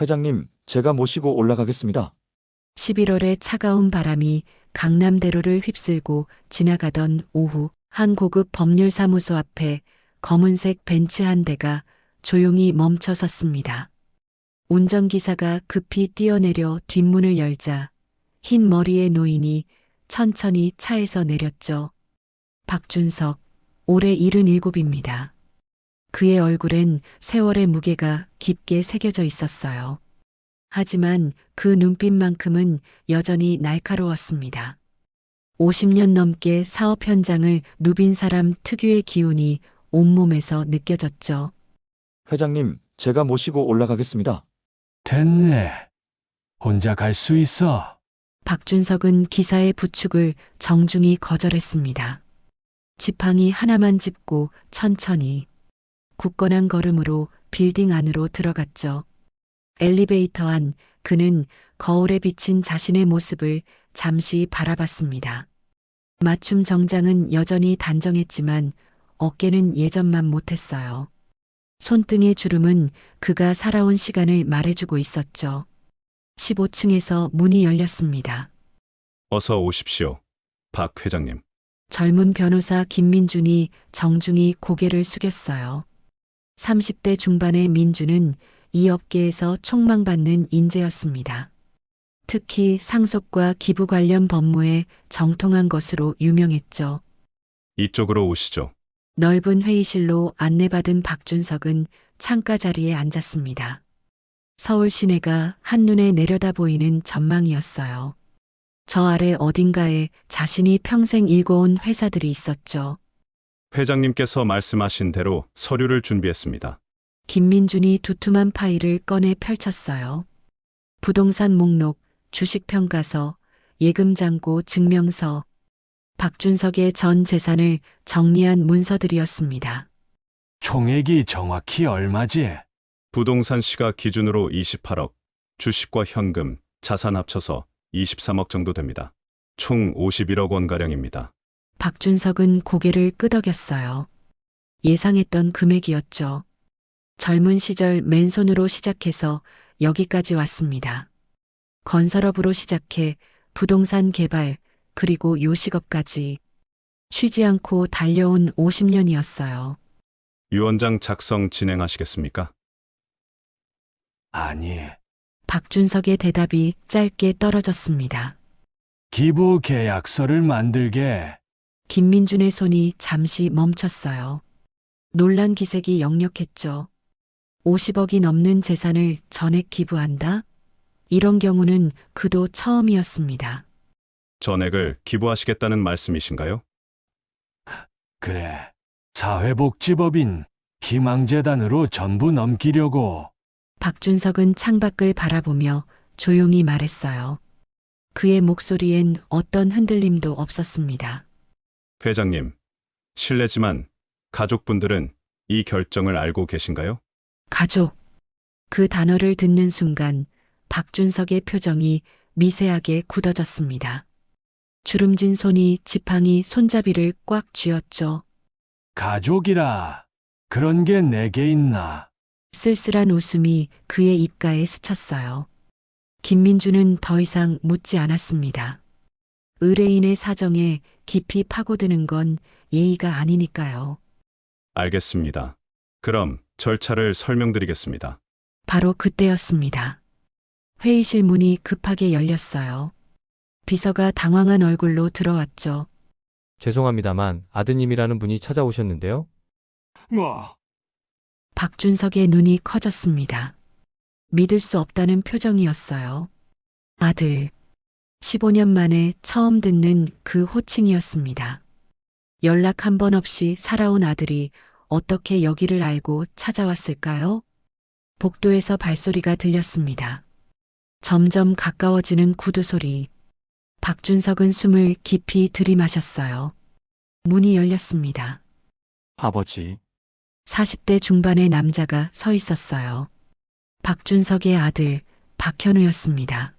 회장님, 제가 모시고 올라가겠습니다. 11월의 차가운 바람이 강남대로를 휩쓸고 지나가던 오후, 한 고급 법률사무소 앞에 검은색 벤츠 한 대가 조용히 멈춰 섰습니다. 운전기사가 급히 뛰어내려 뒷문을 열자 흰 머리의 노인이 천천히 차에서 내렸죠. 박준석, 올해 77입니다. 그의 얼굴엔 세월의 무게가 깊게 새겨져 있었어요. 하지만 그 눈빛만큼은 여전히 날카로웠습니다. 50년 넘게 사업 현장을 누빈 사람 특유의 기운이 온몸에서 느껴졌죠. 회장님, 제가 모시고 올라가겠습니다. 됐네. 혼자 갈 수 있어. 박준석은 기사의 부축을 정중히 거절했습니다. 지팡이 하나만 짚고 천천히 굳건한 걸음으로 빌딩 안으로 들어갔죠. 엘리베이터 안 그는 거울에 비친 자신의 모습을 잠시 바라봤습니다. 맞춤 정장은 여전히 단정했지만 어깨는 예전만 못했어요. 손등의 주름은 그가 살아온 시간을 말해주고 있었죠. 15층에서 문이 열렸습니다. 어서 오십시오, 박 회장님. 젊은 변호사 김민준이 정중히 고개를 숙였어요. 30대 중반의 민준은 이 업계에서 촉망받는 인재였습니다. 특히 상속과 기부 관련 법무에 정통한 것으로 유명했죠. 이쪽으로 오시죠. 넓은 회의실로 안내받은 박준석은 창가 자리에 앉았습니다. 서울 시내가 한눈에 내려다 보이는 전망이었어요. 저 아래 어딘가에 자신이 평생 일궈온 회사들이 있었죠. 회장님께서 말씀하신 대로 서류를 준비했습니다. 김민준이 두툼한 파일을 꺼내 펼쳤어요. 부동산 목록, 주식평가서, 예금잔고 증명서, 박준석의 전 재산을 정리한 문서들이었습니다. 총액이 정확히 얼마지? 부동산 시가 기준으로 28억, 주식과 현금, 자산 합쳐서 23억 정도 됩니다. 총 51억 원가량입니다. 박준석은 고개를 끄덕였어요. 예상했던 금액이었죠. 젊은 시절 맨손으로 시작해서 여기까지 왔습니다. 건설업으로 시작해 부동산 개발, 그리고 요식업까지 쉬지 않고 달려온 50년이었어요. 유언장 작성 진행하시겠습니까? 아니, 박준석의 대답이 짧게 떨어졌습니다. 기부 계약서를 만들게. 김민준의 손이 잠시 멈췄어요. 놀란 기색이 역력했죠. 50억이 넘는 재산을 전액 기부한다? 이런 경우는 그도 처음이었습니다. 전액을 기부하시겠다는 말씀이신가요? 그래. 사회복지법인 희망재단으로 전부 넘기려고. 박준석은 창밖을 바라보며 조용히 말했어요. 그의 목소리엔 어떤 흔들림도 없었습니다. 회장님, 실례지만 가족분들은 이 결정을 알고 계신가요? 가족. 그 단어를 듣는 순간 박준석의 표정이 미세하게 굳어졌습니다. 주름진 손이 지팡이 손잡이를 꽉 쥐었죠. 가족이라. 그런 게 내게 있나? 쓸쓸한 웃음이 그의 입가에 스쳤어요. 김민주는 더 이상 묻지 않았습니다. 의뢰인의 사정에 깊이 파고드는 건 예의가 아니니까요. 알겠습니다. 그럼 절차를 설명드리겠습니다. 바로 그때였습니다. 회의실 문이 급하게 열렸어요. 비서가 당황한 얼굴로 들어왔죠. 죄송합니다만 아드님이라는 분이 찾아오셨는데요. 뭐? 박준석의 눈이 커졌습니다. 믿을 수 없다는 표정이었어요. 아들. 15년 만에 처음 듣는 그 호칭이었습니다. 연락 한 번 없이 살아온 아들이 어떻게 여기를 알고 찾아왔을까요? 복도에서 발소리가 들렸습니다. 점점 가까워지는 구두 소리. 박준석은 숨을 깊이 들이마셨어요. 문이 열렸습니다. 아버지, 40대 중반의 남자가 서 있었어요. 박준석의 아들 박현우였습니다.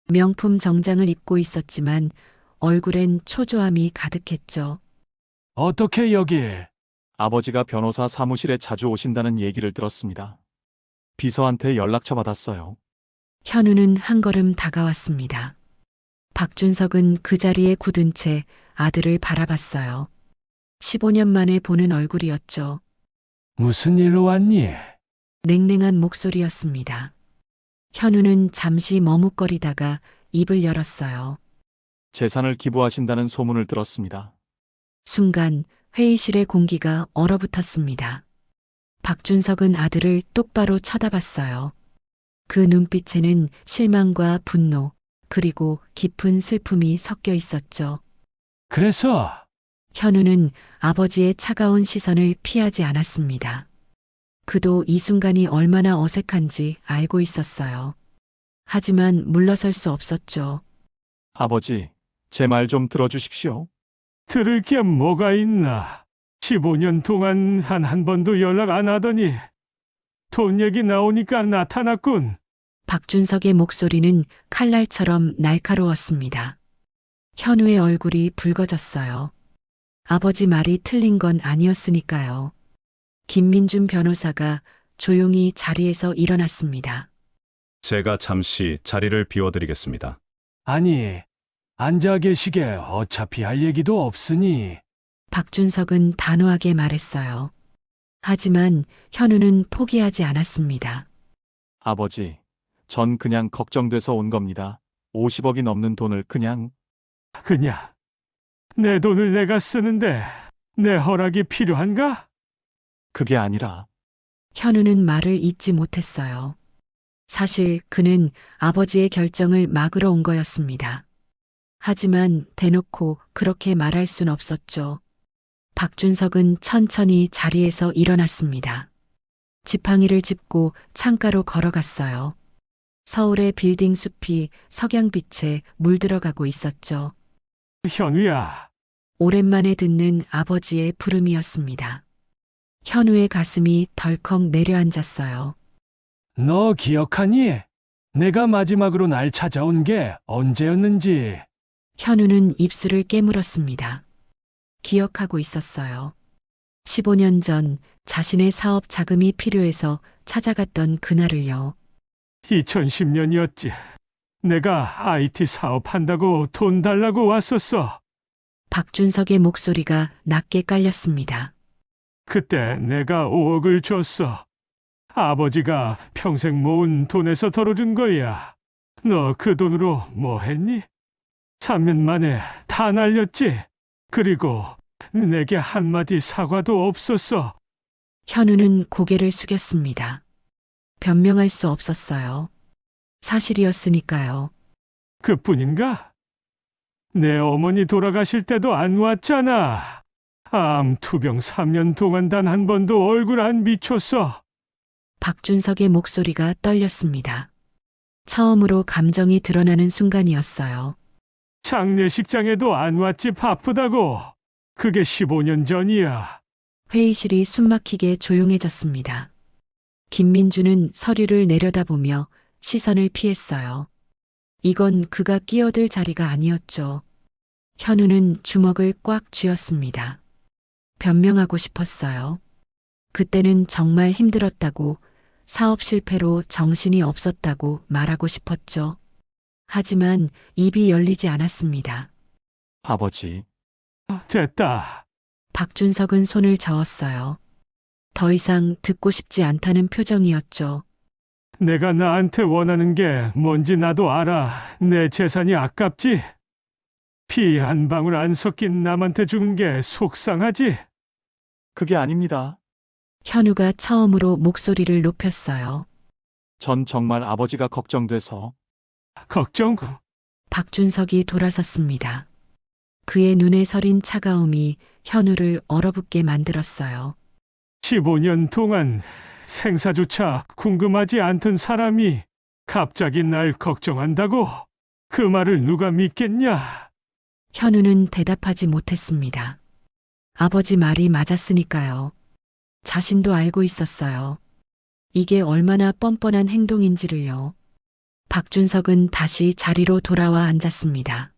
명품 정장을 입고 있었지만 얼굴엔 초조함이 가득했죠. 어떻게 여기? 아버지가 변호사 사무실에 자주 오신다는 얘기를 들었습니다. 비서한테 연락처 받았어요. 현우는 한 걸음 다가왔습니다. 박준석은 그 자리에 굳은 채 아들을 바라봤어요. 15년 만에 보는 얼굴이었죠. 무슨 일로 왔니? 냉랭한 목소리였습니다. 현우는 잠시 머뭇거리다가 입을 열었어요. 재산을 기부하신다는 소문을 들었습니다. 순간 회의실의 공기가 얼어붙었습니다. 박준석은 아들을 똑바로 쳐다봤어요. 그 눈빛에는 실망과 분노, 그리고 깊은 슬픔이 섞여 있었죠. 그래서 현우는 아버지의 차가운 시선을 피하지 않았습니다. 그도 이 순간이 얼마나 어색한지 알고 있었어요. 하지만 물러설 수 없었죠. 아버지, 제 말 좀 들어주십시오. 들을 게 뭐가 있나? 15년 동안 한 번도 연락 안 하더니 돈 얘기 나오니까 나타났군. 박준석의 목소리는 칼날처럼 날카로웠습니다. 현우의 얼굴이 붉어졌어요. 아버지 말이 틀린 건 아니었으니까요. 김민준 변호사가 조용히 자리에서 일어났습니다. 제가 잠시 자리를 비워드리겠습니다. 아니, 앉아 계시게 어차피 할 얘기도 없으니 박준석은 단호하게 말했어요. 하지만 현우는 포기하지 않았습니다. 아버지, 전 그냥 걱정돼서 온 겁니다. 50억이 넘는 돈을 그냥. 그냥 내 돈을 내가 쓰는데 내 허락이 필요한가? 그게 아니라 현우는 말을 잇지 못했어요. 사실 그는 아버지의 결정을 막으러 온 거였습니다. 하지만 대놓고 그렇게 말할 순 없었죠. 박준석은 천천히 자리에서 일어났습니다. 지팡이를 짚고 창가로 걸어갔어요. 서울의 빌딩 숲이 석양빛에 물들어가고 있었죠. 현우야, 오랜만에 듣는 아버지의 부름이었습니다. 현우의 가슴이 덜컥 내려앉았어요. 너 기억하니? 내가 마지막으로 날 찾아온 게 언제였는지. 현우는 입술을 깨물었습니다. 기억하고 있었어요. 15년 전 자신의 사업 자금이 필요해서 찾아갔던 그날을요. 2010년이었지. 내가 IT 사업한다고 돈 달라고 왔었어. 박준석의 목소리가 낮게 깔렸습니다. 그때 내가 5억을 줬어. 아버지가 평생 모은 돈에서 덜어준 거야. 너 그 돈으로 뭐 했니? 3년 만에 다 날렸지. 그리고 내게 한마디 사과도 없었어. 현우는 고개를 숙였습니다. 변명할 수 없었어요. 사실이었으니까요. 그뿐인가? 내 어머니 돌아가실 때도 안 왔잖아. 암 투병 3년 동안 단 한 번도 얼굴 안 비췄어. 박준석의 목소리가 떨렸습니다. 처음으로 감정이 드러나는 순간이었어요. 장례식장에도 안 왔지 바쁘다고. 그게 15년 전이야. 회의실이 숨막히게 조용해졌습니다. 김민주는 서류를 내려다보며 시선을 피했어요. 이건 그가 끼어들 자리가 아니었죠. 현우는 주먹을 꽉 쥐었습니다. 변명하고 싶었어요. 그때는 정말 힘들었다고, 사업 실패로 정신이 없었다고 말하고 싶었죠. 하지만 입이 열리지 않았습니다. 아버지, 됐다. 박준석은 손을 저었어요. 더 이상 듣고 싶지 않다는 표정이었죠. 내가 나한테 원하는 게 뭔지 나도 알아. 내 재산이 아깝지? 피 한 방울 안 섞인 남한테 주는 게 속상하지? 그게 아닙니다. 현우가 처음으로 목소리를 높였어요. 전 정말 아버지가 걱정돼서. 걱정? 박준석이 돌아섰습니다. 그의 눈에 서린 차가움이 현우를 얼어붙게 만들었어요. 15년 동안 생사조차 궁금하지 않던 사람이 갑자기 날 걱정한다고? 그 말을 누가 믿겠냐? 현우는 대답하지 못했습니다. 아버지 말이 맞았으니까요. 자신도 알고 있었어요. 이게 얼마나 뻔뻔한 행동인지를요. 박준석은 다시 자리로 돌아와 앉았습니다.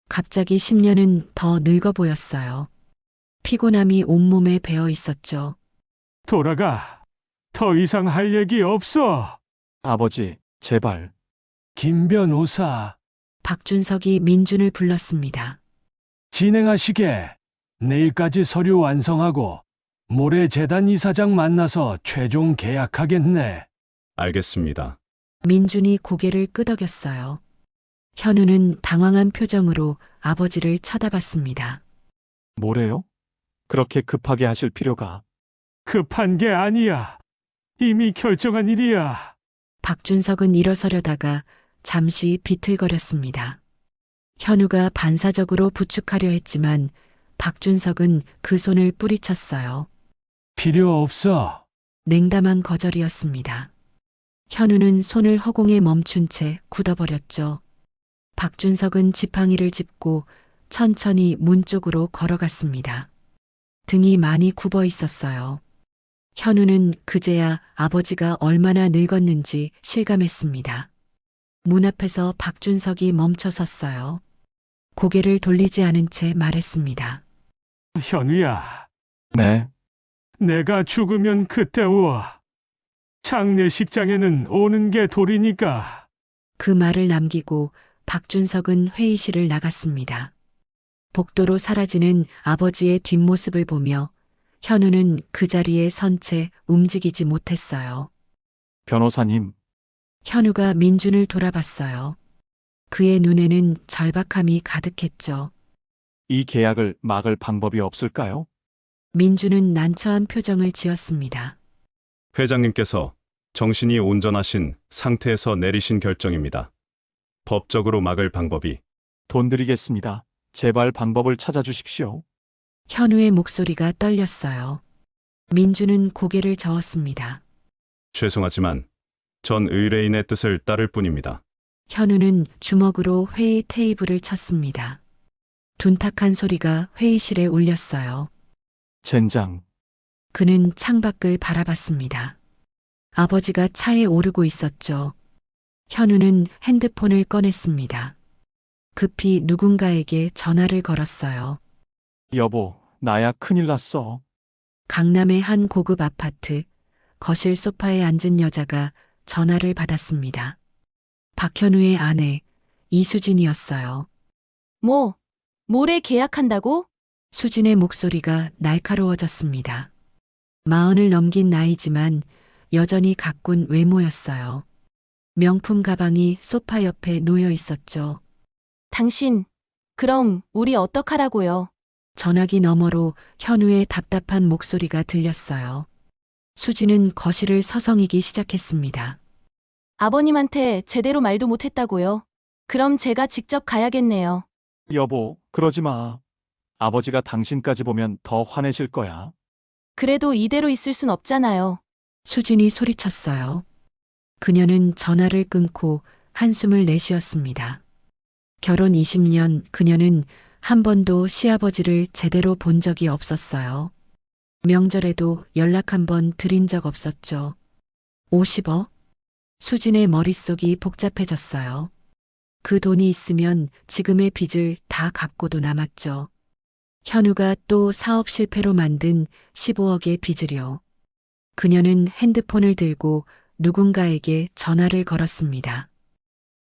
갑자기 10년은 더 늙어 보였어요. 피곤함이 온몸에 배어 있었죠. 돌아가. 더 이상 할 얘기 없어. 아버지, 제발. 김 변호사, 박준석이 민준을 불렀습니다. 진행하시게. 내일까지 서류 완성하고 모레 재단 이사장 만나서 최종 계약하겠네. 알겠습니다. 민준이 고개를 끄덕였어요. 현우는 당황한 표정으로 아버지를 쳐다봤습니다. 뭐래요? 그렇게 급하게 하실 필요가. 급한 게 아니야. 이미 결정한 일이야. 박준석은 일어서려다가 잠시 비틀거렸습니다. 현우가 반사적으로 부축하려 했지만 박준석은 그 손을 뿌리쳤어요. 필요 없어. 냉담한 거절이었습니다. 현우는 손을 허공에 멈춘 채 굳어버렸죠. 박준석은 지팡이를 짚고 천천히 문 쪽으로 걸어갔습니다. 등이 많이 굽어 있었어요. 현우는 그제야 아버지가 얼마나 늙었는지 실감했습니다. 문 앞에서 박준석이 멈춰 섰어요. 고개를 돌리지 않은 채 말했습니다. 현우야, 네, 내가 죽으면 그때 와. 장례식장에는 오는 게 도리니까. 그 말을 남기고 박준석은 회의실을 나갔습니다. 복도로 사라지는 아버지의 뒷모습을 보며 현우는 그 자리에 선 채 움직이지 못했어요. 변호사님. 현우가 민준을 돌아봤어요. 그의 눈에는 절박함이 가득했죠. 이 계약을 막을 방법이 없을까요? 민준은 난처한 표정을 지었습니다. 회장님께서 정신이 온전하신 상태에서 내리신 결정입니다. 법적으로 막을 방법이 돈 드리겠습니다. 제발 방법을 찾아주십시오. 현우의 목소리가 떨렸어요. 민준은 고개를 저었습니다. 죄송하지만 전 의뢰인의 뜻을 따를 뿐입니다. 현우는 주먹으로 회의 테이블을 쳤습니다. 둔탁한 소리가 회의실에 울렸어요. 젠장. 그는 창밖을 바라봤습니다. 아버지가 차에 오르고 있었죠. 현우는 핸드폰을 꺼냈습니다. 급히 누군가에게 전화를 걸었어요. 여보, 나야 큰일 났어. 강남의 한 고급 아파트, 거실 소파에 앉은 여자가 전화를 받았습니다. 박현우의 아내, 이수진이었어요. 모레 계약한다고? 수진의 목소리가 날카로워졌습니다. 40을 넘긴 나이지만 여전히 가꾼 외모였어요. 명품 가방이 소파 옆에 놓여 있었죠. 당신, 그럼 우리 어떡하라고요? 전화기 너머로 현우의 답답한 목소리가 들렸어요. 수진은 거실을 서성이기 시작했습니다. 아버님한테 제대로 말도 못했다고요? 그럼 제가 직접 가야겠네요. 여보, 그러지 마. 아버지가 당신까지 보면 더 화내실 거야. 그래도 이대로 있을 순 없잖아요. 수진이 소리쳤어요. 그녀는 전화를 끊고 한숨을 내쉬었습니다. 결혼 20년 그녀는 한 번도 시아버지를 제대로 본 적이 없었어요. 명절에도 연락 한 번 드린 적 없었죠. 50억? 수진의 머릿속이 복잡해졌어요. 그 돈이 있으면 지금의 빚을 다 갚고도 남았죠. 현우가 또 사업 실패로 만든 15억의 빚을요. 그녀는 핸드폰을 들고 누군가에게 전화를 걸었습니다.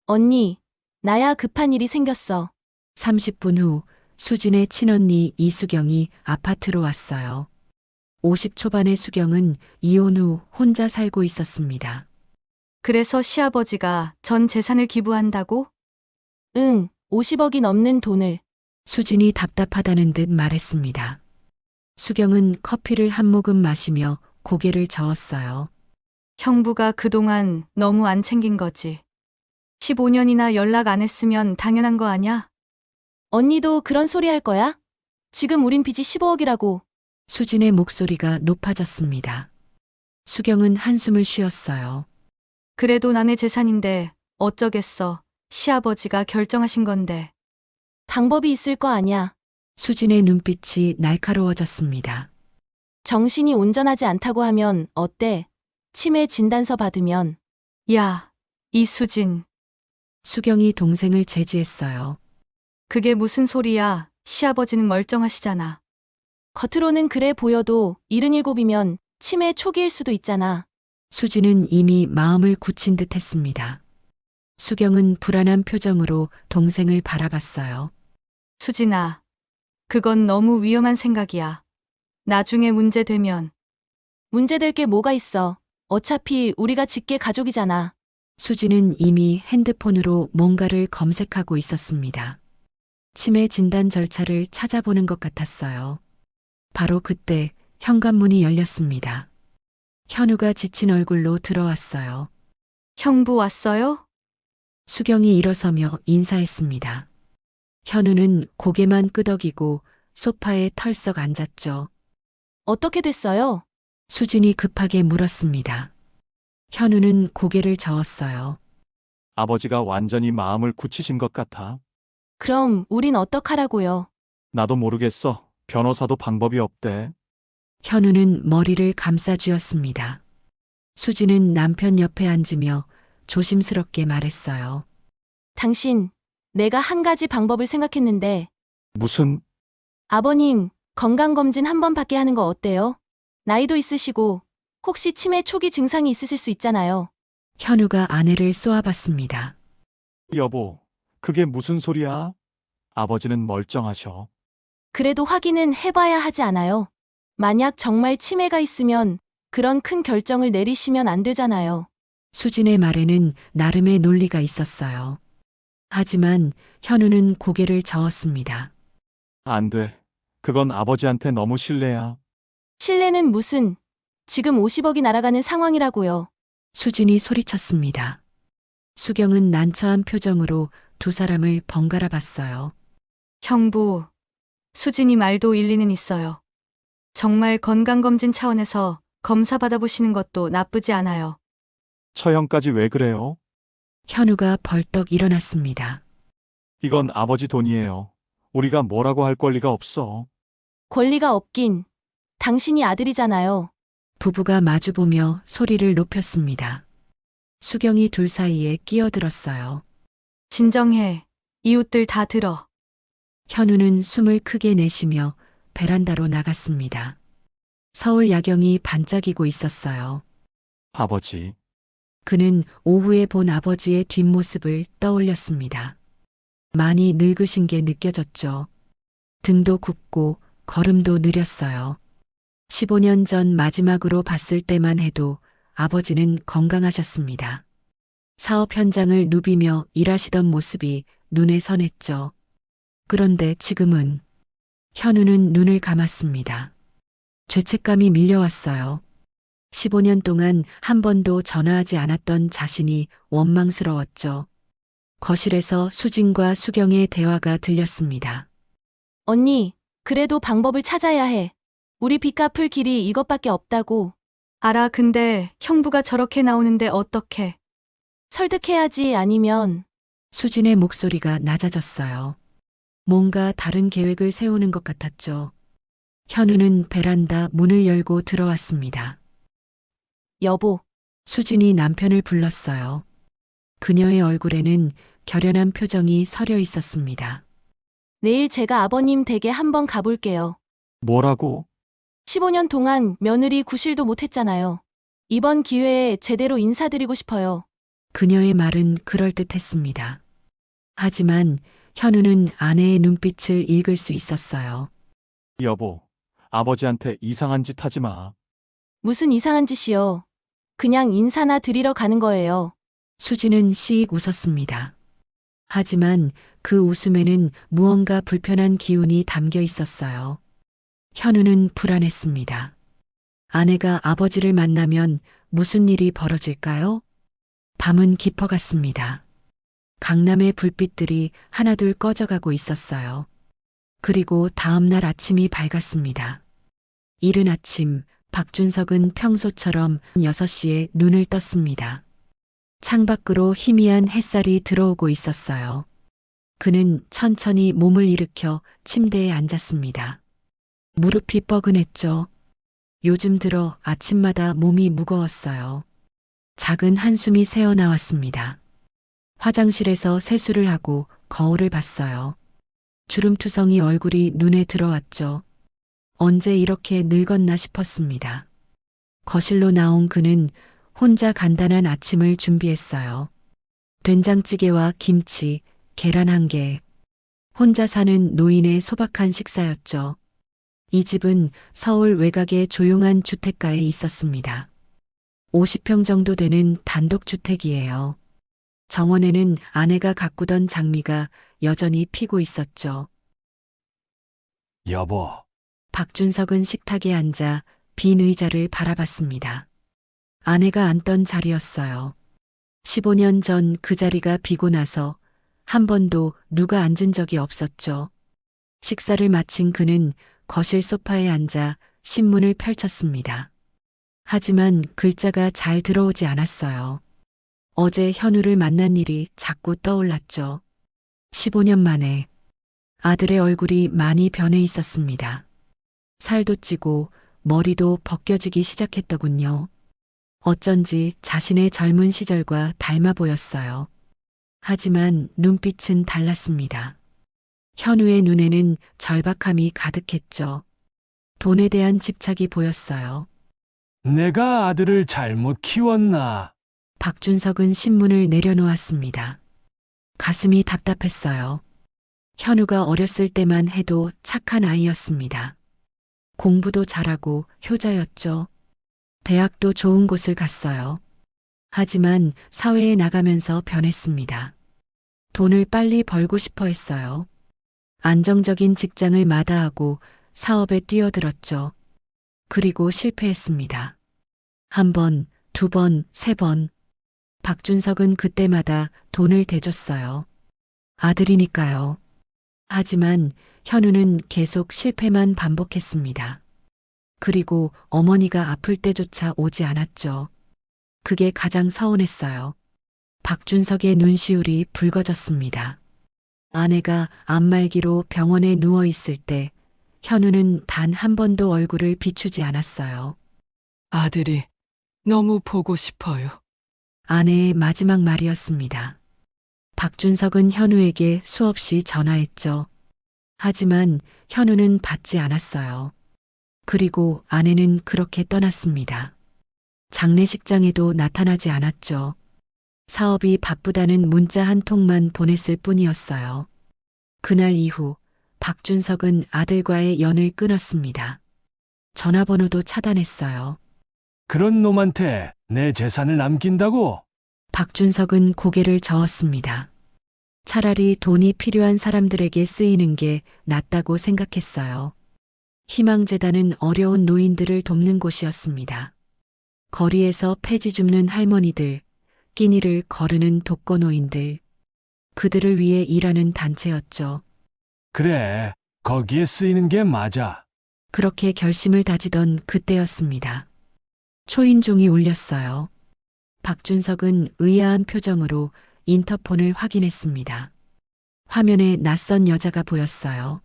언니, 나야 급한 일이 생겼어. 30분 후 수진의 친언니 이수경이 아파트로 왔어요. 50 초반의 수경은 이혼 후 혼자 살고 있었습니다. 그래서 시아버지가 전 재산을 기부한다고? 응, 50억이 넘는 돈을. 수진이 답답하다는 듯 말했습니다. 수경은 커피를 한 모금 마시며 고개를 저었어요. 형부가 그동안 너무 안 챙긴 거지. 15년이나 연락 안 했으면 당연한 거 아냐? 언니도 그런 소리 할 거야? 지금 우린 빚이 15억이라고. 수진의 목소리가 높아졌습니다. 수경은 한숨을 쉬었어요. 그래도 남의 재산인데 어쩌겠어. 시아버지가 결정하신 건데. 방법이 있을 거 아냐. 수진의 눈빛이 날카로워졌습니다. 정신이 온전하지 않다고 하면 어때? 치매 진단서 받으면. 야, 이수진. 수경이 동생을 제지했어요. 그게 무슨 소리야. 시아버지는 멀쩡하시잖아. 겉으로는 그래 보여도 77이면 치매 초기일 수도 있잖아. 수지는 이미 마음을 굳힌 듯 했습니다. 수경은 불안한 표정으로 동생을 바라봤어요. 수진아, 그건 너무 위험한 생각이야. 나중에 문제 되면 문제될 게 뭐가 있어. 어차피 우리가 직계 가족이잖아. 수지는 이미 핸드폰으로 뭔가를 검색하고 있었습니다. 치매 진단 절차를 찾아보는 것 같았어요. 바로 그때 현관문이 열렸습니다. 현우가 지친 얼굴로 들어왔어요. 형부 왔어요? 수경이 일어서며 인사했습니다. 현우는 고개만 끄덕이고 소파에 털썩 앉았죠. 어떻게 됐어요? 수진이 급하게 물었습니다. 현우는 고개를 저었어요. 아버지가 완전히 마음을 굳히신 것 같아. 그럼 우린 어떡하라고요? 나도 모르겠어. 변호사도 방법이 없대. 현우는 머리를 감싸쥐었습니다. 수진은 남편 옆에 앉으며 조심스럽게 말했어요. 당신, 내가 한 가지 방법을 생각했는데, 무슨, 아버님, 건강검진 한 번 받게 하는 거 어때요? 나이도 있으시고, 혹시 치매 초기 증상이 있으실 수 있잖아요. 현우가 아내를 쏘아봤습니다. 여보, 그게 무슨 소리야? 아버지는 멀쩡하셔. 그래도 확인은 해봐야 하지 않아요? 만약 정말 치매가 있으면 그런 큰 결정을 내리시면 안 되잖아요. 수진의 말에는 나름의 논리가 있었어요. 하지만 현우는 고개를 저었습니다. 안 돼. 그건 아버지한테 너무 실례야. 신뢰는 무슨, 지금 50억이 날아가는 상황이라고요. 수진이 소리쳤습니다. 수경은 난처한 표정으로 두 사람을 번갈아 봤어요. 형부, 수진이 말도 일리는 있어요. 정말 건강검진 차원에서 검사 받아보시는 것도 나쁘지 않아요. 처형까지 왜 그래요? 현우가 벌떡 일어났습니다. 이건 아버지 돈이에요. 우리가 뭐라고 할 권리가 없어. 권리가 없긴. 당신이 아들이잖아요. 부부가 마주보며 소리를 높였습니다. 수경이 둘 사이에 끼어들었어요. 진정해. 이웃들 다 들어. 현우는 숨을 크게 내쉬며 베란다로 나갔습니다. 서울 야경이 반짝이고 있었어요. 아버지, 그는 오후에 본 아버지의 뒷모습을 떠올렸습니다. 많이 늙으신 게 느껴졌죠. 등도 굽고 걸음도 느렸어요. 15년 전 마지막으로 봤을 때만 해도 아버지는 건강하셨습니다. 사업 현장을 누비며 일하시던 모습이 눈에 선했죠. 그런데 지금은 현우는 눈을 감았습니다. 죄책감이 밀려왔어요. 15년 동안 한 번도 전화하지 않았던 자신이 원망스러웠죠. 거실에서 수진과 수경의 대화가 들렸습니다. 언니, 그래도 방법을 찾아야 해. 우리 빚 갚을 길이 이것밖에 없다고. 알아, 근데 형부가 저렇게 나오는데 어떡해. 설득해야지 아니면. 수진의 목소리가 낮아졌어요. 뭔가 다른 계획을 세우는 것 같았죠. 현우는 베란다 문을 열고 들어왔습니다. 여보, 수진이 남편을 불렀어요. 그녀의 얼굴에는 결연한 표정이 서려 있었습니다. 내일 제가 아버님 댁에 한번 가볼게요. 뭐라고? 15년 동안 며느리 구실도 못했잖아요. 이번 기회에 제대로 인사드리고 싶어요. 그녀의 말은 그럴듯했습니다. 하지만 현우는 아내의 눈빛을 읽을 수 있었어요. 여보, 아버지한테 이상한 짓 하지 마. 무슨 이상한 짓이요. 그냥 인사나 드리러 가는 거예요. 수지는 씩 웃었습니다. 하지만 그 웃음에는 무언가 불편한 기운이 담겨 있었어요. 현우는 불안했습니다. 아내가 아버지를 만나면 무슨 일이 벌어질까요? 밤은 깊어갔습니다. 강남의 불빛들이 하나둘 꺼져가고 있었어요. 그리고 다음 날 아침이 밝았습니다. 이른 아침, 박준석은 평소처럼 6시에 눈을 떴습니다. 창밖으로 희미한 햇살이 들어오고 있었어요. 그는 천천히 몸을 일으켜 침대에 앉았습니다. 무릎이 뻐근했죠. 요즘 들어 아침마다 몸이 무거웠어요. 작은 한숨이 새어나왔습니다. 화장실에서 세수를 하고 거울을 봤어요. 주름투성이 얼굴이 눈에 들어왔죠. 언제 이렇게 늙었나 싶었습니다. 거실로 나온 그는 혼자 간단한 아침을 준비했어요. 된장찌개와 김치, 계란 한 개. 혼자 사는 노인의 소박한 식사였죠. 이 집은 서울 외곽의 조용한 주택가에 있었습니다. 50평 정도 되는 단독주택이에요. 정원에는 아내가 가꾸던 장미가 여전히 피고 있었죠. 여보, 박준석은 식탁에 앉아 빈 의자를 바라봤습니다. 아내가 앉던 자리였어요. 15년 전 그 자리가 비고 나서 한 번도 누가 앉은 적이 없었죠. 식사를 마친 그는 거실 소파에 앉아 신문을 펼쳤습니다. 하지만 글자가 잘 들어오지 않았어요. 어제 현우를 만난 일이 자꾸 떠올랐죠. 15년 만에 아들의 얼굴이 많이 변해 있었습니다. 살도 찌고 머리도 벗겨지기 시작했더군요. 어쩐지 자신의 젊은 시절과 닮아 보였어요. 하지만 눈빛은 달랐습니다. 현우의 눈에는 절박함이 가득했죠. 돈에 대한 집착이 보였어요. 내가 아들을 잘못 키웠나? 박준석은 신문을 내려놓았습니다. 가슴이 답답했어요. 현우가 어렸을 때만 해도 착한 아이였습니다. 공부도 잘하고 효자였죠. 대학도 좋은 곳을 갔어요. 하지만 사회에 나가면서 변했습니다. 돈을 빨리 벌고 싶어 했어요. 안정적인 직장을 마다하고 사업에 뛰어들었죠. 그리고 실패했습니다. 한 번, 두 번, 세 번. 박준석은 그때마다 돈을 대줬어요. 아들이니까요. 하지만 현우는 계속 실패만 반복했습니다. 그리고 어머니가 아플 때조차 오지 않았죠. 그게 가장 서운했어요. 박준석의 눈시울이 붉어졌습니다. 아내가 암말기로 병원에 누워 있을 때 현우는 단 한 번도 얼굴을 비추지 않았어요. 아들이 너무 보고 싶어요. 아내의 마지막 말이었습니다. 박준석은 현우에게 수없이 전화했죠. 하지만 현우는 받지 않았어요. 그리고 아내는 그렇게 떠났습니다. 장례식장에도 나타나지 않았죠. 사업이 바쁘다는 문자 한 통만 보냈을 뿐이었어요. 그날 이후 박준석은 아들과의 연을 끊었습니다. 전화번호도 차단했어요. 그런 놈한테 내 재산을 남긴다고? 박준석은 고개를 저었습니다. 차라리 돈이 필요한 사람들에게 쓰이는 게 낫다고 생각했어요. 희망재단은 어려운 노인들을 돕는 곳이었습니다. 거리에서 폐지 줍는 할머니들, 끼니를 거르는 독거노인들, 그들을 위해 일하는 단체였죠. 그래, 거기에 쓰이는 게 맞아. 그렇게 결심을 다지던 그때였습니다. 초인종이 울렸어요. 박준석은 의아한 표정으로 인터폰을 확인했습니다. 화면에 낯선 여자가 보였어요.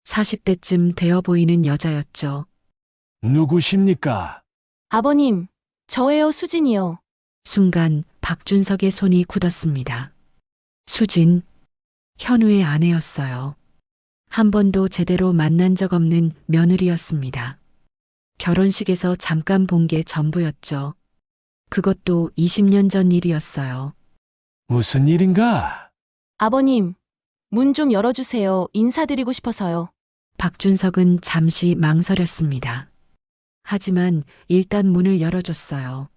40대쯤 되어 보이는 여자였죠. 누구십니까? 아버님, 저예요, 수진이요. 순간 박준석의 손이 굳었습니다. 수진, 현우의 아내였어요. 한 번도 제대로 만난 적 없는 며느리였습니다. 결혼식에서 잠깐 본 게 전부였죠. 그것도 20년 전 일이었어요. 무슨 일인가? 아버님, 문 좀 열어주세요. 인사드리고 싶어서요. 박준석은 잠시 망설였습니다. 하지만 일단 문을 열어줬어요.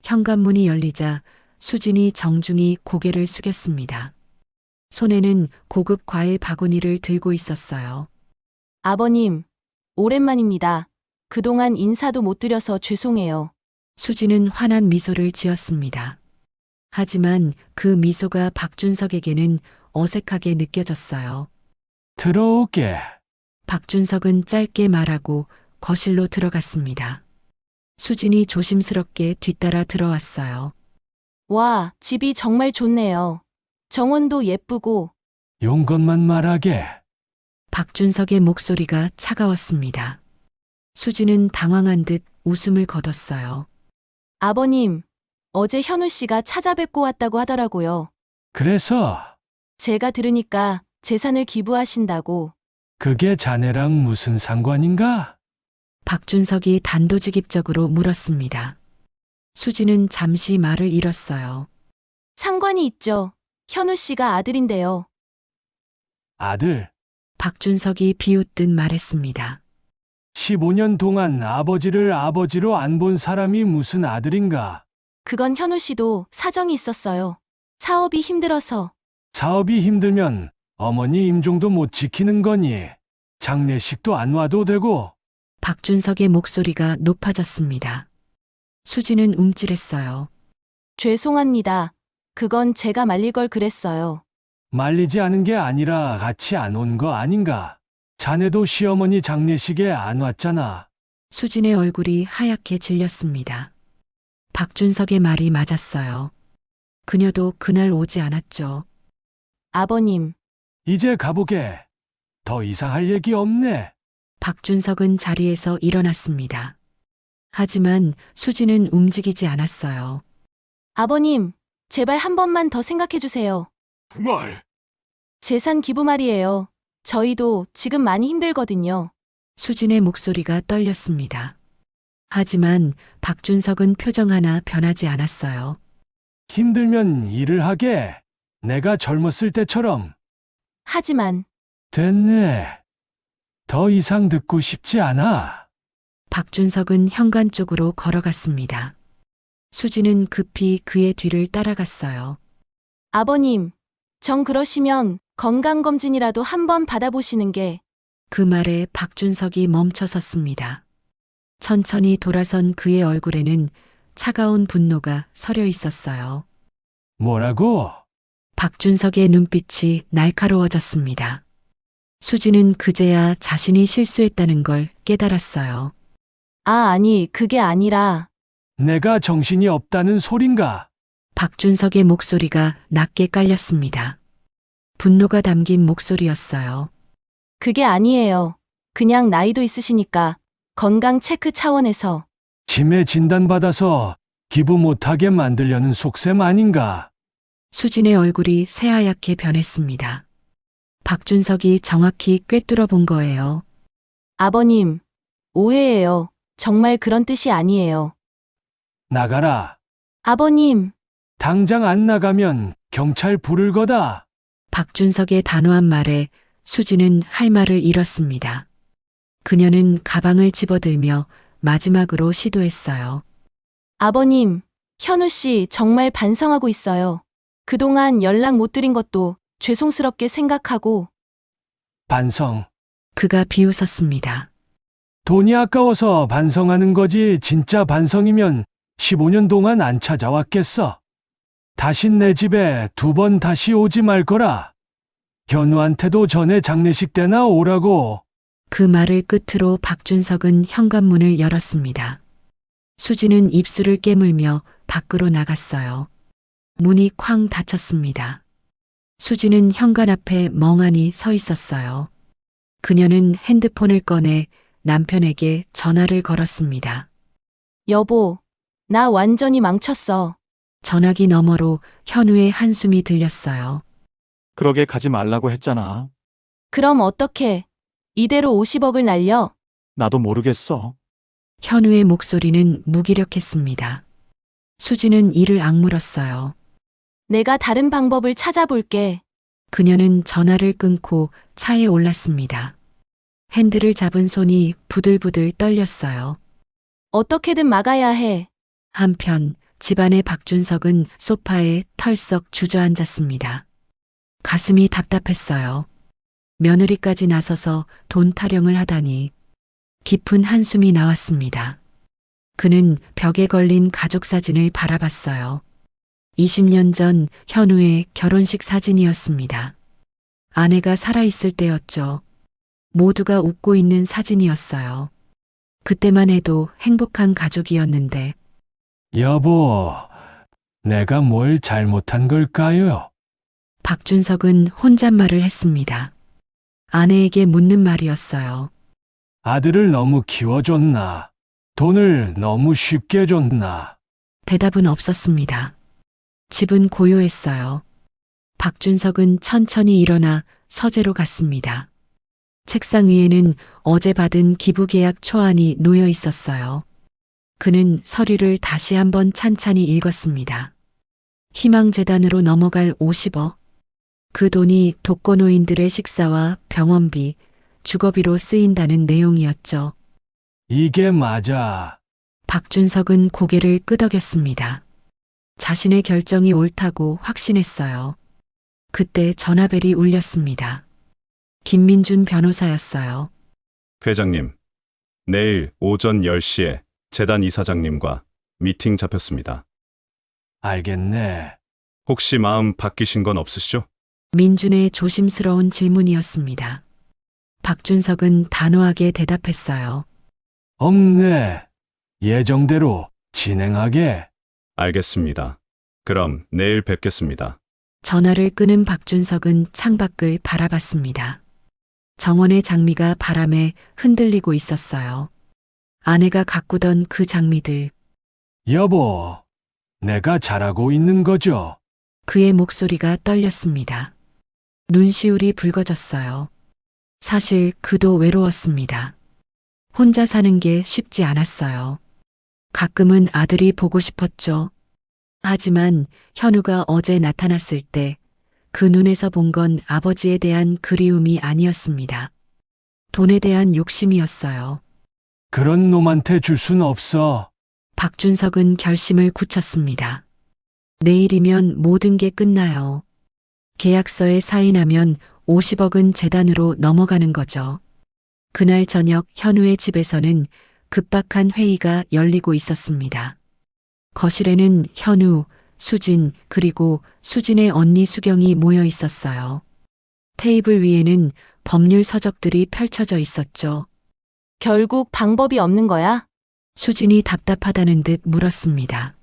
현관문이 열리자 수진이 정중히 고개를 숙였습니다. 손에는 고급 과일 바구니를 들고 있었어요. 아버님, 오랜만입니다. 그동안 인사도 못 드려서 죄송해요. 수진은 환한 미소를 지었습니다. 하지만 그 미소가 박준석에게는 어색하게 느껴졌어요. 들어올게. 박준석은 짧게 말하고 거실로 들어갔습니다. 수진이 조심스럽게 뒤따라 들어왔어요. 와, 집이 정말 좋네요. 정원도 예쁘고. 용건만 말하게. 박준석의 목소리가 차가웠습니다. 수진은 당황한 듯 웃음을 거뒀어요. 아버님, 어제 현우 씨가 찾아뵙고 왔다고 하더라고요. 그래서 제가 들으니까 재산을 기부하신다고. 그게 자네랑 무슨 상관인가? 박준석이 단도직입적으로 물었습니다. 수지는 잠시 말을 잃었어요. 상관이 있죠. 현우 씨가 아들인데요. 아들, 박준석이 비웃듯 말했습니다. 15년 동안 아버지를 아버지로 안 본 사람이 무슨 아들인가? 그건 현우 씨도 사정이 있었어요. 사업이 힘들어서. 사업이 힘들면 어머니 임종도 못 지키는 거니. 장례식도 안 와도 되고. 박준석의 목소리가 높아졌습니다. 수지는 움찔했어요. 죄송합니다. 그건 제가 말릴 걸 그랬어요. 말리지 않은 게 아니라 같이 안 온 거 아닌가? 자네도 시어머니 장례식에 안 왔잖아. 수진의 얼굴이 하얗게 질렸습니다. 박준석의 말이 맞았어요. 그녀도 그날 오지 않았죠. 아버님, 이제 가보게. 더 이상 할 얘기 없네. 박준석은 자리에서 일어났습니다. 하지만 수지는 움직이지 않았어요. 아버님, 제발 한 번만 더 생각해 주세요. 뭘? 재산 기부 말이에요. 저희도 지금 많이 힘들거든요. 수진의 목소리가 떨렸습니다. 하지만 박준석은 표정 하나 변하지 않았어요. 힘들면 일을 하게. 내가 젊었을 때처럼. 하지만 됐네. 더 이상 듣고 싶지 않아. 박준석은 현관 쪽으로 걸어갔습니다. 수지는 급히 그의 뒤를 따라갔어요. 아버님, 정 그러시면 건강검진이라도 한번 받아보시는 게. 그 말에 박준석이 멈춰섰습니다. 천천히 돌아선 그의 얼굴에는 차가운 분노가 서려 있었어요. 뭐라고? 박준석의 눈빛이 날카로워졌습니다. 수지는 그제야 자신이 실수했다는 걸 깨달았어요. 아니, 그게 아니라. 내가 정신이 없다는 소린가? 박준석의 목소리가 낮게 깔렸습니다. 분노가 담긴 목소리였어요. 그게 아니에요. 그냥 나이도 있으시니까 건강 체크 차원에서. 치매 진단받아서 기부 못하게 만들려는 속셈 아닌가? 수진의 얼굴이 새하얗게 변했습니다. 박준석이 정확히 꿰뚫어 본 거예요. 아버님, 오해예요. 정말 그런 뜻이 아니에요. 나가라. 아버님, 당장 안 나가면 경찰 부를 거다. 박준석의 단호한 말에 수지는 할 말을 잃었습니다. 그녀는 가방을 집어들며 마지막으로 시도했어요. 아버님, 현우 씨 정말 반성하고 있어요. 그동안 연락 못 드린 것도 죄송스럽게 생각하고. 반성. 그가 비웃었습니다. 돈이 아까워서 반성하는 거지 진짜 반성이면 15년 동안 안 찾아왔겠어. 다신 내 집에 2번 다시 오지 말 거라. 현우한테도 전에 장례식 때나 오라고. 그 말을 끝으로 박준석은 현관문을 열었습니다. 수지는 입술을 깨물며 밖으로 나갔어요. 문이 쾅 닫혔습니다. 수지는 현관 앞에 멍하니 서 있었어요. 그녀는 핸드폰을 꺼내 남편에게 전화를 걸었습니다. 여보, 나 완전히 망쳤어. 전화기 너머로 현우의 한숨이 들렸어요. 그러게 가지 말라고 했잖아. 그럼 어떻게? 이대로 50억을 날려? 나도 모르겠어. 현우의 목소리는 무기력했습니다. 수지는 이를 악물었어요. 내가 다른 방법을 찾아볼게. 그녀는 전화를 끊고 차에 올랐습니다. 핸들을 잡은 손이 부들부들 떨렸어요. 어떻게든 막아야 해. 한편 집안의 박준석은 소파에 털썩 주저앉았습니다. 가슴이 답답했어요. 며느리까지 나서서 돈 타령을 하다니. 깊은 한숨이 나왔습니다. 그는 벽에 걸린 가족 사진을 바라봤어요. 20년 전 현우의 결혼식 사진이었습니다. 아내가 살아있을 때였죠. 모두가 웃고 있는 사진이었어요. 그때만 해도 행복한 가족이었는데 여보, 내가 뭘 잘못한 걸까요? 박준석은 혼잣말을 했습니다. 아내에게 묻는 말이었어요. 아들을 너무 키워줬나? 돈을 너무 쉽게 줬나? 대답은 없었습니다. 집은 고요했어요. 박준석은 천천히 일어나 서재로 갔습니다. 책상 위에는 어제 받은 기부계약 초안이 놓여 있었어요. 그는 서류를 다시 한번 찬찬히 읽었습니다. 희망재단으로 넘어갈 50억. 그 돈이 독거노인들의 식사와 병원비, 주거비로 쓰인다는 내용이었죠. 이게 맞아. 박준석은 고개를 끄덕였습니다. 자신의 결정이 옳다고 확신했어요. 그때 전화벨이 울렸습니다. 김민준 변호사였어요. 회장님, 내일 오전 10시에 재단 이사장님과 미팅 잡혔습니다. 알겠네. 혹시 마음 바뀌신 건 없으시죠? 민준의 조심스러운 질문이었습니다. 박준석은 단호하게 대답했어요. 없네. 예정대로 진행하게. 알겠습니다. 그럼 내일 뵙겠습니다. 전화를 끄는 박준석은 창밖을 바라봤습니다. 정원의 장미가 바람에 흔들리고 있었어요. 아내가 가꾸던 그 장미들, 여보, 내가 잘하고 있는 거죠? 그의 목소리가 떨렸습니다. 눈시울이 붉어졌어요. 사실 그도 외로웠습니다. 혼자 사는 게 쉽지 않았어요. 가끔은 아들이 보고 싶었죠. 하지만 현우가 어제 나타났을 때 그 눈에서 본 건 아버지에 대한 그리움이 아니었습니다. 돈에 대한 욕심이었어요. 그런 놈한테 줄 순 없어. 박준석은 결심을 굳혔습니다. 내일이면 모든 게 끝나요. 계약서에 사인하면 50억은 재단으로 넘어가는 거죠. 그날 저녁 현우의 집에서는 급박한 회의가 열리고 있었습니다. 거실에는 현우, 수진, 그리고 수진의 언니 수경이 모여 있었어요. 테이블 위에는 법률 서적들이 펼쳐져 있었죠. 결국 방법이 없는 거야? 수진이 답답하다는 듯 물었습니다.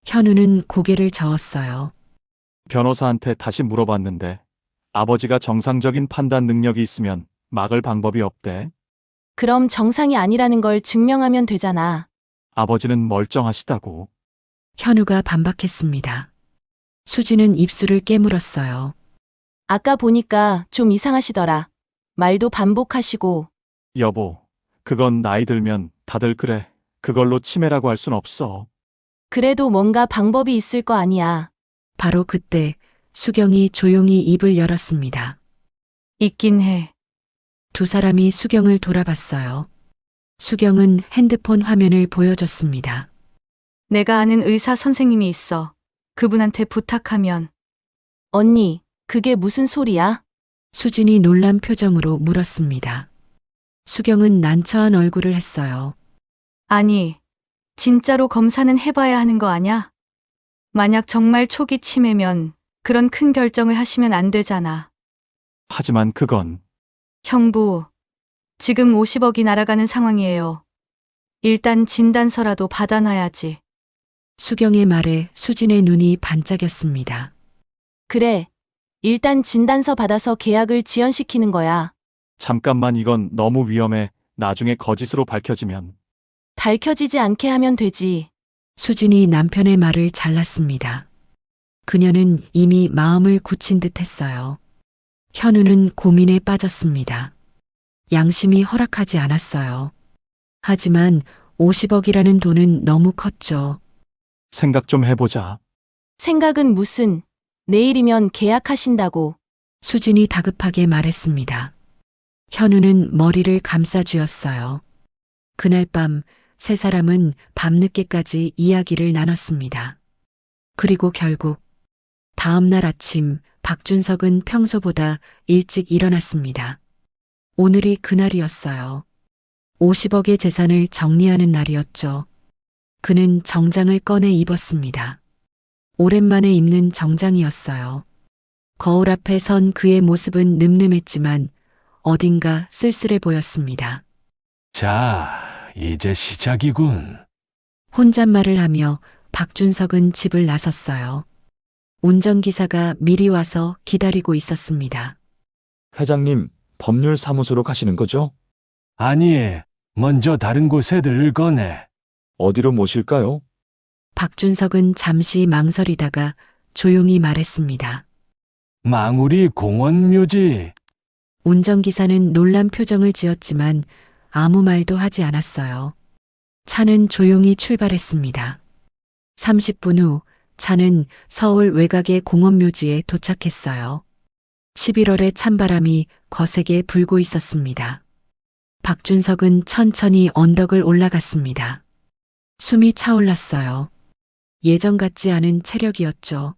현우는 고개를 저었어요. 변호사한테 다시 물어봤는데 아버지가 정상적인 판단 능력이 있으면 막을 방법이 없대. 그럼 정상이 아니라는 걸 증명하면 되잖아. 아버지는 멀쩡하시다고. 현우가 반박했습니다. 수진은 입술을 깨물었어요. 아까 보니까 좀 이상하시더라. 말도 반복하시고. 여보, 그건 나이 들면 다들 그래. 그걸로 치매라고 할 순 없어. 그래도 뭔가 방법이 있을 거 아니야. 바로 그때 수경이 조용히 입을 열었습니다. 있긴 해. 두 사람이 수경을 돌아봤어요. 수경은 핸드폰 화면을 보여줬습니다. 내가 아는 의사 선생님이 있어. 그분한테 부탁하면. 언니, 그게 무슨 소리야? 수진이 놀란 표정으로 물었습니다. 수경은 난처한 얼굴을 했어요. 아니, 진짜로 검사는 해봐야 하는 거 아냐? 만약 정말 초기 치매면 그런 큰 결정을 하시면 안 되잖아. 하지만 그건 형부, 지금 50억이 날아가는 상황이에요. 일단 진단서라도 받아놔야지. 수경의 말에 수진의 눈이 반짝였습니다. 그래. 일단 진단서 받아서 계약을 지연시키는 거야. 잠깐만 이건 너무 위험해. 나중에 거짓으로 밝혀지면. 밝혀지지 않게 하면 되지. 수진이 남편의 말을 잘랐습니다. 그녀는 이미 마음을 굳힌 듯 했어요. 현우는 고민에 빠졌습니다. 양심이 허락하지 않았어요. 하지만 50억이라는 돈은 너무 컸죠. 생각 좀 해보자. 생각은 무슨, 내일이면 계약하신다고. 수진이 다급하게 말했습니다. 현우는 머리를 감싸 쥐었어요. 그날 밤 세 사람은 밤늦게까지 이야기를 나눴습니다. 그리고 결국 다음 날 아침 박준석은 평소보다 일찍 일어났습니다. 오늘이 그날이었어요. 50억의 재산을 정리하는 날이었죠. 그는 정장을 꺼내 입었습니다. 오랜만에 입는 정장이었어요. 거울 앞에 선 그의 모습은 늠름했지만 어딘가 쓸쓸해 보였습니다. 자, 이제 시작이군. 혼잣말을 하며 박준석은 집을 나섰어요. 운전기사가 미리 와서 기다리고 있었습니다. 회장님, 법률사무소로 가시는 거죠? 아니, 먼저 다른 곳에 들를 거네. 어디로 모실까요? 박준석은 잠시 망설이다가 조용히 말했습니다. 망우리 공원묘지. 운전기사는 놀란 표정을 지었지만 아무 말도 하지 않았어요. 차는 조용히 출발했습니다. 30분 후 차는 서울 외곽의 공원묘지에 도착했어요. 11월의 찬바람이 거세게 불고 있었습니다. 박준석은 천천히 언덕을 올라갔습니다. 숨이 차올랐어요. 예전 같지 않은 체력이었죠.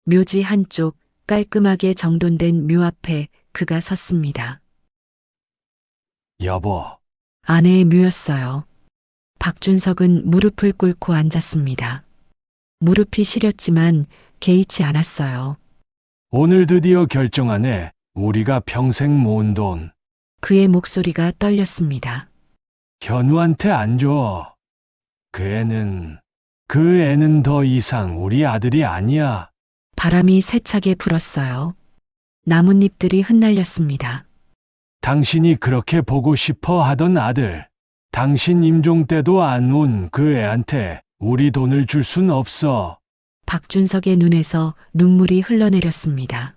묘지 한쪽 깔끔하게 정돈된 묘 앞에 그가 섰습니다. 여보, 아내의 묘였어요. 박준석은 무릎을 꿇고 앉았습니다. 무릎이 시렸지만 개의치 않았어요. 오늘 드디어 결정하네. 우리가 평생 모은 돈. 그의 목소리가 떨렸습니다. 현우한테 안 줘. 그 애는 더 이상 우리 아들이 아니야. 바람이 세차게 불었어요. 나뭇잎들이 흩날렸습니다. 당신이 그렇게 보고 싶어 하던 아들. 당신 임종 때도 안 온 그 애한테 우리 돈을 줄 순 없어. 박준석의 눈에서 눈물이 흘러내렸습니다.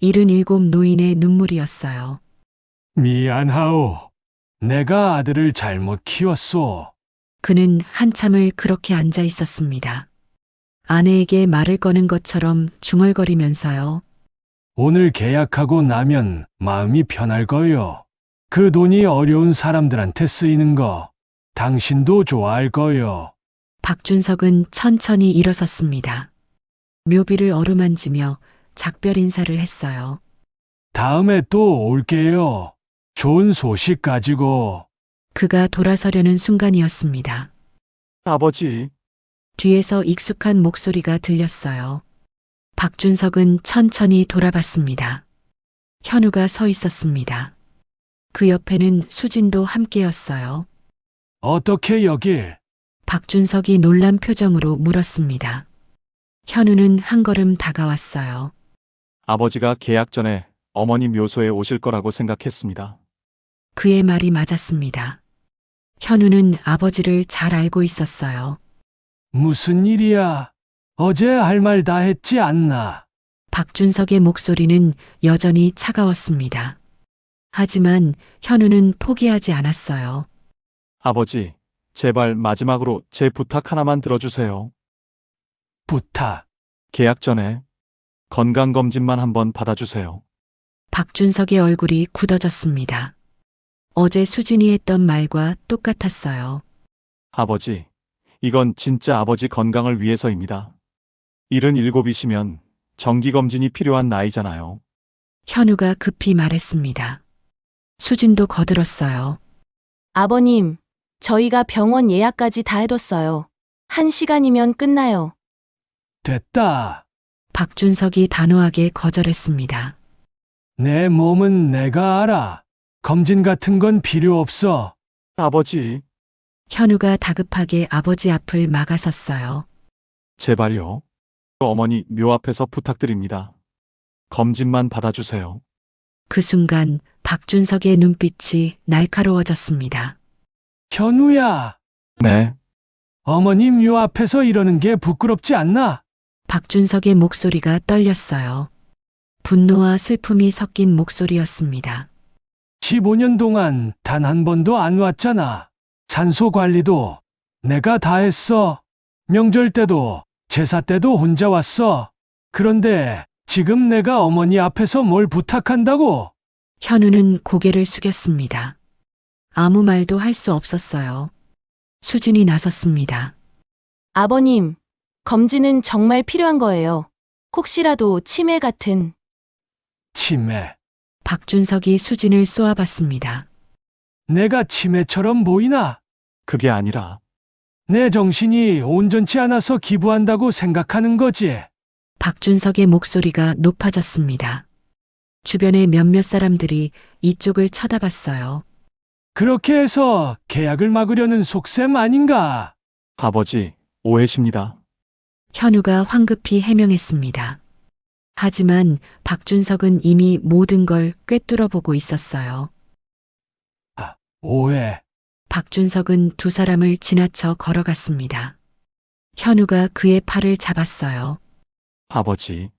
77 노인의 눈물이었어요. 미안하오. 내가 아들을 잘못 키웠소. 그는 한참을 그렇게 앉아 있었습니다. 아내에게 말을 거는 것처럼 중얼거리면서요. 오늘 계약하고 나면 마음이 편할 거요. 그 돈이 어려운 사람들한테 쓰이는 거 당신도 좋아할 거요. 박준석은 천천히 일어섰습니다. 묘비를 어루만지며 작별 인사를 했어요. 다음에 또 올게요. 좋은 소식 가지고. 그가 돌아서려는 순간이었습니다. 아버지, 뒤에서 익숙한 목소리가 들렸어요. 박준석은 천천히 돌아봤습니다. 현우가 서 있었습니다. 그 옆에는 수진도 함께였어요. 어떻게 여길? 박준석이 놀란 표정으로 물었습니다. 현우는 한 걸음 다가왔어요. 아버지가 계약 전에 어머니 묘소에 오실 거라고 생각했습니다. 그의 말이 맞았습니다. 현우는 아버지를 잘 알고 있었어요. 무슨 일이야? 어제 할 말 다 했지 않나? 박준석의 목소리는 여전히 차가웠습니다. 하지만 현우는 포기하지 않았어요. 아버지, 제발 마지막으로 제 부탁 하나만 들어주세요. 부탁. 계약 전에 건강검진만 한번 받아주세요. 박준석의 얼굴이 굳어졌습니다. 어제 수진이 했던 말과 똑같았어요. 아버지, 이건 진짜 아버지 건강을 위해서입니다. 77이시면 정기검진이 필요한 나이잖아요. 현우가 급히 말했습니다. 수진도 거들었어요. 아버님, 저희가 병원 예약까지 다 해뒀어요. 1시간이면 끝나요. 됐다. 박준석이 단호하게 거절했습니다. 내 몸은 내가 알아. 검진 같은 건 필요 없어. 아버지, 현우가 다급하게 아버지 앞을 막아섰어요. 제발요. 어머니 묘 앞에서 부탁드립니다. 검진만 받아주세요. 그 순간 박준석의 눈빛이 날카로워졌습니다. 현우야, 네, 어머님 요 앞에서 이러는 게 부끄럽지 않나? 박준석의 목소리가 떨렸어요. 분노와 슬픔이 섞인 목소리였습니다. 15년 동안 단 한 번도 안 왔잖아. 산소 관리도 내가 다 했어. 명절 때도 제사 때도 혼자 왔어. 그런데 지금 내가 어머니 앞에서 뭘 부탁한다고? 현우는 고개를 숙였습니다. 아무 말도 할 수 없었어요. 수진이 나섰습니다. 아버님, 검진은 정말 필요한 거예요. 혹시라도 치매 같은. 치매. 박준석이 수진을 쏘아봤습니다. 내가 치매처럼 보이나? 그게 아니라 내 정신이 온전치 않아서 기부한다고 생각하는 거지. 박준석의 목소리가 높아졌습니다. 주변의 몇몇 사람들이 이쪽을 쳐다봤어요. 그렇게 해서 계약을 막으려는 속셈 아닌가? 아버지, 오해십니다. 현우가 황급히 해명했습니다. 하지만 박준석은 이미 모든 걸 꿰뚫어 보고 있었어요. 오해. 박준석은 두 사람을 지나쳐 걸어갔습니다. 현우가 그의 팔을 잡았어요. 아버지,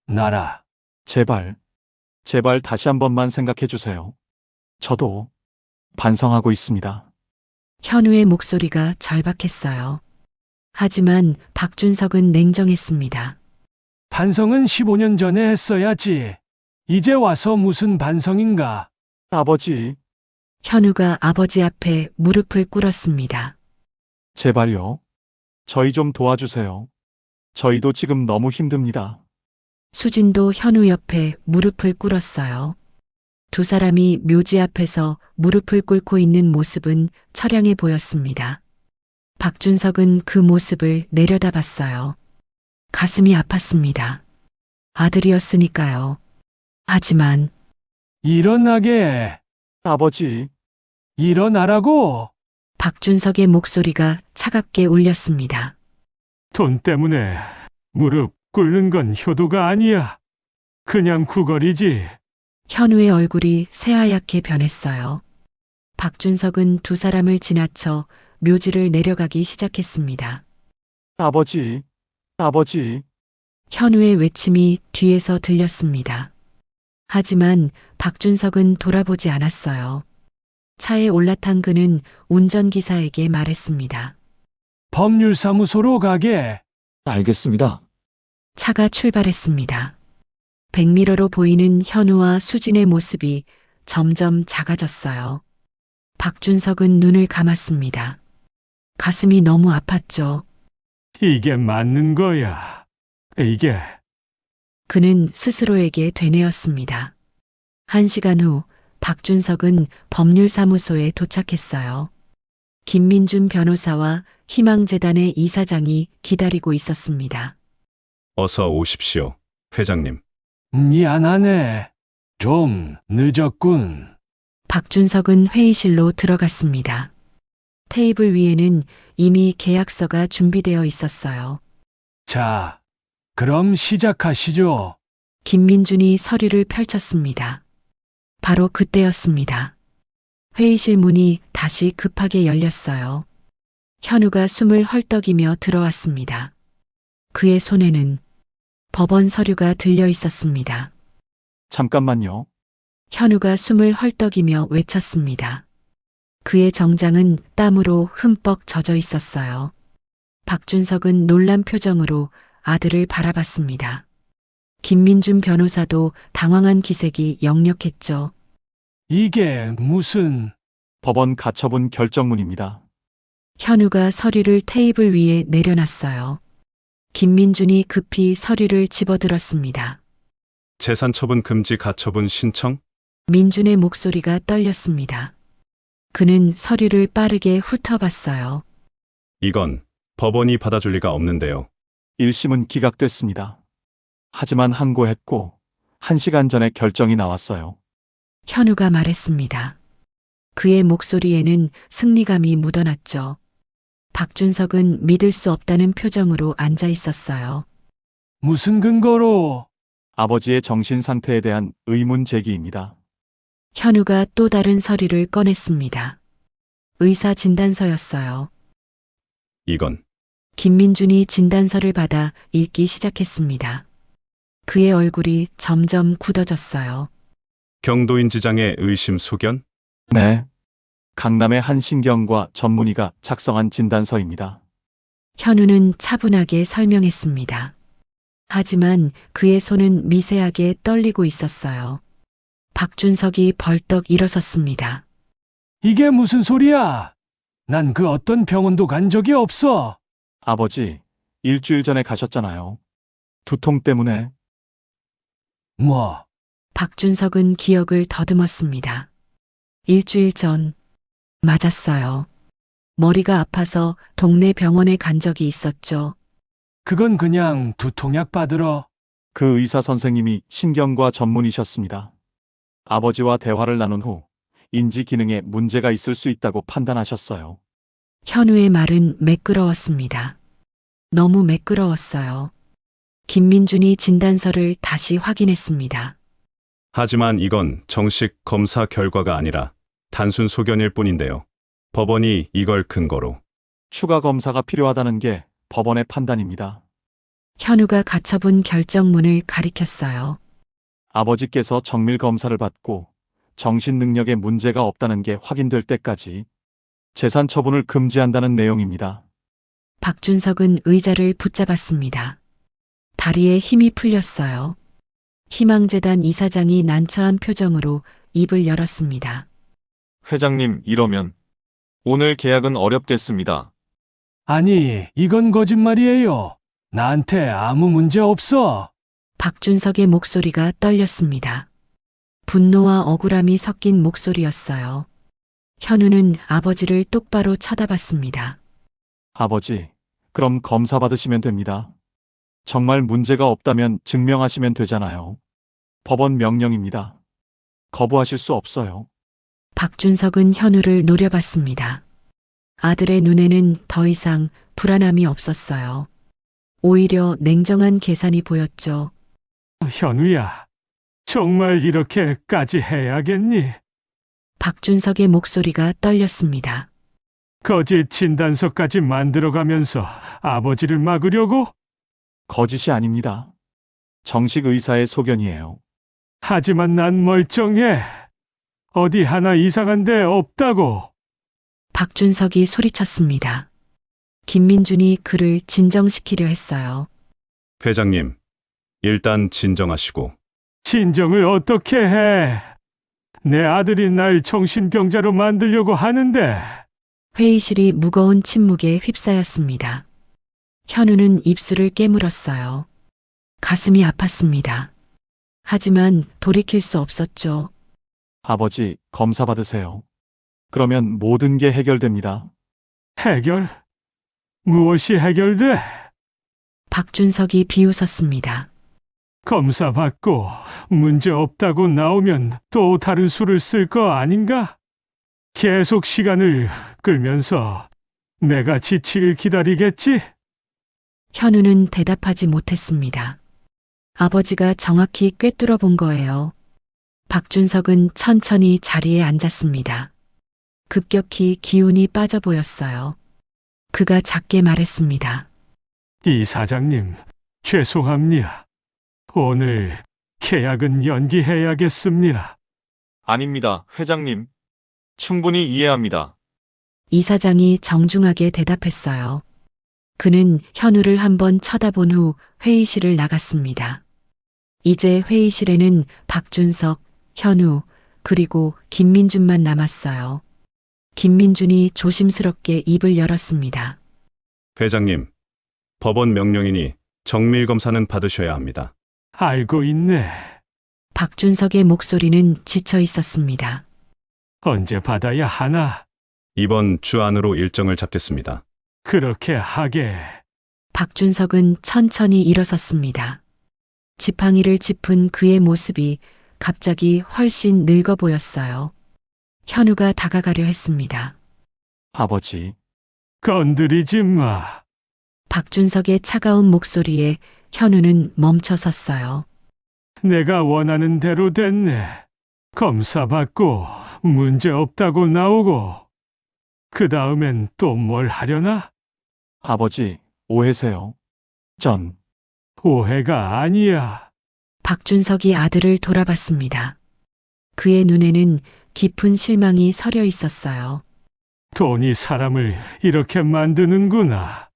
나라. 제발 다시 한 번만 생각해 주세요. 저도 반성하고 있습니다. 현우의 목소리가 절박했어요. 하지만 박준석은 냉정했습니다. 반성은 15년 전에 했어야지. 이제 와서 무슨 반성인가? 아버지, 현우가 아버지 앞에 무릎을 꿇었습니다. 제발요. 저희 좀 도와주세요. 저희도 지금 너무 힘듭니다. 수진도 현우 옆에 무릎을 꿇었어요. 두 사람이 묘지 앞에서 무릎을 꿇고 있는 모습은 처량해 보였습니다. 박준석은 그 모습을 내려다봤어요. 가슴이 아팠습니다. 아들이었으니까요. 하지만 일어나게. 아버지, 일어나라고. 박준석의 목소리가 차갑게 울렸습니다. 돈 때문에 무릎 꿇는 건 효도가 아니야. 그냥 구걸이지. 현우의 얼굴이 새하얗게 변했어요. 박준석은 두 사람을 지나쳐 묘지를 내려가기 시작했습니다. 아버지, 아버지, 현우의 외침이 뒤에서 들렸습니다. 하지만 박준석은 돌아보지 않았어요. 차에 올라탄 그는 운전기사에게 말했습니다. 법률사무소로 가게. 알겠습니다. 차가 출발했습니다. 백미러로 보이는 현우와 수진의 모습이 점점 작아졌어요. 박준석은 눈을 감았습니다. 가슴이 너무 아팠죠. 이게 맞는 거야. 이게. 그는 스스로에게 되뇌었습니다. 1시간 후 박준석은 법률사무소에 도착했어요. 김민준 변호사와 희망재단의 이사장이 기다리고 있었습니다. 어서 오십시오, 회장님. 미안하네. 좀 늦었군. 박준석은 회의실로 들어갔습니다. 테이블 위에는 이미 계약서가 준비되어 있었어요. 자, 그럼 시작하시죠. 김민준이 서류를 펼쳤습니다. 바로 그때였습니다. 회의실 문이 다시 급하게 열렸어요. 현우가 숨을 헐떡이며 들어왔습니다. 그의 손에는 법원 서류가 들려 있었습니다. 잠깐만요. 현우가 숨을 헐떡이며 외쳤습니다. 그의 정장은 땀으로 흠뻑 젖어 있었어요. 박준석은 놀란 표정으로 아들을 바라봤습니다. 김민준 변호사도 당황한 기색이 역력했죠. 이게 무슨... 법원 가처분 결정문입니다. 현우가 서류를 테이블 위에 내려놨어요. 김민준이 급히 서류를 집어들었습니다. 재산처분 금지 가처분 신청? 민준의 목소리가 떨렸습니다. 그는 서류를 빠르게 훑어봤어요. 이건 법원이 받아줄 리가 없는데요. 1심은 기각됐습니다. 하지만 항고했고 1시간 전에 결정이 나왔어요. 현우가 말했습니다. 그의 목소리에는 승리감이 묻어났죠. 박준석은 믿을 수 없다는 표정으로 앉아 있었어요. 무슨 근거로... 아버지의 정신 상태에 대한 의문 제기입니다. 현우가 또 다른 서류를 꺼냈습니다. 의사 진단서였어요. 이건 김민준이 진단서를 받아 읽기 시작했습니다. 그의 얼굴이 점점 굳어졌어요. 경도인지장의 의심 소견? 네. 강남의 한 신경과 전문의가 작성한 진단서입니다. 현우는 차분하게 설명했습니다. 하지만 그의 손은 미세하게 떨리고 있었어요. 박준석이 벌떡 일어섰습니다. 이게 무슨 소리야? 난 그 어떤 병원도 간 적이 없어. 아버지, 일주일 전에 가셨잖아요. 두통 때문에. 뭐... 박준석은 기억을 더듬었습니다. 일주일 전, 맞았어요. 머리가 아파서 동네 병원에 간 적이 있었죠. 그건 그냥 두통약 받으러... 그 의사 선생님이 신경과 전문이셨습니다. 아버지와 대화를 나눈 후 인지 기능에 문제가 있을 수 있다고 판단하셨어요. 현우의 말은 매끄러웠습니다. 너무 매끄러웠어요. 김민준이 진단서를 다시 확인했습니다. 하지만 이건 정식 검사 결과가 아니라 단순 소견일 뿐인데요. 법원이 이걸 근거로 추가 검사가 필요하다는 게 법원의 판단입니다. 현우가 가처분 결정문을 가리켰어요. 아버지께서 정밀 검사를 받고 정신 능력에 문제가 없다는 게 확인될 때까지 재산 처분을 금지한다는 내용입니다. 박준석은 의자를 붙잡았습니다. 다리에 힘이 풀렸어요. 희망재단 이사장이 난처한 표정으로 입을 열었습니다. 회장님, 이러면 오늘 계약은 어렵겠습니다. 아니, 이건 거짓말이에요. 나한테 아무 문제 없어. 박준석의 목소리가 떨렸습니다. 분노와 억울함이 섞인 목소리였어요. 현우는 아버지를 똑바로 쳐다봤습니다. 아버지, 그럼 검사 받으시면 됩니다. 정말 문제가 없다면 증명하시면 되잖아요. 법원 명령입니다. 거부하실 수 없어요. 박준석은 현우를 노려봤습니다. 아들의 눈에는 더 이상 불안함이 없었어요. 오히려 냉정한 계산이 보였죠. 현우야, 정말 이렇게까지 해야겠니? 박준석의 목소리가 떨렸습니다. 거짓 진단서까지 만들어가면서 아버지를 막으려고? 거짓이 아닙니다. 정식 의사의 소견이에요. 하지만 난 멀쩡해. 어디 하나 이상한 데 없다고. 박준석이 소리쳤습니다. 김민준이 그를 진정시키려 했어요. 회장님, 일단 진정하시고. 진정을 어떻게 해? 내 아들이 날 정신병자로 만들려고 하는데. 회의실이 무거운 침묵에 휩싸였습니다. 현우는 입술을 깨물었어요. 가슴이 아팠습니다. 하지만 돌이킬 수 없었죠. 아버지, 검사 받으세요. 그러면 모든 게 해결됩니다. 해결? 무엇이 해결돼? 박준석이 비웃었습니다. 검사 받고 문제 없다고 나오면 또 다른 수를 쓸 거 아닌가? 계속 시간을 끌면서 내가 지치길 기다리겠지? 현우는 대답하지 못했습니다. 아버지가 정확히 꿰뚫어 본 거예요. 박준석은 천천히 자리에 앉았습니다. 급격히 기운이 빠져 보였어요. 그가 작게 말했습니다. 이 사장님, 죄송합니다. 오늘 계약은 연기해야겠습니다. 아닙니다, 회장님. 충분히 이해합니다. 이사장이 정중하게 대답했어요. 그는 현우를 한번 쳐다본 후 회의실을 나갔습니다. 이제 회의실에는 박준석, 현우, 그리고 김민준만 남았어요. 김민준이 조심스럽게 입을 열었습니다. 회장님, 법원 명령이니 정밀 검사는 받으셔야 합니다. 알고 있네. 박준석의 목소리는 지쳐 있었습니다. 언제 받아야 하나? 이번 주 안으로 일정을 잡겠습니다. 그렇게 하게. 박준석은 천천히 일어섰습니다. 지팡이를 짚은 그의 모습이 갑자기 훨씬 늙어 보였어요. 현우가 다가가려 했습니다. 아버지, 건드리지 마. 박준석의 차가운 목소리에 현우는 멈춰 섰어요. 내가 원하는 대로 됐네. 검사 받고 문제 없다고 나오고. 그 다음엔 또 뭘 하려나? 아버지, 오해세요. 전 오해가 아니야. 박준석이 아들을 돌아봤습니다. 그의 눈에는 깊은 실망이 서려 있었어요. 돈이 사람을 이렇게 만드는구나.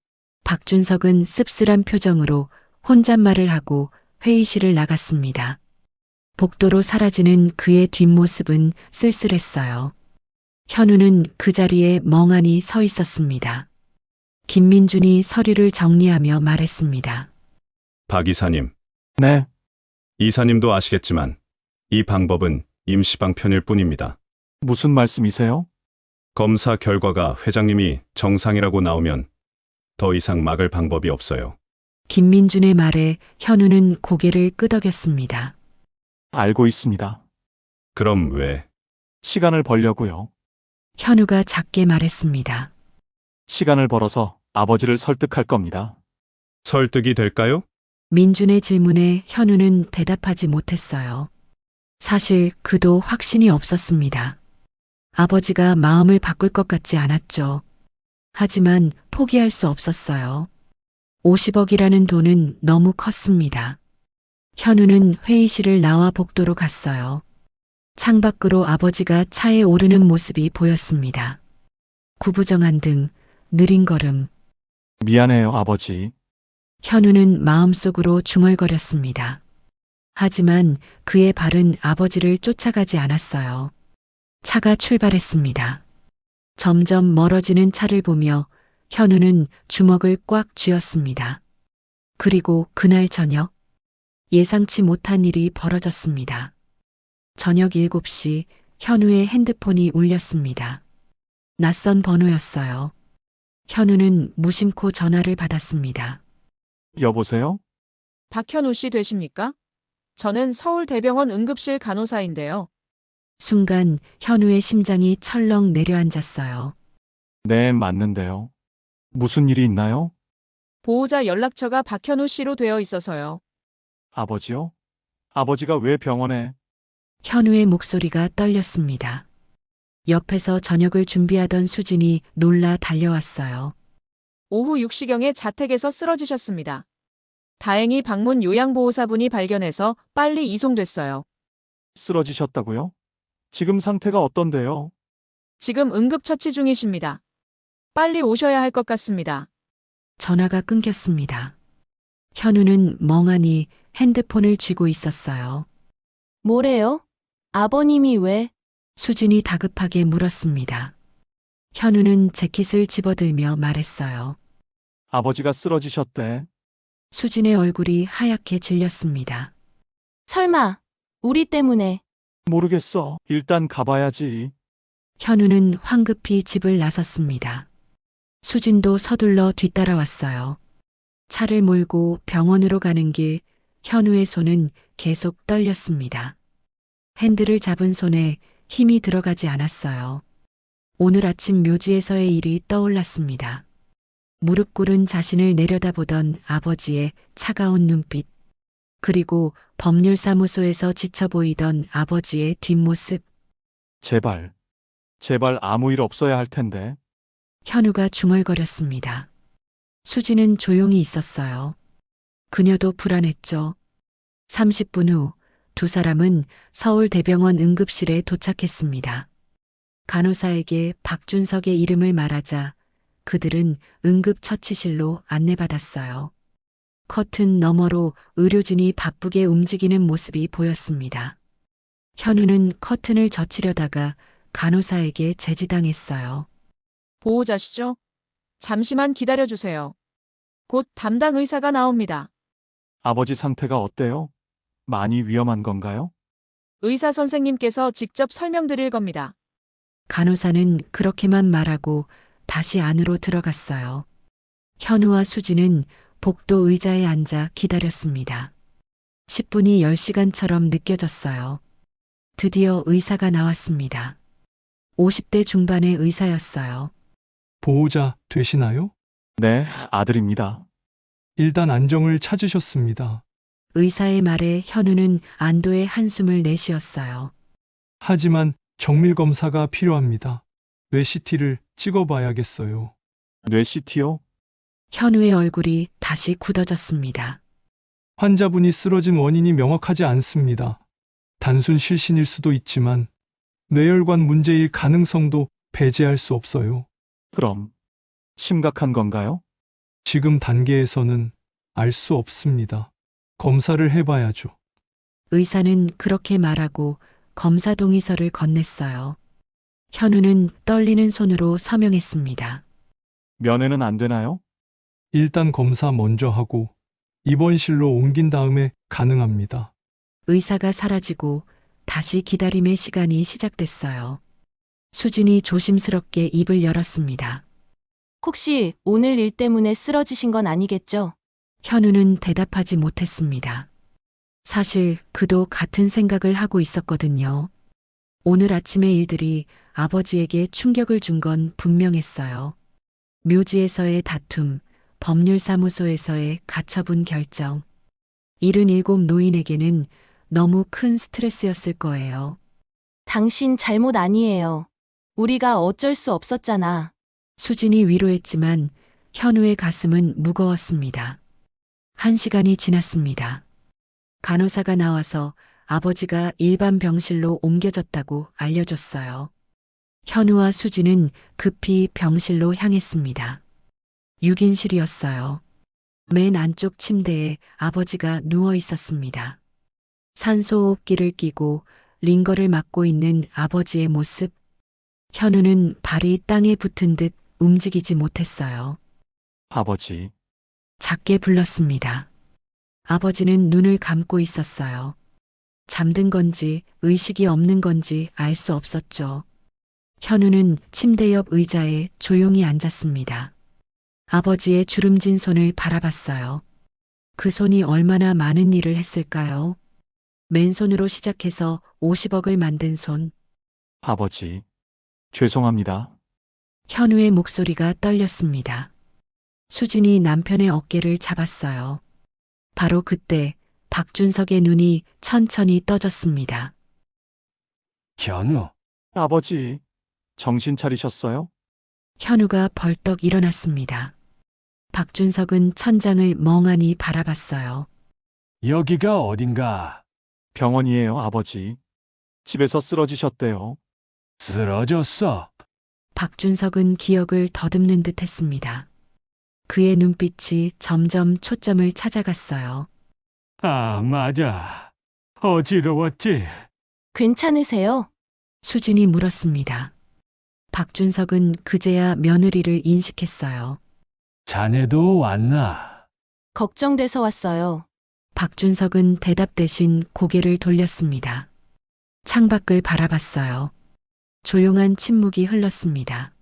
박준석은 씁쓸한 표정으로 혼잣말을 하고 회의실을 나갔습니다. 복도로 사라지는 그의 뒷모습은 쓸쓸했어요. 현우는 그 자리에 멍하니 서 있었습니다. 김민준이 서류를 정리하며 말했습니다. 박 이사님, 네, 이사님도 아시겠지만 이 방법은 임시방편일 뿐입니다. 무슨 말씀이세요? 검사 결과가 회장님이 정상이라고 나오면 더 이상 막을 방법이 없어요. 김민준의 말에 현우는 고개를 끄덕였습니다. 알고 있습니다. 그럼 왜? 시간을 벌려고요. 현우가 작게 말했습니다. 시간을 벌어서 아버지를 설득할 겁니다. 설득이 될까요? 민준의 질문에 현우는 대답하지 못했어요. 사실 그도 확신이 없었습니다. 아버지가 마음을 바꿀 것 같지 않았죠. 하지만 포기할 수 없었어요. 50억이라는 돈은 너무 컸습니다. 현우는 회의실을 나와 복도로 갔어요. 창밖으로 아버지가 차에 오르는 모습이 보였습니다. 구부정한 등, 느린 걸음. 미안해요, 아버지. 현우는 마음속으로 중얼거렸습니다. 하지만 그의 발은 아버지를 쫓아가지 않았어요. 차가 출발했습니다. 점점 멀어지는 차를 보며 현우는 주먹을 꽉 쥐었습니다. 그리고 그날 저녁, 예상치 못한 일이 벌어졌습니다. 저녁 7시 현우의 핸드폰이 울렸습니다. 낯선 번호였어요. 현우는 무심코 전화를 받았습니다. 여보세요? 박현우 씨 되십니까? 저는 서울대병원 응급실 간호사인데요. 순간 현우의 심장이 철렁 내려앉았어요. 네, 맞는데요. 무슨 일이 있나요? 보호자 연락처가 박현우 씨로 되어 있어서요. 아버지요? 아버지가 왜 병원에? 현우의 목소리가 떨렸습니다. 옆에서 저녁을 준비하던 수진이 놀라 달려왔어요. 오후 6시경에 자택에서 쓰러지셨습니다. 다행히 방문 요양보호사분이 발견해서 빨리 이송됐어요. 쓰러지셨다고요? 지금 상태가 어떤데요? 지금 응급처치 중이십니다. 빨리 오셔야 할 것 같습니다. 전화가 끊겼습니다. 현우는 멍하니 핸드폰을 쥐고 있었어요. 뭐래요? 아버님이 왜? 수진이 다급하게 물었습니다. 현우는 재킷을 집어들며 말했어요. 아버지가 쓰러지셨대. 수진의 얼굴이 하얗게 질렸습니다. 설마, 우리 때문에. 모르겠어. 일단 가봐야지. 현우는 황급히 집을 나섰습니다. 수진도 서둘러 뒤따라왔어요. 차를 몰고 병원으로 가는 길, 현우의 손은 계속 떨렸습니다. 핸들을 잡은 손에 힘이 들어가지 않았어요. 오늘 아침 묘지에서의 일이 떠올랐습니다. 무릎 꿇은 자신을 내려다보던 아버지의 차가운 눈빛, 그리고 법률사무소에서 지쳐 보이던 아버지의 뒷모습. 제발 아무 일 없어야 할 텐데. 현우가 중얼거렸습니다. 수지는 조용히 있었어요. 그녀도 불안했죠. 30분 후 두 사람은 서울대병원 응급실에 도착했습니다. 간호사에게 박준석의 이름을 말하자 그들은 응급처치실로 안내받았어요. 커튼 너머로 의료진이 바쁘게 움직이는 모습이 보였습니다. 현우는 커튼을 젖히려다가 간호사에게 제지당했어요. 보호자시죠? 잠시만 기다려주세요. 곧 담당 의사가 나옵니다. 아버지 상태가 어때요? 많이 위험한 건가요? 의사 선생님께서 직접 설명드릴 겁니다. 간호사는 그렇게만 말하고 다시 안으로 들어갔어요. 현우와 수지는 복도 의자에 앉아 기다렸습니다. 10분이 10시간처럼 느껴졌어요. 드디어 의사가 나왔습니다. 50대 중반의 의사였어요. 보호자 되시나요? 네, 아들입니다. 일단 안정을 찾으셨습니다. 의사의 말에 현우는 안도의 한숨을 내쉬었어요. 하지만 정밀 검사가 필요합니다. 뇌 CT를 찍어봐야겠어요. 뇌 CT요? 현우의 얼굴이 다시 굳어졌습니다. 환자분이 쓰러진 원인이 명확하지 않습니다. 단순 실신일 수도 있지만 뇌혈관 문제일 가능성도 배제할 수 없어요. 그럼 심각한 건가요? 지금 단계에서는 알 수 없습니다. 검사를 해봐야죠. 의사는 그렇게 말하고 검사 동의서를 건넸어요. 현우는 떨리는 손으로 서명했습니다. 면회는 안 되나요? 일단 검사 먼저 하고 입원실로 옮긴 다음에 가능합니다. 의사가 사라지고 다시 기다림의 시간이 시작됐어요. 수진이 조심스럽게 입을 열었습니다. 혹시 오늘 일 때문에 쓰러지신 건 아니겠죠? 현우는 대답하지 못했습니다. 사실 그도 같은 생각을 하고 있었거든요. 오늘 아침의 일들이 아버지에게 충격을 준 건 분명했어요. 묘지에서의 다툼, 법률사무소에서의 가처분 결정. 77 노인에게는 너무 큰 스트레스였을 거예요. 당신 잘못 아니에요. 우리가 어쩔 수 없었잖아. 수진이 위로했지만 현우의 가슴은 무거웠습니다. 1시간이 지났습니다. 간호사가 나와서 아버지가 일반 병실로 옮겨졌다고 알려줬어요. 현우와 수지는 급히 병실로 향했습니다. 6인실이었어요. 맨 안쪽 침대에 아버지가 누워 있었습니다. 산소호흡기를 끼고 링거를 맞고 있는 아버지의 모습. 현우는 발이 땅에 붙은 듯 움직이지 못했어요. 아버지, 작게 불렀습니다. 아버지는 눈을 감고 있었어요. 잠든 건지 의식이 없는 건지 알 수 없었죠. 현우는 침대 옆 의자에 조용히 앉았습니다. 아버지의 주름진 손을 바라봤어요. 그 손이 얼마나 많은 일을 했을까요? 맨손으로 시작해서 50억을 만든 손. 아버지, 죄송합니다. 현우의 목소리가 떨렸습니다. 수진이 남편의 어깨를 잡았어요. 바로 그때 박준석의 눈이 천천히 떠졌습니다. 현우, 아버지, 정신 차리셨어요? 현우가 벌떡 일어났습니다. 박준석은 천장을 멍하니 바라봤어요. 여기가 어딘가? 병원이에요, 아버지. 집에서 쓰러지셨대요. 쓰러졌어. 박준석은 기억을 더듬는 듯 했습니다. 그의 눈빛이 점점 초점을 찾아갔어요. 아, 맞아. 어지러웠지? 괜찮으세요? 수진이 물었습니다. 박준석은 그제야 며느리를 인식했어요. 자네도 왔나? 걱정돼서 왔어요. 박준석은 대답 대신 고개를 돌렸습니다. 창밖을 바라봤어요. 조용한 침묵이 흘렀습니다.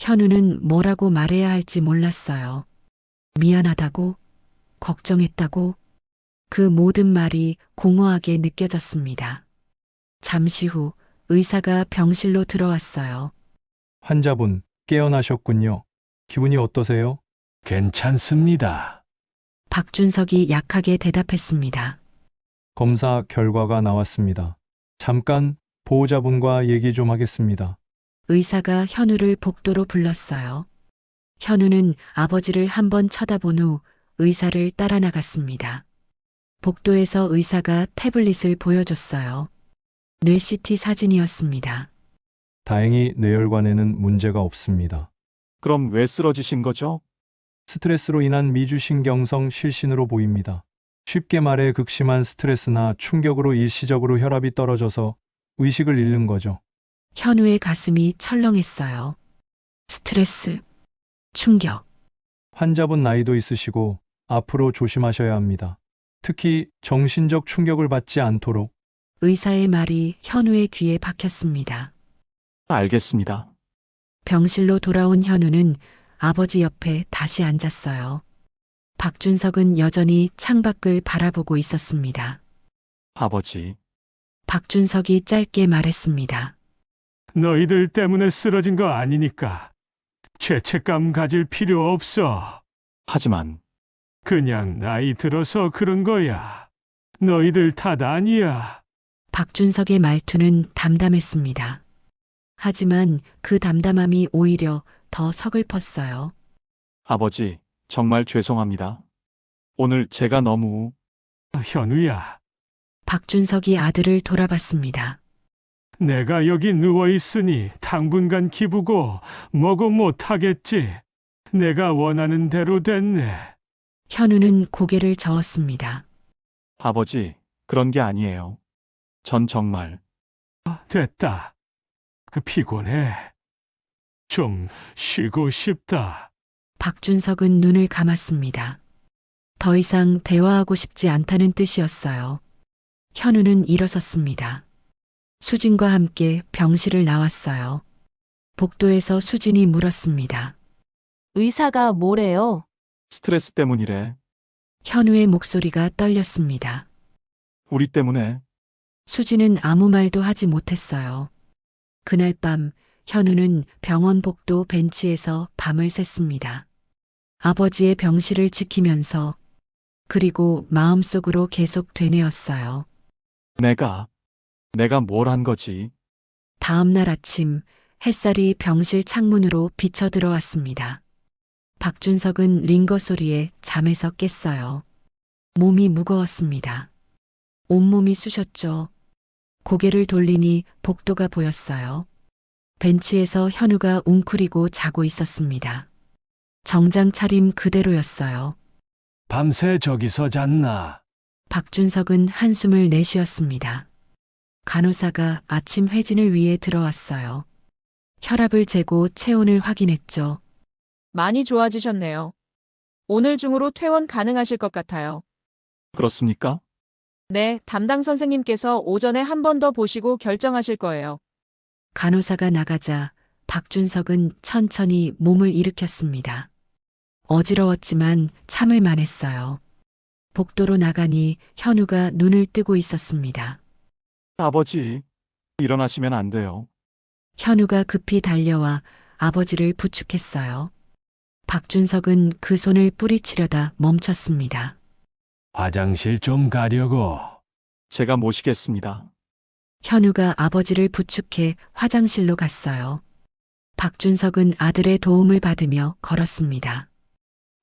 현우는 뭐라고 말해야 할지 몰랐어요. 미안하다고, 걱정했다고, 그 모든 말이 공허하게 느껴졌습니다. 잠시 후 의사가 병실로 들어왔어요. 환자분 깨어나셨군요. 기분이 어떠세요? 괜찮습니다. 박준석이 약하게 대답했습니다. 검사 결과가 나왔습니다. 잠깐 보호자분과 얘기 좀 하겠습니다. 의사가 현우를 복도로 불렀어요. 현우는 아버지를 한번 쳐다본 후 의사를 따라 나갔습니다. 복도에서 의사가 태블릿을 보여줬어요. 뇌 CT 사진이었습니다. 다행히 뇌혈관에는 문제가 없습니다. 그럼 왜 쓰러지신 거죠? 스트레스로 인한 미주신경성 실신으로 보입니다. 쉽게 말해 극심한 스트레스나 충격으로 일시적으로 혈압이 떨어져서 의식을 잃는 거죠. 현우의 가슴이 철렁했어요. 스트레스, 충격. 환자분 나이도 있으시고 앞으로 조심하셔야 합니다. 특히 정신적 충격을 받지 않도록. 의사의 말이 현우의 귀에 박혔습니다. 알겠습니다. 병실로 돌아온 현우는 아버지 옆에 다시 앉았어요. 박준석은 여전히 창밖을 바라보고 있었습니다. 아버지, 박준석이 짧게 말했습니다. 너희들 때문에 쓰러진 거 아니니까 죄책감 가질 필요 없어. 하지만 그냥 나이 들어서 그런 거야. 너희들 탓 아니야. 박준석의 말투는 담담했습니다. 하지만 그 담담함이 오히려 더 서글펐어요. 아버지, 정말 죄송합니다. 오늘 제가 너무 현우야, 박준석이 아들을 돌아봤습니다. 내가 여기 누워 있으니 당분간 기부고 뭐고 못하겠지. 내가 원하는 대로 됐네. 현우는 고개를 저었습니다. 아버지, 그런 게 아니에요. 전 정말 됐다. 피곤해. 좀 쉬고 싶다. 박준석은 눈을 감았습니다. 더 이상 대화하고 싶지 않다는 뜻이었어요. 현우는 일어섰습니다. 수진과 함께 병실을 나왔어요. 복도에서 수진이 물었습니다. 의사가 뭐래요? 스트레스 때문이래. 현우의 목소리가 떨렸습니다. 우리 때문에. 수진은 아무 말도 하지 못했어요. 그날 밤 현우는 병원 복도 벤치에서 밤을 샜습니다. 아버지의 병실을 지키면서 그리고 마음속으로 계속 되뇌었어요. 내가 뭘 한 거지? 다음 날 아침 햇살이 병실 창문으로 비쳐 들어왔습니다. 박준석은 링거 소리에 잠에서 깼어요. 몸이 무거웠습니다. 온몸이 쑤셨죠. 고개를 돌리니 복도가 보였어요. 벤치에서 현우가 웅크리고 자고 있었습니다. 정장 차림 그대로였어요. 밤새 저기서 잤나? 박준석은 한숨을 내쉬었습니다. 간호사가 아침 회진을 위해 들어왔어요. 혈압을 재고 체온을 확인했죠. 많이 좋아지셨네요. 오늘 중으로 퇴원 가능하실 것 같아요. 그렇습니까? 네, 담당 선생님께서 오전에 한 번 더 보시고 결정하실 거예요. 간호사가 나가자 박준석은 천천히 몸을 일으켰습니다. 어지러웠지만 참을 만했어요. 복도로 나가니 현우가 눈을 뜨고 있었습니다. 아버지, 일어나시면 안 돼요. 현우가 급히 달려와 아버지를 부축했어요. 박준석은 그 손을 뿌리치려다 멈췄습니다. 화장실 좀 가려고. 제가 모시겠습니다. 현우가 아버지를 부축해 화장실로 갔어요. 박준석은 아들의 도움을 받으며 걸었습니다.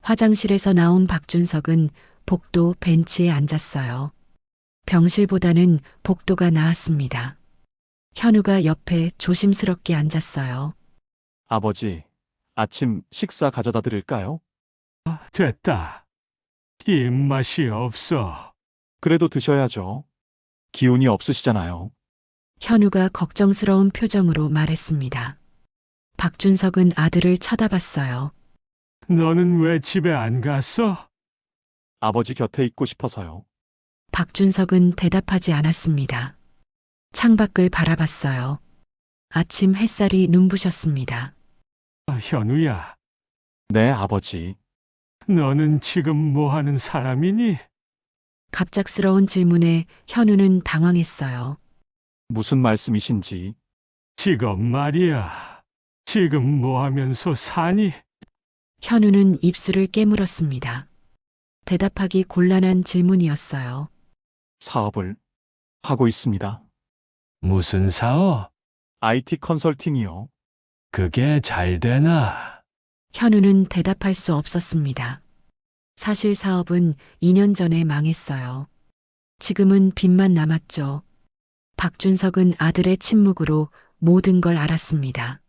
화장실에서 나온 박준석은 복도 벤치에 앉았어요. 병실보다는 복도가 나았습니다. 현우가 옆에 조심스럽게 앉았어요. 아버지, 아침 식사 가져다 드릴까요? 됐다. 입맛이 없어. 그래도 드셔야죠. 기운이 없으시잖아요. 현우가 걱정스러운 표정으로 말했습니다. 박준석은 아들을 쳐다봤어요. 너는 왜 집에 안 갔어? 아버지 곁에 있고 싶어서요. 박준석은 대답하지 않았습니다. 창밖을 바라봤어요. 아침 햇살이 눈부셨습니다. 현우야, 네, 아버지. 너는 지금 뭐 하는 사람이니? 갑작스러운 질문에 현우는 당황했어요. 무슨 말씀이신지. 지금 말이야. 지금 뭐 하면서 사니? 현우는 입술을 깨물었습니다. 대답하기 곤란한 질문이었어요. 사업을 하고 있습니다. 무슨 사업? IT 컨설팅이요. 그게 잘 되나? 현우는 대답할 수 없었습니다. 사실 사업은 2년 전에 망했어요. 지금은 빚만 남았죠. 박준석은 아들의 침묵으로 모든 걸 알았습니다.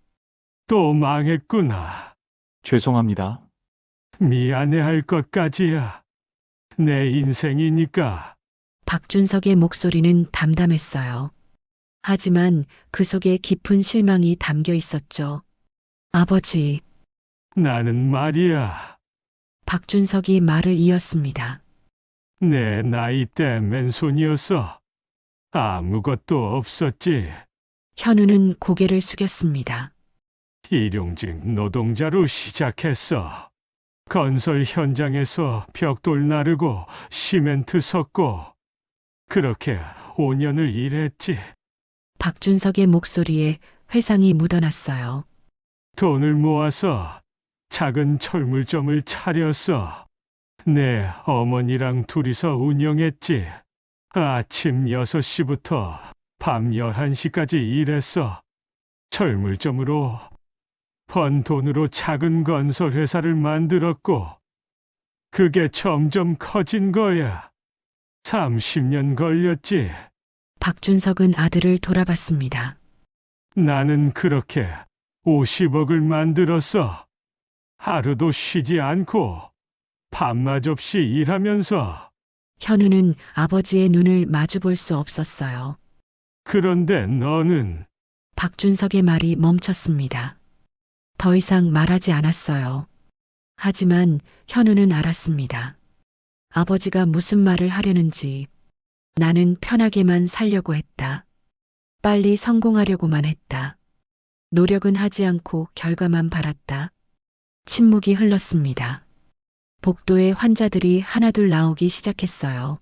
또 망했구나. 죄송합니다. 미안해할 것까지야. 내 인생이니까. 박준석의 목소리는 담담했어요. 하지만 그 속에 깊은 실망이 담겨 있었죠. 아버지, 나는 말이야. 박준석이 말을 이었습니다. 내 나이 때 맨손이었어. 아무것도 없었지. 현우는 고개를 숙였습니다. 일용직 노동자로 시작했어. 건설 현장에서 벽돌 나르고 시멘트 섞고 그렇게 5년을 일했지. 박준석의 목소리에 회상이 묻어났어요. 돈을 모아서 작은 철물점을 차렸어. 내 어머니랑 둘이서 운영했지. 아침 6시부터 밤 11시까지 일했어. 철물점으로 번 돈으로 작은 건설 회사를 만들었고 그게 점점 커진 거야. 30년 걸렸지. 박준석은 아들을 돌아봤습니다. 나는 그렇게 50억을 만들었어. 하루도 쉬지 않고 밤낮 없이 일하면서. 현우는 아버지의 눈을 마주볼 수 없었어요. 그런데 너는 박준석의 말이 멈췄습니다. 더 이상 말하지 않았어요. 하지만 현우는 알았습니다. 아버지가 무슨 말을 하려는지. 나는 편하게만 살려고 했다. 빨리 성공하려고만 했다. 노력은 하지 않고 결과만 바랐다. 침묵이 흘렀습니다. 복도에 환자들이 하나둘 나오기 시작했어요.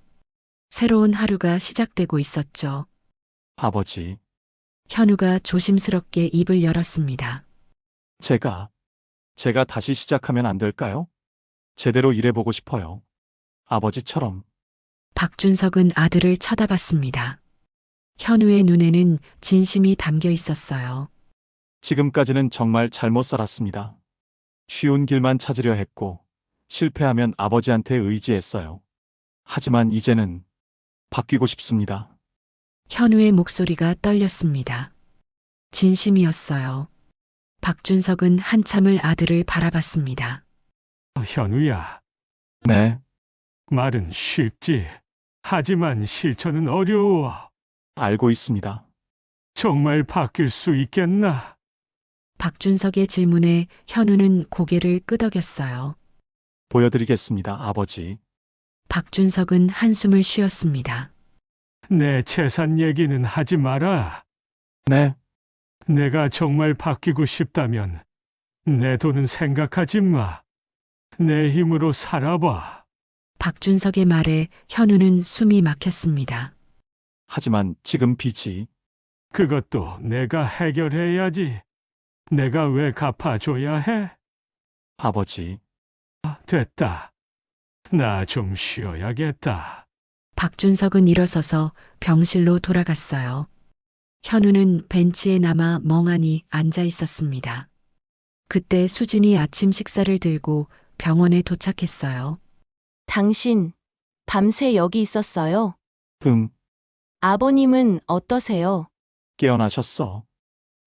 새로운 하루가 시작되고 있었죠. 아버지, 현우가 조심스럽게 입을 열었습니다. 제가 다시 시작하면 안 될까요? 제대로 일해보고 싶어요. 아버지처럼. 박준석은 아들을 쳐다봤습니다. 현우의 눈에는 진심이 담겨 있었어요. 지금까지는 정말 잘못 살았습니다. 쉬운 길만 찾으려 했고, 실패하면 아버지한테 의지했어요. 하지만 이제는 바뀌고 싶습니다. 현우의 목소리가 떨렸습니다. 진심이었어요. 박준석은 한참을 아들을 바라봤습니다. 현우야, 네, 말은 쉽지. 하지만 실천은 어려워. 알고 있습니다. 정말 바뀔 수 있겠나? 박준석의 질문에 현우는 고개를 끄덕였어요. 보여드리겠습니다, 아버지. 박준석은 한숨을 쉬었습니다. 내 재산 얘기는 하지 마라. 네, 내가 정말 바뀌고 싶다면 내 돈은 생각하지 마. 내 힘으로 살아봐. 박준석의 말에 현우는 숨이 막혔습니다. 하지만 지금 빚이 그것도 내가 해결해야지. 내가 왜 갚아줘야 해? 아버지, 됐다. 나 좀 쉬어야겠다. 박준석은 일어서서 병실로 돌아갔어요. 현우는 벤치에 남아 멍하니 앉아 있었습니다. 그때 수진이 아침 식사를 들고 병원에 도착했어요. 당신, 밤새 여기 있었어요? 아버님은 어떠세요? 깨어나셨어.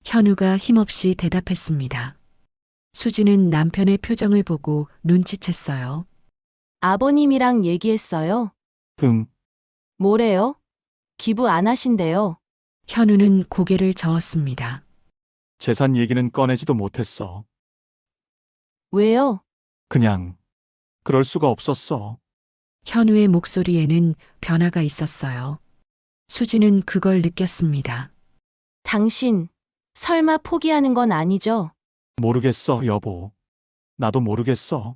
현우가 힘없이 대답했습니다. 수진은 남편의 표정을 보고 눈치챘어요. 아버님이랑 얘기했어요? 뭐래요? 기부 안 하신대요. 현우는 고개를 저었습니다. 재산 얘기는 꺼내지도 못했어. 왜요? 그냥 그럴 수가 없었어. 현우의 목소리에는 변화가 있었어요. 수진은 그걸 느꼈습니다. 당신, 설마 포기하는 건 아니죠? 모르겠어, 여보. 나도 모르겠어.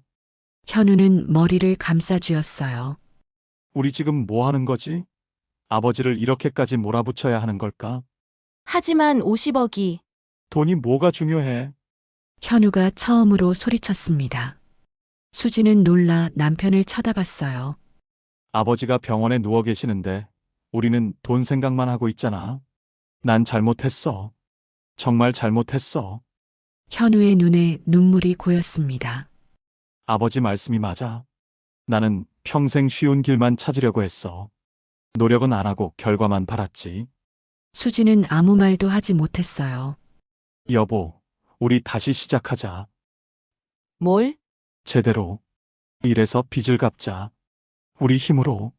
현우는 머리를 감싸쥐었어요. 우리 지금 뭐 하는 거지? 아버지를 이렇게까지 몰아붙여야 하는 걸까? 하지만 50억이 돈이 뭐가 중요해? 현우가 처음으로 소리쳤습니다. 수진은 놀라 남편을 쳐다봤어요. 아버지가 병원에 누워 계시는데 우리는 돈 생각만 하고 있잖아. 난 잘못했어. 정말 잘못했어. 현우의 눈에 눈물이 고였습니다. 아버지 말씀이 맞아. 나는 평생 쉬운 길만 찾으려고 했어. 노력은 안 하고 결과만 바랐지. 수진은 아무 말도 하지 못했어요. 여보, 우리 다시 시작하자. 뭘? 제대로. 일해서 빚을 갚자. 우리 힘으로.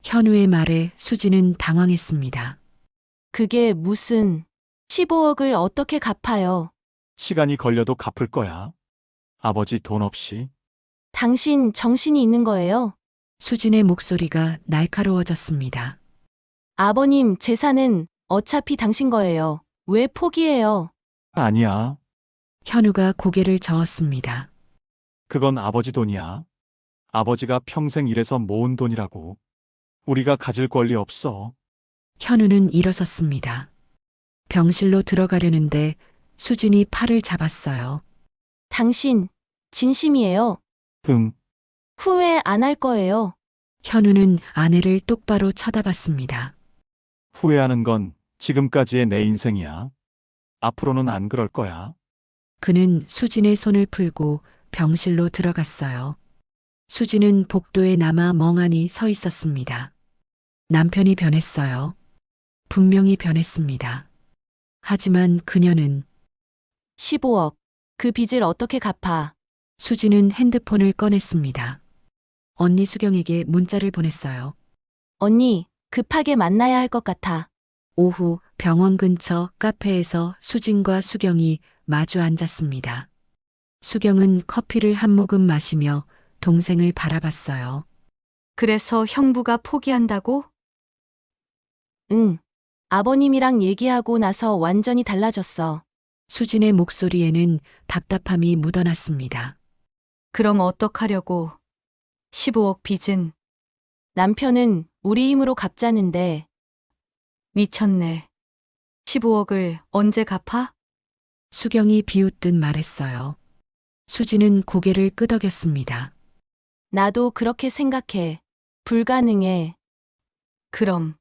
현우의 말에 수진은 당황했습니다. 그게 무슨 15억을 어떻게 갚아요? 시간이 걸려도 갚을 거야. 아버지 돈 없이. 당신 정신이 있는 거예요? 수진의 목소리가 날카로워졌습니다. 아버님 재산은 어차피 당신 거예요. 왜 포기해요? 아니야. 현우가 고개를 저었습니다. 그건 아버지 돈이야. 아버지가 평생 일해서 모은 돈이라고. 우리가 가질 권리 없어. 현우는 일어섰습니다. 병실로 들어가려는데 수진이 팔을 잡았어요. 당신 진심이에요? 후회 안 할 거예요. 현우는 아내를 똑바로 쳐다봤습니다. 후회하는 건 지금까지의 내 인생이야. 앞으로는 안 그럴 거야. 그는 수진의 손을 풀고 병실로 들어갔어요. 수진은 복도에 남아 멍하니 서 있었습니다. 남편이 변했어요. 분명히 변했습니다. 하지만 그녀는 15억. 그 빚을 어떻게 갚아? 수진은 핸드폰을 꺼냈습니다. 언니 수경에게 문자를 보냈어요. 언니, 급하게 만나야 할 것 같아. 오후 병원 근처 카페에서 수진과 수경이 마주 앉았습니다. 수경은 커피를 한 모금 마시며 동생을 바라봤어요. 그래서 형부가 포기한다고? 응. 아버님이랑 얘기하고 나서 완전히 달라졌어. 수진의 목소리에는 답답함이 묻어났습니다. 그럼 어떡하려고? 15억 빚은 남편은 우리 힘으로 갚자는데 미쳤네. 15억을 언제 갚아? 수경이 비웃듯 말했어요. 수진은 고개를 끄덕였습니다. 나도 그렇게 생각해. 불가능해. 그럼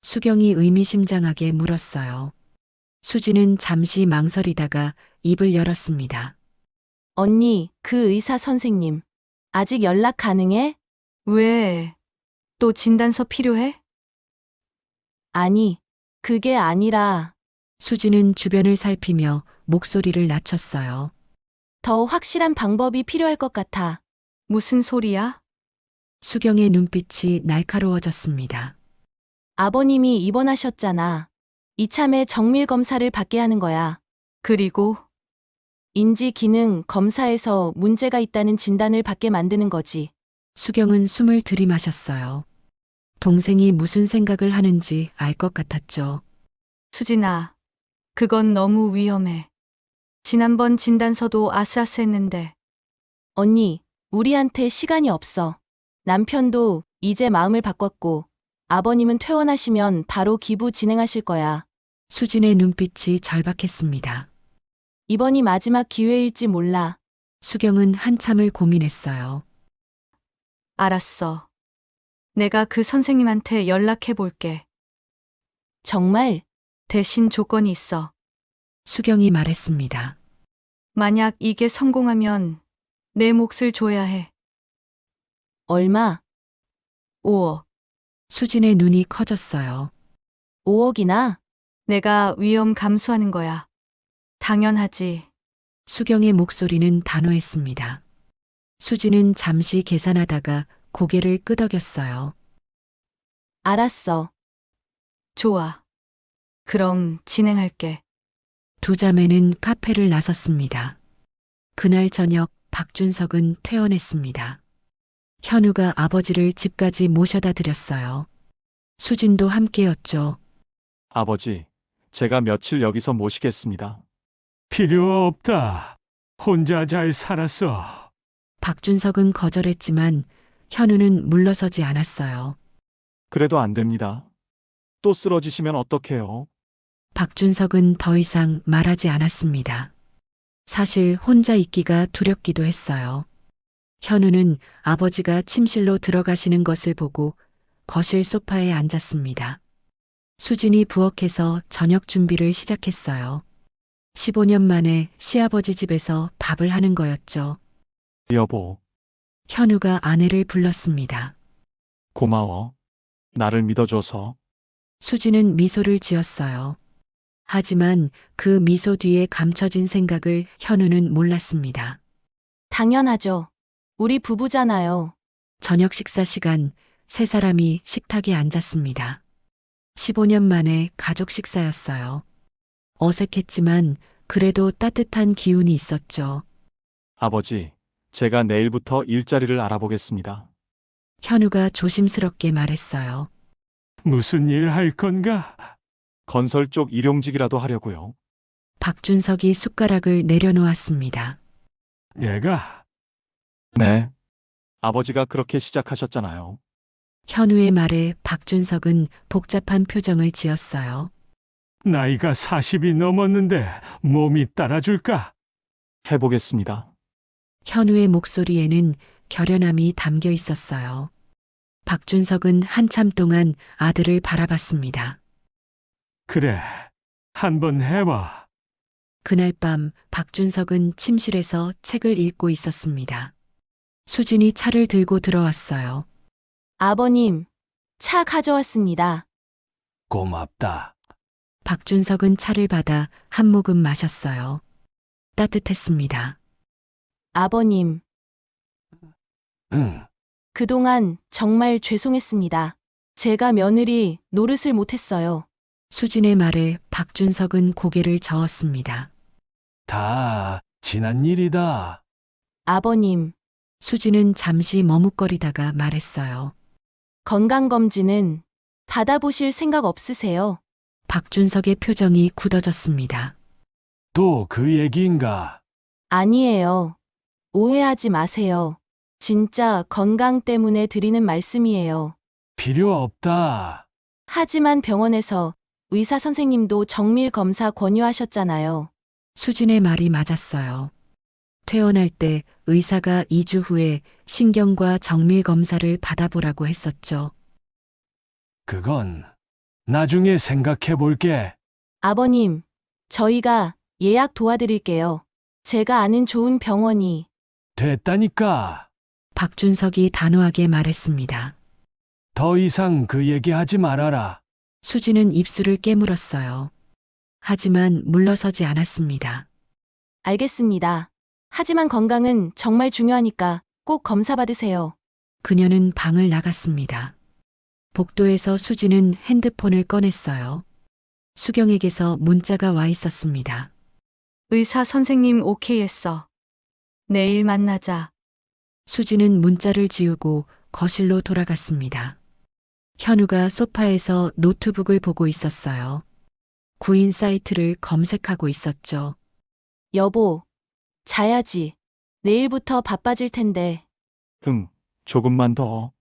수경이 의미심장하게 물었어요. 수진은 잠시 망설이다가 입을 열었습니다. 언니, 그 의사 선생님. 아직 연락 가능해? 왜? 또 진단서 필요해? 아니, 그게 아니라 수지는 주변을 살피며 목소리를 낮췄어요. 더 확실한 방법이 필요할 것 같아. 무슨 소리야? 수경의 눈빛이 날카로워졌습니다. 아버님이 입원하셨잖아. 이참에 정밀 검사를 받게 하는 거야. 그리고 인지 기능 검사에서 문제가 있다는 진단을 받게 만드는 거지. 수경은 숨을 들이마셨어요. 동생이 무슨 생각을 하는지 알 것 같았죠. 수진아, 그건 너무 위험해. 지난번 진단서도 아슬아슬했는데. 언니, 우리한테 시간이 없어. 남편도 이제 마음을 바꿨고, 아버님은 퇴원하시면 바로 기부 진행하실 거야. 수진의 눈빛이 절박했습니다. 이번이 마지막 기회일지 몰라. 수경은 한참을 고민했어요. 알았어. 내가 그 선생님한테 연락해 볼게. 정말? 대신 조건이 있어. 수경이 말했습니다. 만약 이게 성공하면 내 몫을 줘야 해. 얼마? 5억. 수진의 눈이 커졌어요. 5억이나? 내가 위험 감수하는 거야. 당연하지. 수경의 목소리는 단호했습니다. 수진은 잠시 계산하다가 고개를 끄덕였어요. 알았어. 좋아. 그럼 진행할게. 두 자매는 카페를 나섰습니다. 그날 저녁 박준석은 퇴원했습니다. 현우가 아버지를 집까지 모셔다 드렸어요. 수진도 함께였죠. 아버지, 제가 며칠 여기서 모시겠습니다. 필요 없다. 혼자 잘 살았어. 박준석은 거절했지만 현우는 물러서지 않았어요. 그래도 안 됩니다. 또 쓰러지시면 어떡해요? 박준석은 더 이상 말하지 않았습니다. 사실 혼자 있기가 두렵기도 했어요. 현우는 아버지가 침실로 들어가시는 것을 보고 거실 소파에 앉았습니다. 수진이 부엌에서 저녁 준비를 시작했어요. 15년 만에 시아버지 집에서 밥을 하는 거였죠. 여보, 현우가 아내를 불렀습니다. 고마워. 나를 믿어줘서. 수진은 미소를 지었어요. 하지만 그 미소 뒤에 감춰진 생각을 현우는 몰랐습니다. 당연하죠. 우리 부부잖아요. 저녁 식사 시간 세 사람이 식탁에 앉았습니다. 15년 만에 가족 식사였어요. 어색했지만 그래도 따뜻한 기운이 있었죠. 아버지, 제가 내일부터 일자리를 알아보겠습니다. 현우가 조심스럽게 말했어요. 무슨 일 할 건가? 건설 쪽 일용직이라도 하려고요. 박준석이 숟가락을 내려놓았습니다. 얘가 네. 아버지가 그렇게 시작하셨잖아요. 현우의 말에 박준석은 복잡한 표정을 지었어요. 나이가 40이 넘었는데 몸이 따라줄까? 해보겠습니다. 현우의 목소리에는 결연함이 담겨 있었어요. 박준석은 한참 동안 아들을 바라봤습니다. 그래, 한번 해봐. 그날 밤 박준석은 침실에서 책을 읽고 있었습니다. 수진이 차를 들고 들어왔어요. 아버님, 차 가져왔습니다. 고맙다. 박준석은 차를 받아 한 모금 마셨어요. 따뜻했습니다. 아버님, 응, 그동안 정말 죄송했습니다. 제가 며느리 노릇을 못했어요. 수진의 말에 박준석은 고개를 저었습니다. 다 지난 일이다. 아버님, 수진은 잠시 머뭇거리다가 말했어요. 건강검진은 받아보실 생각 없으세요? 박준석의 표정이 굳어졌습니다. 또 그 얘기인가? 아니에요. 오해하지 마세요. 진짜 건강 때문에 드리는 말씀이에요. 필요 없다. 하지만 병원에서 의사 선생님도 정밀 검사 권유하셨잖아요. 수진의 말이 맞았어요. 퇴원할 때 의사가 2주 후에 신경과 정밀 검사를 받아보라고 했었죠. 그건 나중에 생각해 볼게. 아버님, 저희가 예약 도와드릴게요. 제가 아는 좋은 병원이. 됐다니까. 박준석이 단호하게 말했습니다. 더 이상 그 얘기하지 말아라. 수진은 입술을 깨물었어요. 하지만 물러서지 않았습니다. 알겠습니다. 하지만 건강은 정말 중요하니까 꼭 검사 받으세요. 그녀는 방을 나갔습니다. 복도에서 수지는 핸드폰을 꺼냈어요. 수경에게서 문자가 와 있었습니다. 의사 선생님 오케이 했어. 내일 만나자. 수지는 문자를 지우고 거실로 돌아갔습니다. 현우가 소파에서 노트북을 보고 있었어요. 구인 사이트를 검색하고 있었죠. 여보, 자야지. 내일부터 바빠질 텐데. 응, 조금만 더.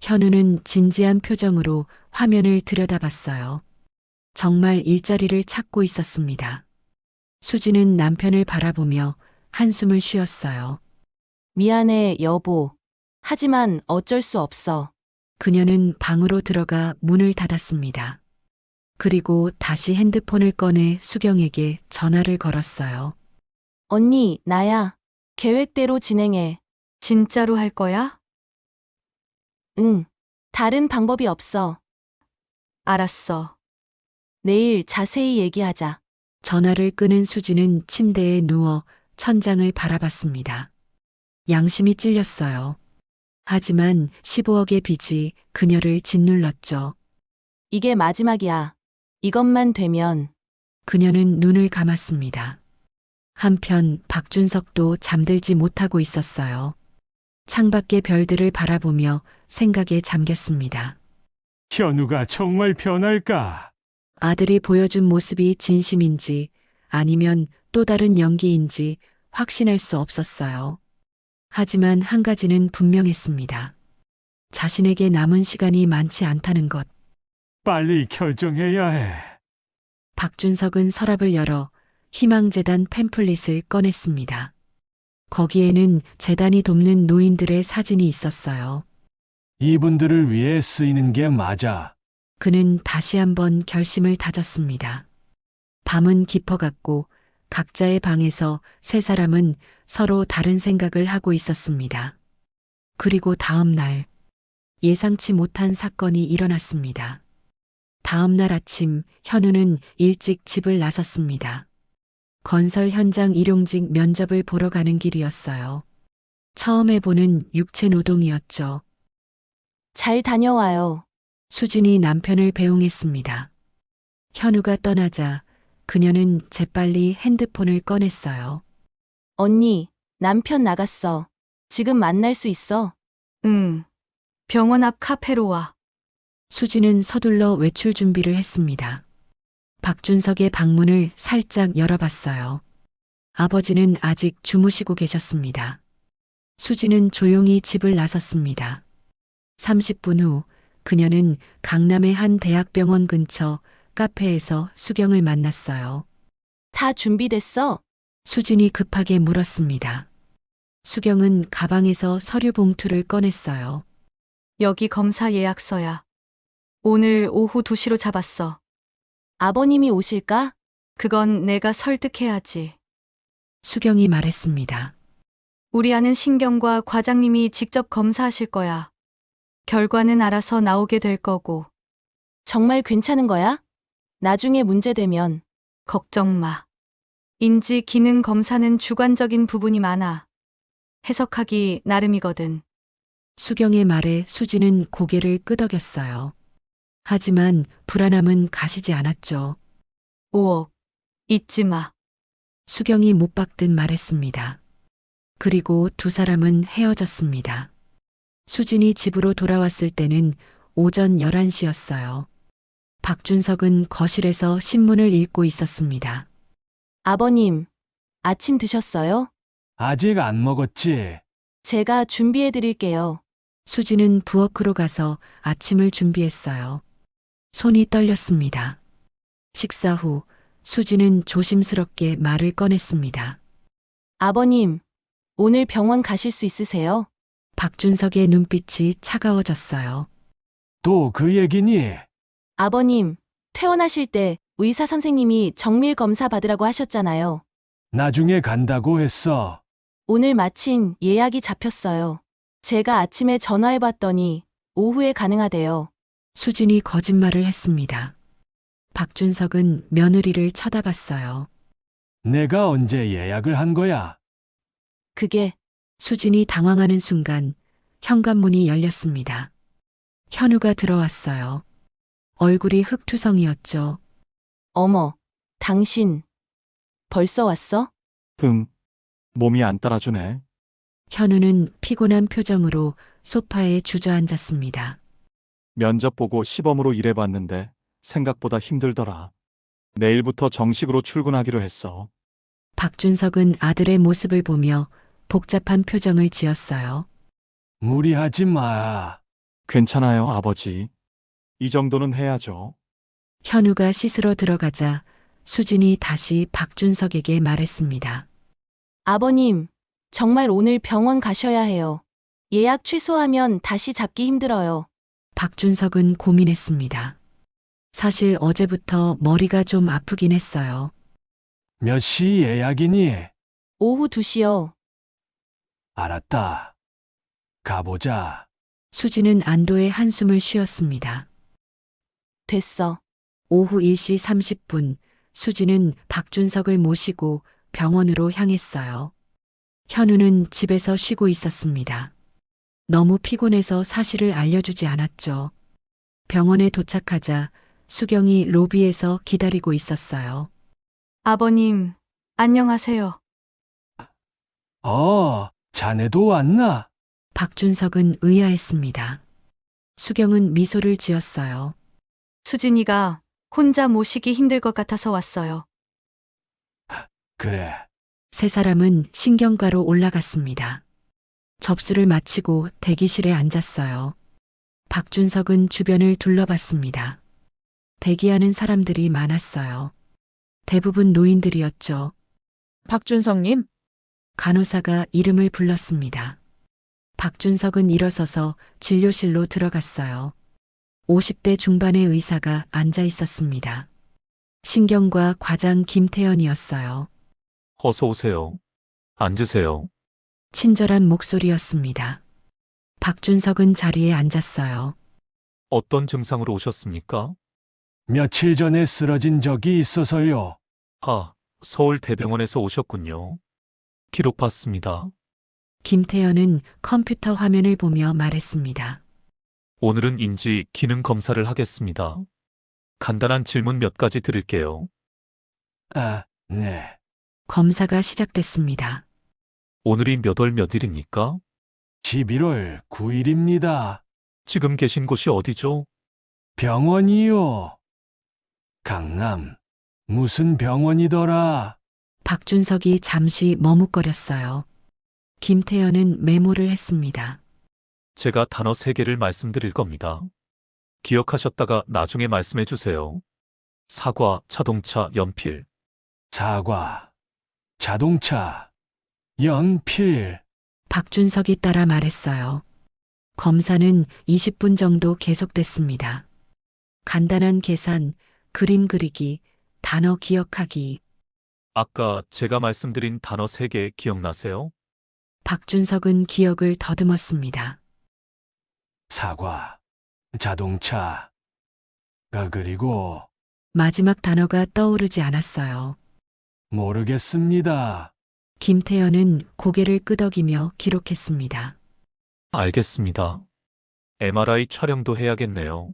현우는 진지한 표정으로 화면을 들여다봤어요. 정말 일자리를 찾고 있었습니다. 수지는 남편을 바라보며 한숨을 쉬었어요. 미안해, 여보. 하지만 어쩔 수 없어. 그녀는 방으로 들어가 문을 닫았습니다. 그리고 다시 핸드폰을 꺼내 수경에게 전화를 걸었어요. 언니, 나야. 계획대로 진행해. 진짜로 할 거야? 응. 다른 방법이 없어. 알았어. 내일 자세히 얘기하자. 전화를 끊은 수지는 침대에 누워 천장을 바라봤습니다. 양심이 찔렸어요. 하지만 15억의 빚이 그녀를 짓눌렀죠. 이게 마지막이야. 이것만 되면. 그녀는 눈을 감았습니다. 한편 박준석도 잠들지 못하고 있었어요. 창밖의 별들을 바라보며 생각에 잠겼습니다. 현우가 정말 변할까? 아들이 보여준 모습이 진심인지 아니면 또 다른 연기인지 확신할 수 없었어요. 하지만 한 가지는 분명했습니다. 자신에게 남은 시간이 많지 않다는 것. 빨리 결정해야 해. 박준석은 서랍을 열어 희망재단 팸플릿을 꺼냈습니다. 거기에는 재단이 돕는 노인들의 사진이 있었어요. 이분들을 위해 쓰이는 게 맞아. 그는 다시 한번 결심을 다졌습니다. 밤은 깊어갔고 각자의 방에서 세 사람은 서로 다른 생각을 하고 있었습니다. 그리고 다음 날 예상치 못한 사건이 일어났습니다. 다음 날 아침 현우는 일찍 집을 나섰습니다. 건설 현장 일용직 면접을 보러 가는 길이었어요. 처음 해보는 육체 노동이었죠. 잘 다녀와요. 수진이 남편을 배웅했습니다. 현우가 떠나자 그녀는 재빨리 핸드폰을 꺼냈어요. 언니, 남편 나갔어. 지금 만날 수 있어? 응. 병원 앞 카페로 와. 수지는 서둘러 외출 준비를 했습니다. 박준석의 방문을 살짝 열어봤어요. 아버지는 아직 주무시고 계셨습니다. 수지는 조용히 집을 나섰습니다. 30분 후 그녀는 강남의 한 대학병원 근처 카페에서 수경을 만났어요. 다 준비됐어? 수진이 급하게 물었습니다. 수경은 가방에서 서류 봉투를 꺼냈어요. 여기 검사 예약서야. 오늘 오후 2시로 잡았어. 아버님이 오실까? 그건 내가 설득해야지. 수경이 말했습니다. 우리 아는 신경과 과장님이 직접 검사하실 거야. 결과는 알아서 나오게 될 거고. 정말 괜찮은 거야? 나중에 문제되면. 걱정 마. 인지 기능 검사는 주관적인 부분이 많아. 해석하기 나름이거든. 수경의 말에 수지는 고개를 끄덕였어요. 하지만 불안함은 가시지 않았죠. 5억. 잊지 마. 수경이 못 박듯 말했습니다. 그리고 두 사람은 헤어졌습니다. 수진이 집으로 돌아왔을 때는 오전 11시였어요. 박준석은 거실에서 신문을 읽고 있었습니다. 아버님, 아침 드셨어요? 아직 안 먹었지? 제가 준비해 드릴게요. 수지는 부엌으로 가서 아침을 준비했어요. 손이 떨렸습니다. 식사 후 수지는 조심스럽게 말을 꺼냈습니다. 아버님, 오늘 병원 가실 수 있으세요? 박준석의 눈빛이 차가워졌어요. 또 그 얘기니? 아버님, 퇴원하실 때 의사 선생님이 정밀 검사 받으라고 하셨잖아요. 나중에 간다고 했어. 오늘 마침 예약이 잡혔어요. 제가 아침에 전화해 봤더니 오후에 가능하대요. 수진이 거짓말을 했습니다. 박준석은 며느리를 쳐다봤어요. 내가 언제 예약을 한 거야? 그게 수진이 당황하는 순간 현관문이 열렸습니다. 현우가 들어왔어요. 얼굴이 흑투성이었죠. 어머, 당신 벌써 왔어? 몸이 안 따라주네. 현우는 피곤한 표정으로 소파에 주저앉았습니다. 면접 보고 시범으로 일해봤는데 생각보다 힘들더라. 내일부터 정식으로 출근하기로 했어. 박준석은 아들의 모습을 보며 복잡한 표정을 지었어요. 무리하지 마. 괜찮아요, 아버지. 이 정도는 해야죠. 현우가 씻으러 들어가자 수진이 다시 박준석에게 말했습니다. 아버님, 정말 오늘 병원 가셔야 해요. 예약 취소하면 다시 잡기 힘들어요. 박준석은 고민했습니다. 사실 어제부터 머리가 좀 아프긴 했어요. 몇 시 예약이니? 오후 2시요. 알았다. 가보자. 수진은 안도의 한숨을 쉬었습니다. 됐어. 오후 1시 30분 수진은 박준석을 모시고 병원으로 향했어요. 현우는 집에서 쉬고 있었습니다. 너무 피곤해서 사실을 알려주지 않았죠. 병원에 도착하자 수경이 로비에서 기다리고 있었어요. 아버님, 안녕하세요. 자네도 왔나? 박준석은 의아했습니다. 수경은 미소를 지었어요. 수진이가 혼자 모시기 힘들 것 같아서 왔어요. 그래. 세 사람은 신경과로 올라갔습니다. 접수를 마치고 대기실에 앉았어요. 박준석은 주변을 둘러봤습니다. 대기하는 사람들이 많았어요. 대부분 노인들이었죠. 박준석님, 간호사가 이름을 불렀습니다. 박준석은 일어서서 진료실로 들어갔어요. 50대 중반의 의사가 앉아 있었습니다. 신경과 과장 김태연이었어요. 어서 오세요. 앉으세요. 친절한 목소리였습니다. 박준석은 자리에 앉았어요. 어떤 증상으로 오셨습니까? 며칠 전에 쓰러진 적이 있어서요. 서울 대병원에서 오셨군요. 기록 봤습니다. 김태연은 컴퓨터 화면을 보며 말했습니다. 오늘은 인지 기능 검사를 하겠습니다. 간단한 질문 몇 가지 드릴게요. 네. 검사가 시작됐습니다. 오늘이 몇 월 몇일입니까? 11월 9일입니다. 지금 계신 곳이 어디죠? 병원이요. 강남. 무슨 병원이더라? 박준석이 잠시 머뭇거렸어요. 김태연은 메모를 했습니다. 제가 단어 3개를 말씀드릴 겁니다. 기억하셨다가 나중에 말씀해 주세요. 사과, 자동차, 연필. 사과, 자동차, 연필. 박준석이 따라 말했어요. 검사는 20분 정도 계속됐습니다. 간단한 계산, 그림 그리기, 단어 기억하기. 아까 제가 말씀드린 단어 3개 기억나세요? 박준석은 기억을 더듬었습니다. 사과, 자동차. 그리고 마지막 단어가 떠오르지 않았어요. 모르겠습니다. 김태연은 고개를 끄덕이며 기록했습니다. 알겠습니다. MRI 촬영도 해야겠네요.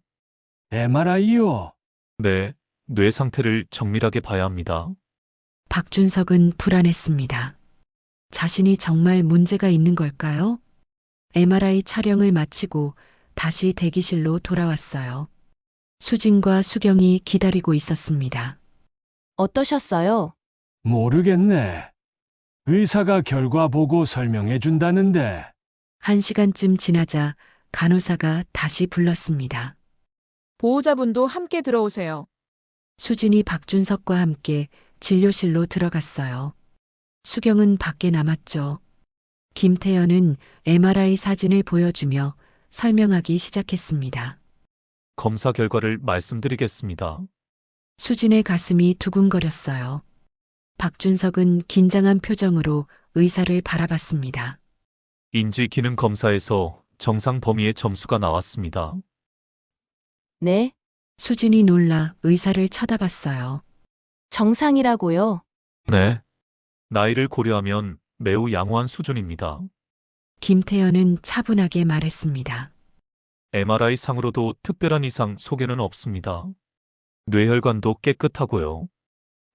MRI요. 네, 뇌 상태를 정밀하게 봐야 합니다. 박준석은 불안했습니다. 자신이 정말 문제가 있는 걸까요? MRI 촬영을 마치고 다시 대기실로 돌아왔어요. 수진과 수경이 기다리고 있었습니다. 어떠셨어요? 모르겠네. 의사가 결과 보고 설명해 준다는데. 1시간쯤 지나자 간호사가 다시 불렀습니다. 보호자분도 함께 들어오세요. 수진이 박준석과 함께 진료실로 들어갔어요. 수경은 밖에 남았죠. 김태연은 MRI 사진을 보여주며 설명하기 시작했습니다. 검사 결과를 말씀드리겠습니다. 수진의 가슴이 두근거렸어요. 박준석은 긴장한 표정으로 의사를 바라봤습니다. 인지 기능 검사에서 정상 범위의 점수가 나왔습니다. 네. 수진이 놀라 의사를 쳐다봤어요. 정상이라고요? 네. 나이를 고려하면 매우 양호한 수준입니다. 김태현은 차분하게 말했습니다. MRI 상으로도 특별한 이상 소견은 없습니다. 뇌혈관도 깨끗하고요.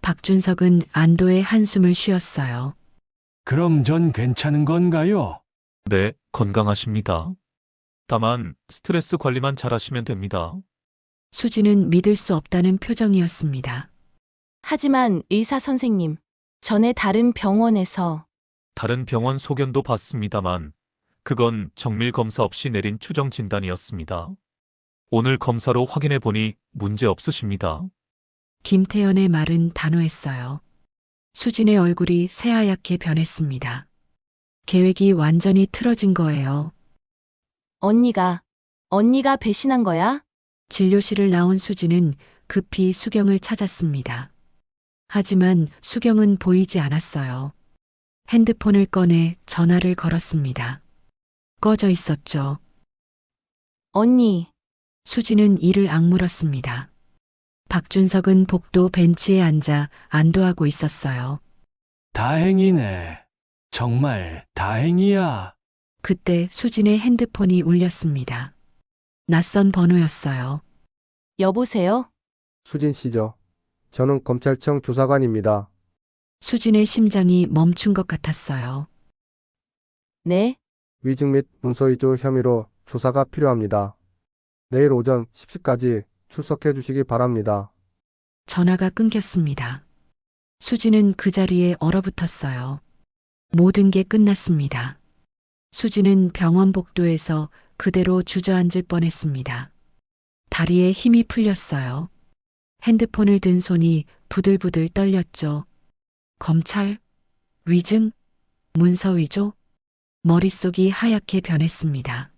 박준석은 안도의 한숨을 쉬었어요. 그럼 전 괜찮은 건가요? 네, 건강하십니다. 다만 스트레스 관리만 잘하시면 됩니다. 수진은 믿을 수 없다는 표정이었습니다. 하지만 의사 선생님, 전에 다른 병원에서 다른 병원 소견도 봤습니다만 그건 정밀 검사 없이 내린 추정 진단이었습니다. 오늘 검사로 확인해 보니 문제 없으십니다. 김태현의 말은 단호했어요. 수진의 얼굴이 새하얗게 변했습니다. 계획이 완전히 틀어진 거예요. 언니가 배신한 거야? 진료실을 나온 수진은 급히 수경을 찾았습니다. 하지만 수경은 보이지 않았어요. 핸드폰을 꺼내 전화를 걸었습니다. 꺼져 있었죠. 언니, 수진은 이를 악물었습니다. 박준석은 복도 벤치에 앉아 안도하고 있었어요. 다행이네. 정말 다행이야. 그때 수진의 핸드폰이 울렸습니다. 낯선 번호였어요. 여보세요? 수진 씨죠. 저는 검찰청 조사관입니다. 수진의 심장이 멈춘 것 같았어요. 네? 위증 및 문서위조 혐의로 조사가 필요합니다. 내일 오전 10시까지 출석해 주시기 바랍니다. 전화가 끊겼습니다. 수진은 그 자리에 얼어붙었어요. 모든 게 끝났습니다. 수진은 병원 복도에서 그대로 주저앉을 뻔했습니다. 다리에 힘이 풀렸어요. 핸드폰을 든 손이 부들부들 떨렸죠. 검찰? 위증? 문서 위조? 머릿속이 하얗게 변했습니다.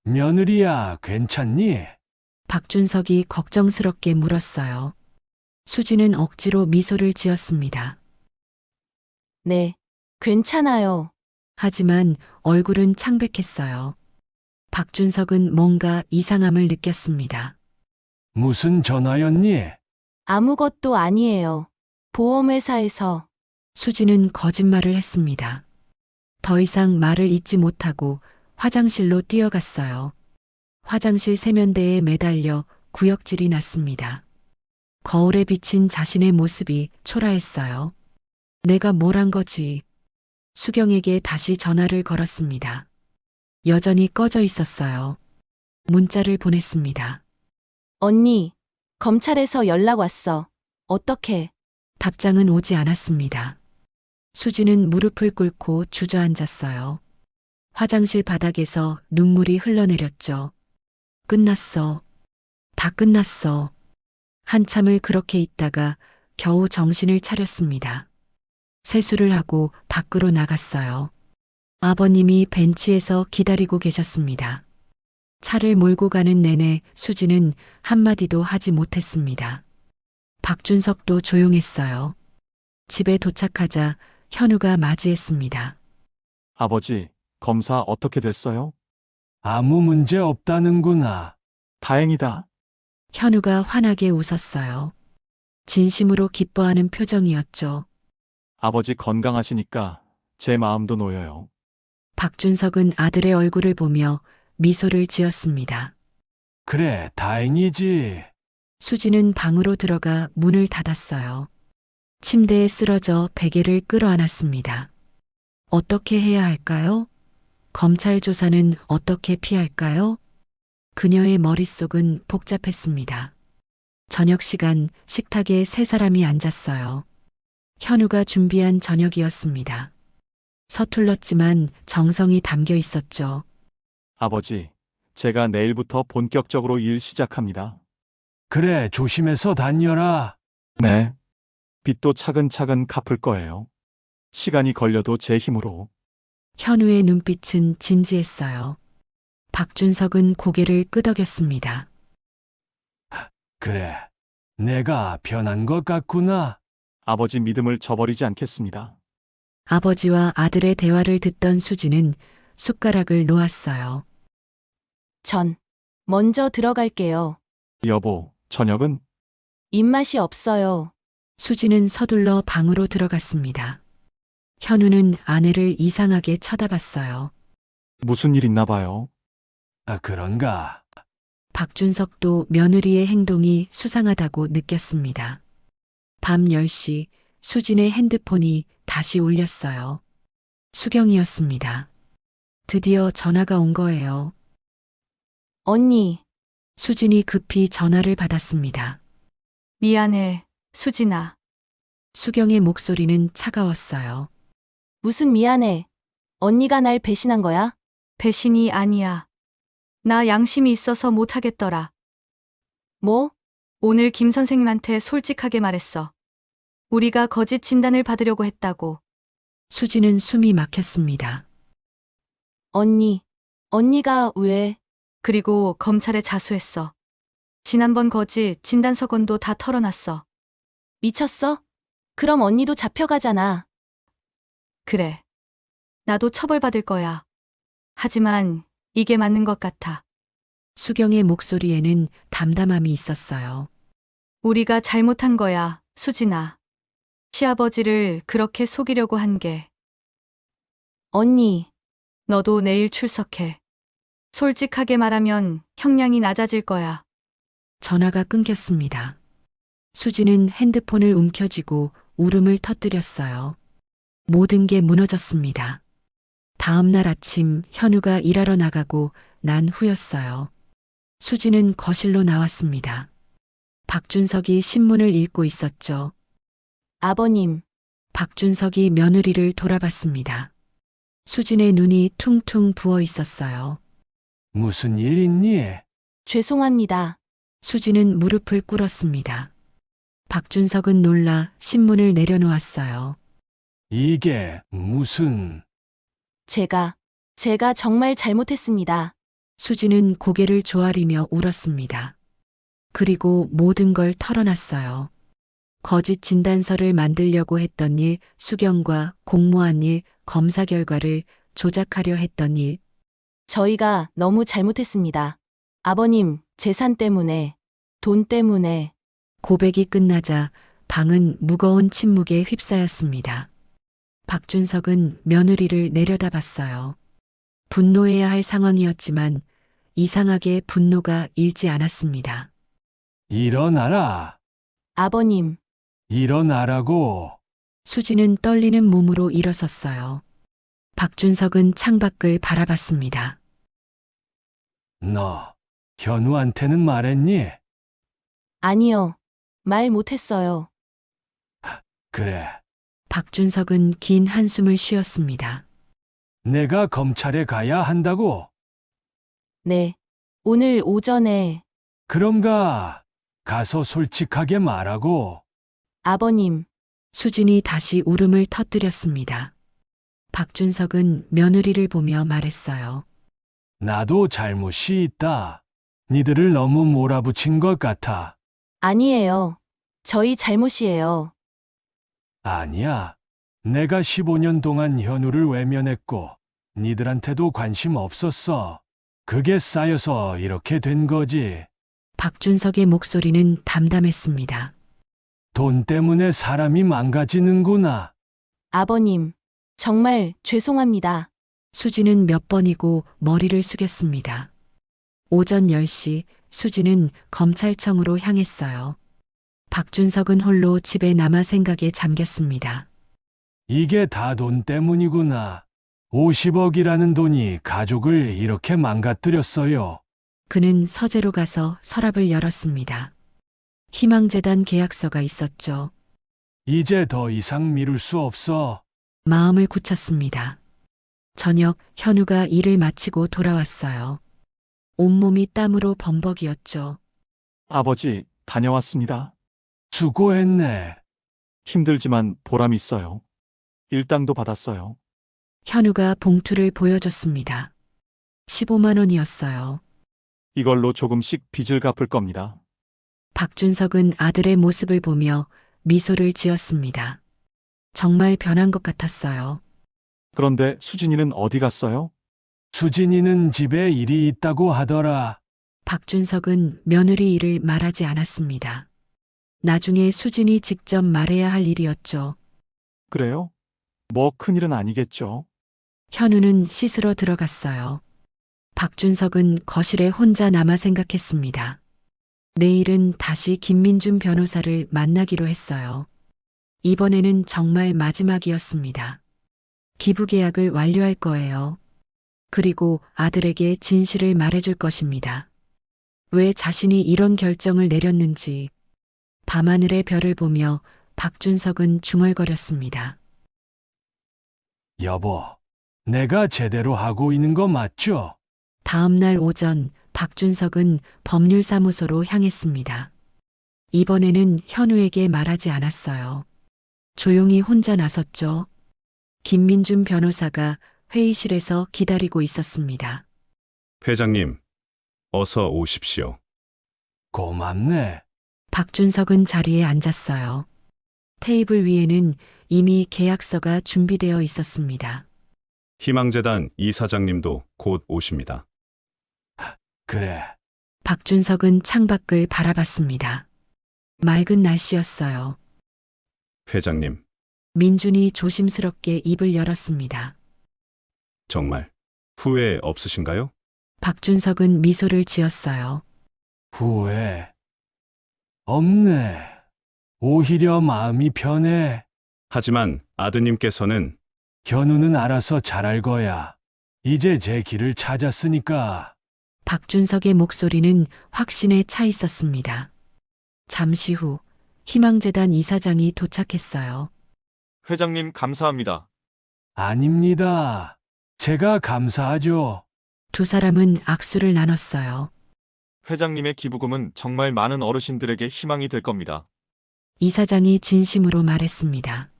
며느리야, 괜찮니? 박준석이 걱정스럽게 물었어요. 수진은 억지로 미소를 지었습니다. 네, 괜찮아요. 하지만 얼굴은 창백했어요. 박준석은 뭔가 이상함을 느꼈습니다. 무슨 전화였니? 아무것도 아니에요. 보험회사에서 수진은 거짓말을 했습니다. 더 이상 말을 잇지 못하고 화장실로 뛰어갔어요. 화장실 세면대에 매달려 구역질이 났습니다. 거울에 비친 자신의 모습이 초라했어요. 내가 뭘 한 거지? 수경에게 다시 전화를 걸었습니다. 여전히 꺼져 있었어요. 문자를 보냈습니다. 언니, 검찰에서 연락 왔어. 어떻게? 답장은 오지 않았습니다. 수지는 무릎을 꿇고 주저앉았어요. 화장실 바닥에서 눈물이 흘러내렸죠. 끝났어. 다 끝났어. 한참을 그렇게 있다가 겨우 정신을 차렸습니다. 세수를 하고 밖으로 나갔어요. 아버님이 벤치에서 기다리고 계셨습니다. 차를 몰고 가는 내내 수지는 한마디도 하지 못했습니다. 박준석도 조용했어요. 집에 도착하자 현우가 맞이했습니다. 아버지, 검사 어떻게 됐어요? 아무 문제 없다는구나. 다행이다. 현우가 환하게 웃었어요. 진심으로 기뻐하는 표정이었죠. 아버지 건강하시니까 제 마음도 놓여요. 박준석은 아들의 얼굴을 보며 미소를 지었습니다. 그래, 다행이지. 수지는 방으로 들어가 문을 닫았어요. 침대에 쓰러져 베개를 끌어안았습니다. 어떻게 해야 할까요? 검찰 조사는 어떻게 피할까요? 그녀의 머릿속은 복잡했습니다. 저녁 시간 식탁에 세 사람이 앉았어요. 현우가 준비한 저녁이었습니다. 서툴렀지만 정성이 담겨 있었죠. 아버지, 제가 내일부터 본격적으로 일 시작합니다. 그래, 조심해서 다녀라. 네. 빚도 차근차근 갚을 거예요. 시간이 걸려도 제 힘으로. 현우의 눈빛은 진지했어요. 박준석은 고개를 끄덕였습니다. 그래, 내가 변한 것 같구나. 아버지 믿음을 저버리지 않겠습니다. 아버지와 아들의 대화를 듣던 수지는 숟가락을 놓았어요. 전 먼저 들어갈게요. 여보, 저녁은? 입맛이 없어요. 수지는 서둘러 방으로 들어갔습니다. 현우는 아내를 이상하게 쳐다봤어요. 무슨 일 있나 봐요. 아, 그런가? 박준석도 며느리의 행동이 수상하다고 느꼈습니다. 밤 10시 수진의 핸드폰이 다시 울렸어요. 수경이었습니다. 드디어 전화가 온 거예요. 언니, 수진이 급히 전화를 받았습니다. 미안해, 수진아. 수경의 목소리는 차가웠어요. 무슨 미안해. 언니가 날 배신한 거야? 배신이 아니야. 나 양심이 있어서 못하겠더라. 뭐? 오늘 김 선생님한테 솔직하게 말했어. 우리가 거짓 진단을 받으려고 했다고. 수진은 숨이 막혔습니다. 언니가 왜? 그리고 검찰에 자수했어. 지난번 거짓 진단서건도 다 털어놨어. 미쳤어? 그럼 언니도 잡혀가잖아. 그래. 나도 처벌받을 거야. 하지만 이게 맞는 것 같아. 수경의 목소리에는 담담함이 있었어요. 우리가 잘못한 거야, 수진아. 시아버지를 그렇게 속이려고 한 게. 언니, 너도 내일 출석해. 솔직하게 말하면 형량이 낮아질 거야. 전화가 끊겼습니다. 수지는 핸드폰을 움켜쥐고 울음을 터뜨렸어요. 모든 게 무너졌습니다. 다음 날 아침 현우가 일하러 나가고 난 후였어요. 수지는 거실로 나왔습니다. 박준석이 신문을 읽고 있었죠. 아버님, 박준석이 며느리를 돌아봤습니다. 수진의 눈이 퉁퉁 부어 있었어요. 무슨 일 있니? 죄송합니다. 수지는 무릎을 꿇었습니다. 박준석은 놀라 신문을 내려놓았어요. 이게 무슨... 제가 정말 잘못했습니다. 수지는 고개를 조아리며 울었습니다. 그리고 모든 걸 털어놨어요. 거짓 진단서를 만들려고 했던 일, 수경과 공모한 일, 검사 결과를 조작하려 했던 일. 저희가 너무 잘못했습니다. 아버님, 재산 때문에, 돈 때문에. 고백이 끝나자 방은 무거운 침묵에 휩싸였습니다. 박준석은 며느리를 내려다봤어요. 분노해야 할 상황이었지만 이상하게 분노가 일지 않았습니다. 일어나라. 아버님, 일어나라고. 수지는 떨리는 몸으로 일어섰어요. 박준석은 창밖을 바라봤습니다. 너 현우한테는 말했니? 아니요. 말 못했어요. 그래. 박준석은 긴 한숨을 쉬었습니다. 내가 검찰에 가야 한다고? 네. 오늘 오전에. 그런가? 가서 솔직하게 말하고. 아버님, 수진이 다시 울음을 터뜨렸습니다. 박준석은 며느리를 보며 말했어요. 나도 잘못이 있다. 니들을 너무 몰아붙인 것 같아. 아니에요. 저희 잘못이에요. 아니야. 내가 15년 동안 현우를 외면했고 니들한테도 관심 없었어. 그게 쌓여서 이렇게 된 거지. 박준석의 목소리는 담담했습니다. 돈 때문에 사람이 망가지는구나. 아버님, 정말 죄송합니다. 수지는 몇 번이고 머리를 숙였습니다. 오전 10시 수지는 검찰청으로 향했어요. 박준석은 홀로 집에 남아 생각에 잠겼습니다. 이게 다 돈 때문이구나. 50억이라는 돈이 가족을 이렇게 망가뜨렸어요. 그는 서재로 가서 서랍을 열었습니다. 희망재단 계약서가 있었죠. 이제 더 이상 미룰 수 없어. 마음을 굳혔습니다. 저녁 현우가 일을 마치고 돌아왔어요. 온몸이 땀으로 범벅이었죠. 아버지, 다녀왔습니다. 수고했네. 힘들지만 보람 있어요. 일당도 받았어요. 현우가 봉투를 보여줬습니다. 15만 원이었어요. 이걸로 조금씩 빚을 갚을 겁니다. 박준석은 아들의 모습을 보며 미소를 지었습니다. 정말 변한 것 같았어요. 그런데 수진이는 어디 갔어요? 수진이는 집에 일이 있다고 하더라. 박준석은 며느리 일을 말하지 않았습니다. 나중에 수진이 직접 말해야 할 일이었죠. 그래요? 뭐 큰일은 아니겠죠? 현우는 씻으러 들어갔어요. 박준석은 거실에 혼자 남아 생각했습니다. 내일은 다시 김민준 변호사를 만나기로 했어요. 이번에는 정말 마지막이었습니다. 기부 계약을 완료할 거예요. 그리고 아들에게 진실을 말해줄 것입니다. 왜 자신이 이런 결정을 내렸는지 밤하늘의 별을 보며 박준석은 중얼거렸습니다. 여보, 내가 제대로 하고 있는 거 맞죠? 다음 날 오전 박준석은 법률사무소로 향했습니다. 이번에는 현우에게 말하지 않았어요. 조용히 혼자 나섰죠. 김민준 변호사가 회의실에서 기다리고 있었습니다. 회장님, 어서 오십시오. 고맙네. 박준석은 자리에 앉았어요. 테이블 위에는 이미 계약서가 준비되어 있었습니다. 희망재단 이사장님도 곧 오십니다. 그래. 박준석은 창밖을 바라봤습니다. 맑은 날씨였어요. 회장님, 민준이 조심스럽게 입을 열었습니다. 정말 후회 없으신가요? 박준석은 미소를 지었어요. 후회. 없네. 오히려 마음이 편해. 하지만 아드님께서는 현우는 알아서 잘할 거야. 이제 제 길을 찾았으니까. 박준석의 목소리는 확신에 차 있었습니다. 잠시 후 희망재단 이사장이 도착했어요. 회장님 감사합니다. 아닙니다. 제가 감사하죠. 두 사람은 악수를 나눴어요. 회장님의 기부금은 정말 많은 어르신들에게 희망이 될 겁니다. 이사장이 진심으로 말했습니다.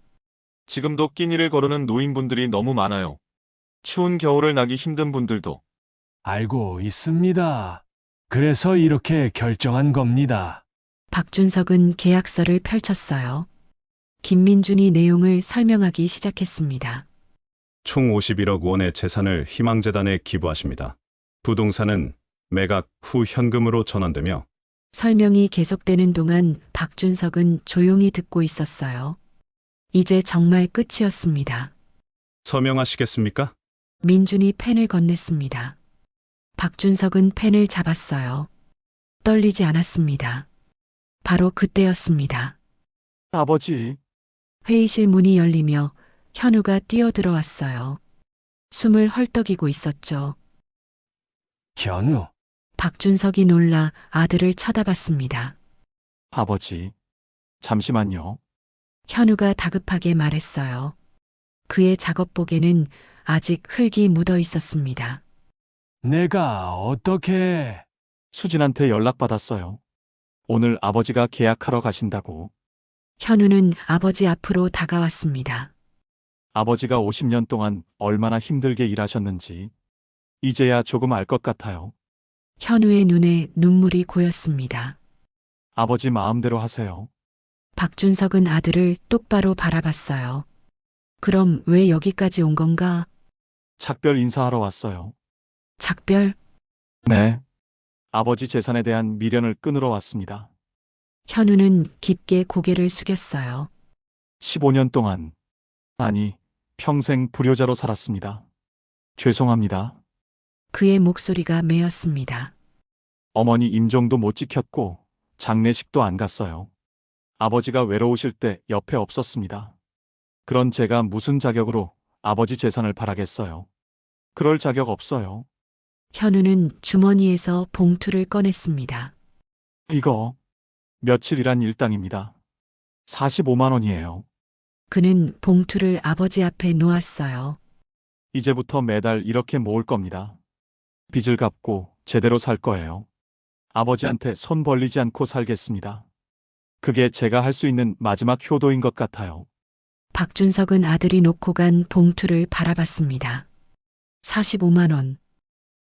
지금도 끼니를 거르는 노인분들이 너무 많아요. 추운 겨울을 나기 힘든 분들도. 알고 있습니다. 그래서 이렇게 결정한 겁니다. 박준석은 계약서를 펼쳤어요. 김민준이 내용을 설명하기 시작했습니다. 총 51억 원의 재산을 희망재단에 기부하십니다. 부동산은 매각 후 현금으로 전환되며 설명이 계속되는 동안 박준석은 조용히 듣고 있었어요. 이제 정말 끝이었습니다. 서명하시겠습니까? 민준이 펜을 건넸습니다. 박준석은 펜을 잡았어요. 떨리지 않았습니다. 바로 그때였습니다. 아버지, 회의실 문이 열리며 현우가 뛰어들어왔어요. 숨을 헐떡이고 있었죠. 현우, 박준석이 놀라 아들을 쳐다봤습니다. 아버지, 잠시만요. 현우가 다급하게 말했어요. 그의 작업복에는 아직 흙이 묻어 있었습니다. 내가 어떻게... 수진한테 연락받았어요. 오늘 아버지가 계약하러 가신다고. 현우는 아버지 앞으로 다가왔습니다. 아버지가 50년 동안 얼마나 힘들게 일하셨는지 이제야 조금 알 것 같아요. 현우의 눈에 눈물이 고였습니다. 아버지 마음대로 하세요. 박준석은 아들을 똑바로 바라봤어요. 그럼 왜 여기까지 온 건가? 작별 인사하러 왔어요. 작별? 네. 아버지 재산에 대한 미련을 끊으러 왔습니다. 현우는 깊게 고개를 숙였어요. 15년 동안, 아니, 평생 불효자로 살았습니다. 죄송합니다. 그의 목소리가 메었습니다. 어머니 임종도 못 지켰고 장례식도 안 갔어요. 아버지가 외로우실 때 옆에 없었습니다. 그런 제가 무슨 자격으로 아버지 재산을 바라겠어요. 그럴 자격 없어요. 현우는 주머니에서 봉투를 꺼냈습니다. 이거 며칠 일한 일당입니다. 45만 원이에요. 그는 봉투를 아버지 앞에 놓았어요. 이제부터 매달 이렇게 모을 겁니다. 빚을 갚고 제대로 살 거예요. 아버지한테 손 벌리지 않고 살겠습니다. 그게 제가 할 수 있는 마지막 효도인 것 같아요. 박준석은 아들이 놓고 간 봉투를 바라봤습니다. 45만 원.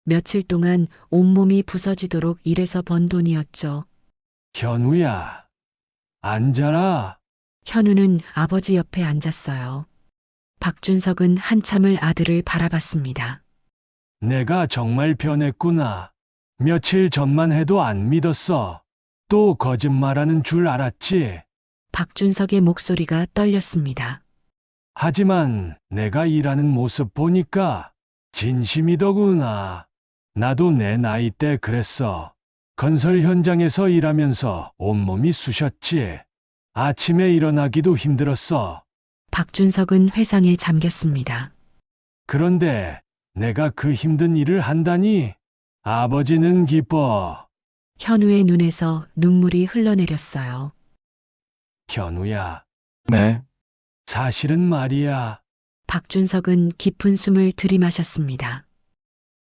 며칠 동안 온몸이 부서지도록 일해서 번 돈이었죠. 현우야, 앉아라. 현우는 아버지 옆에 앉았어요. 박준석은 한참을 아들을 바라봤습니다. 내가 정말 변했구나. 며칠 전만 해도 안 믿었어. 또 거짓말하는 줄 알았지. 박준석의 목소리가 떨렸습니다. 하지만 내가 일하는 모습 보니까 진심이더구나. 나도 내 나이 때 그랬어. 건설 현장에서 일하면서 온몸이 쑤셨지. 아침에 일어나기도 힘들었어. 박준석은 회상에 잠겼습니다. 그런데 내가 그 힘든 일을 한다니 아버지는 기뻐. 현우의 눈에서 눈물이 흘러내렸어요. 현우야, 네. 사실은 말이야. 박준석은 깊은 숨을 들이마셨습니다.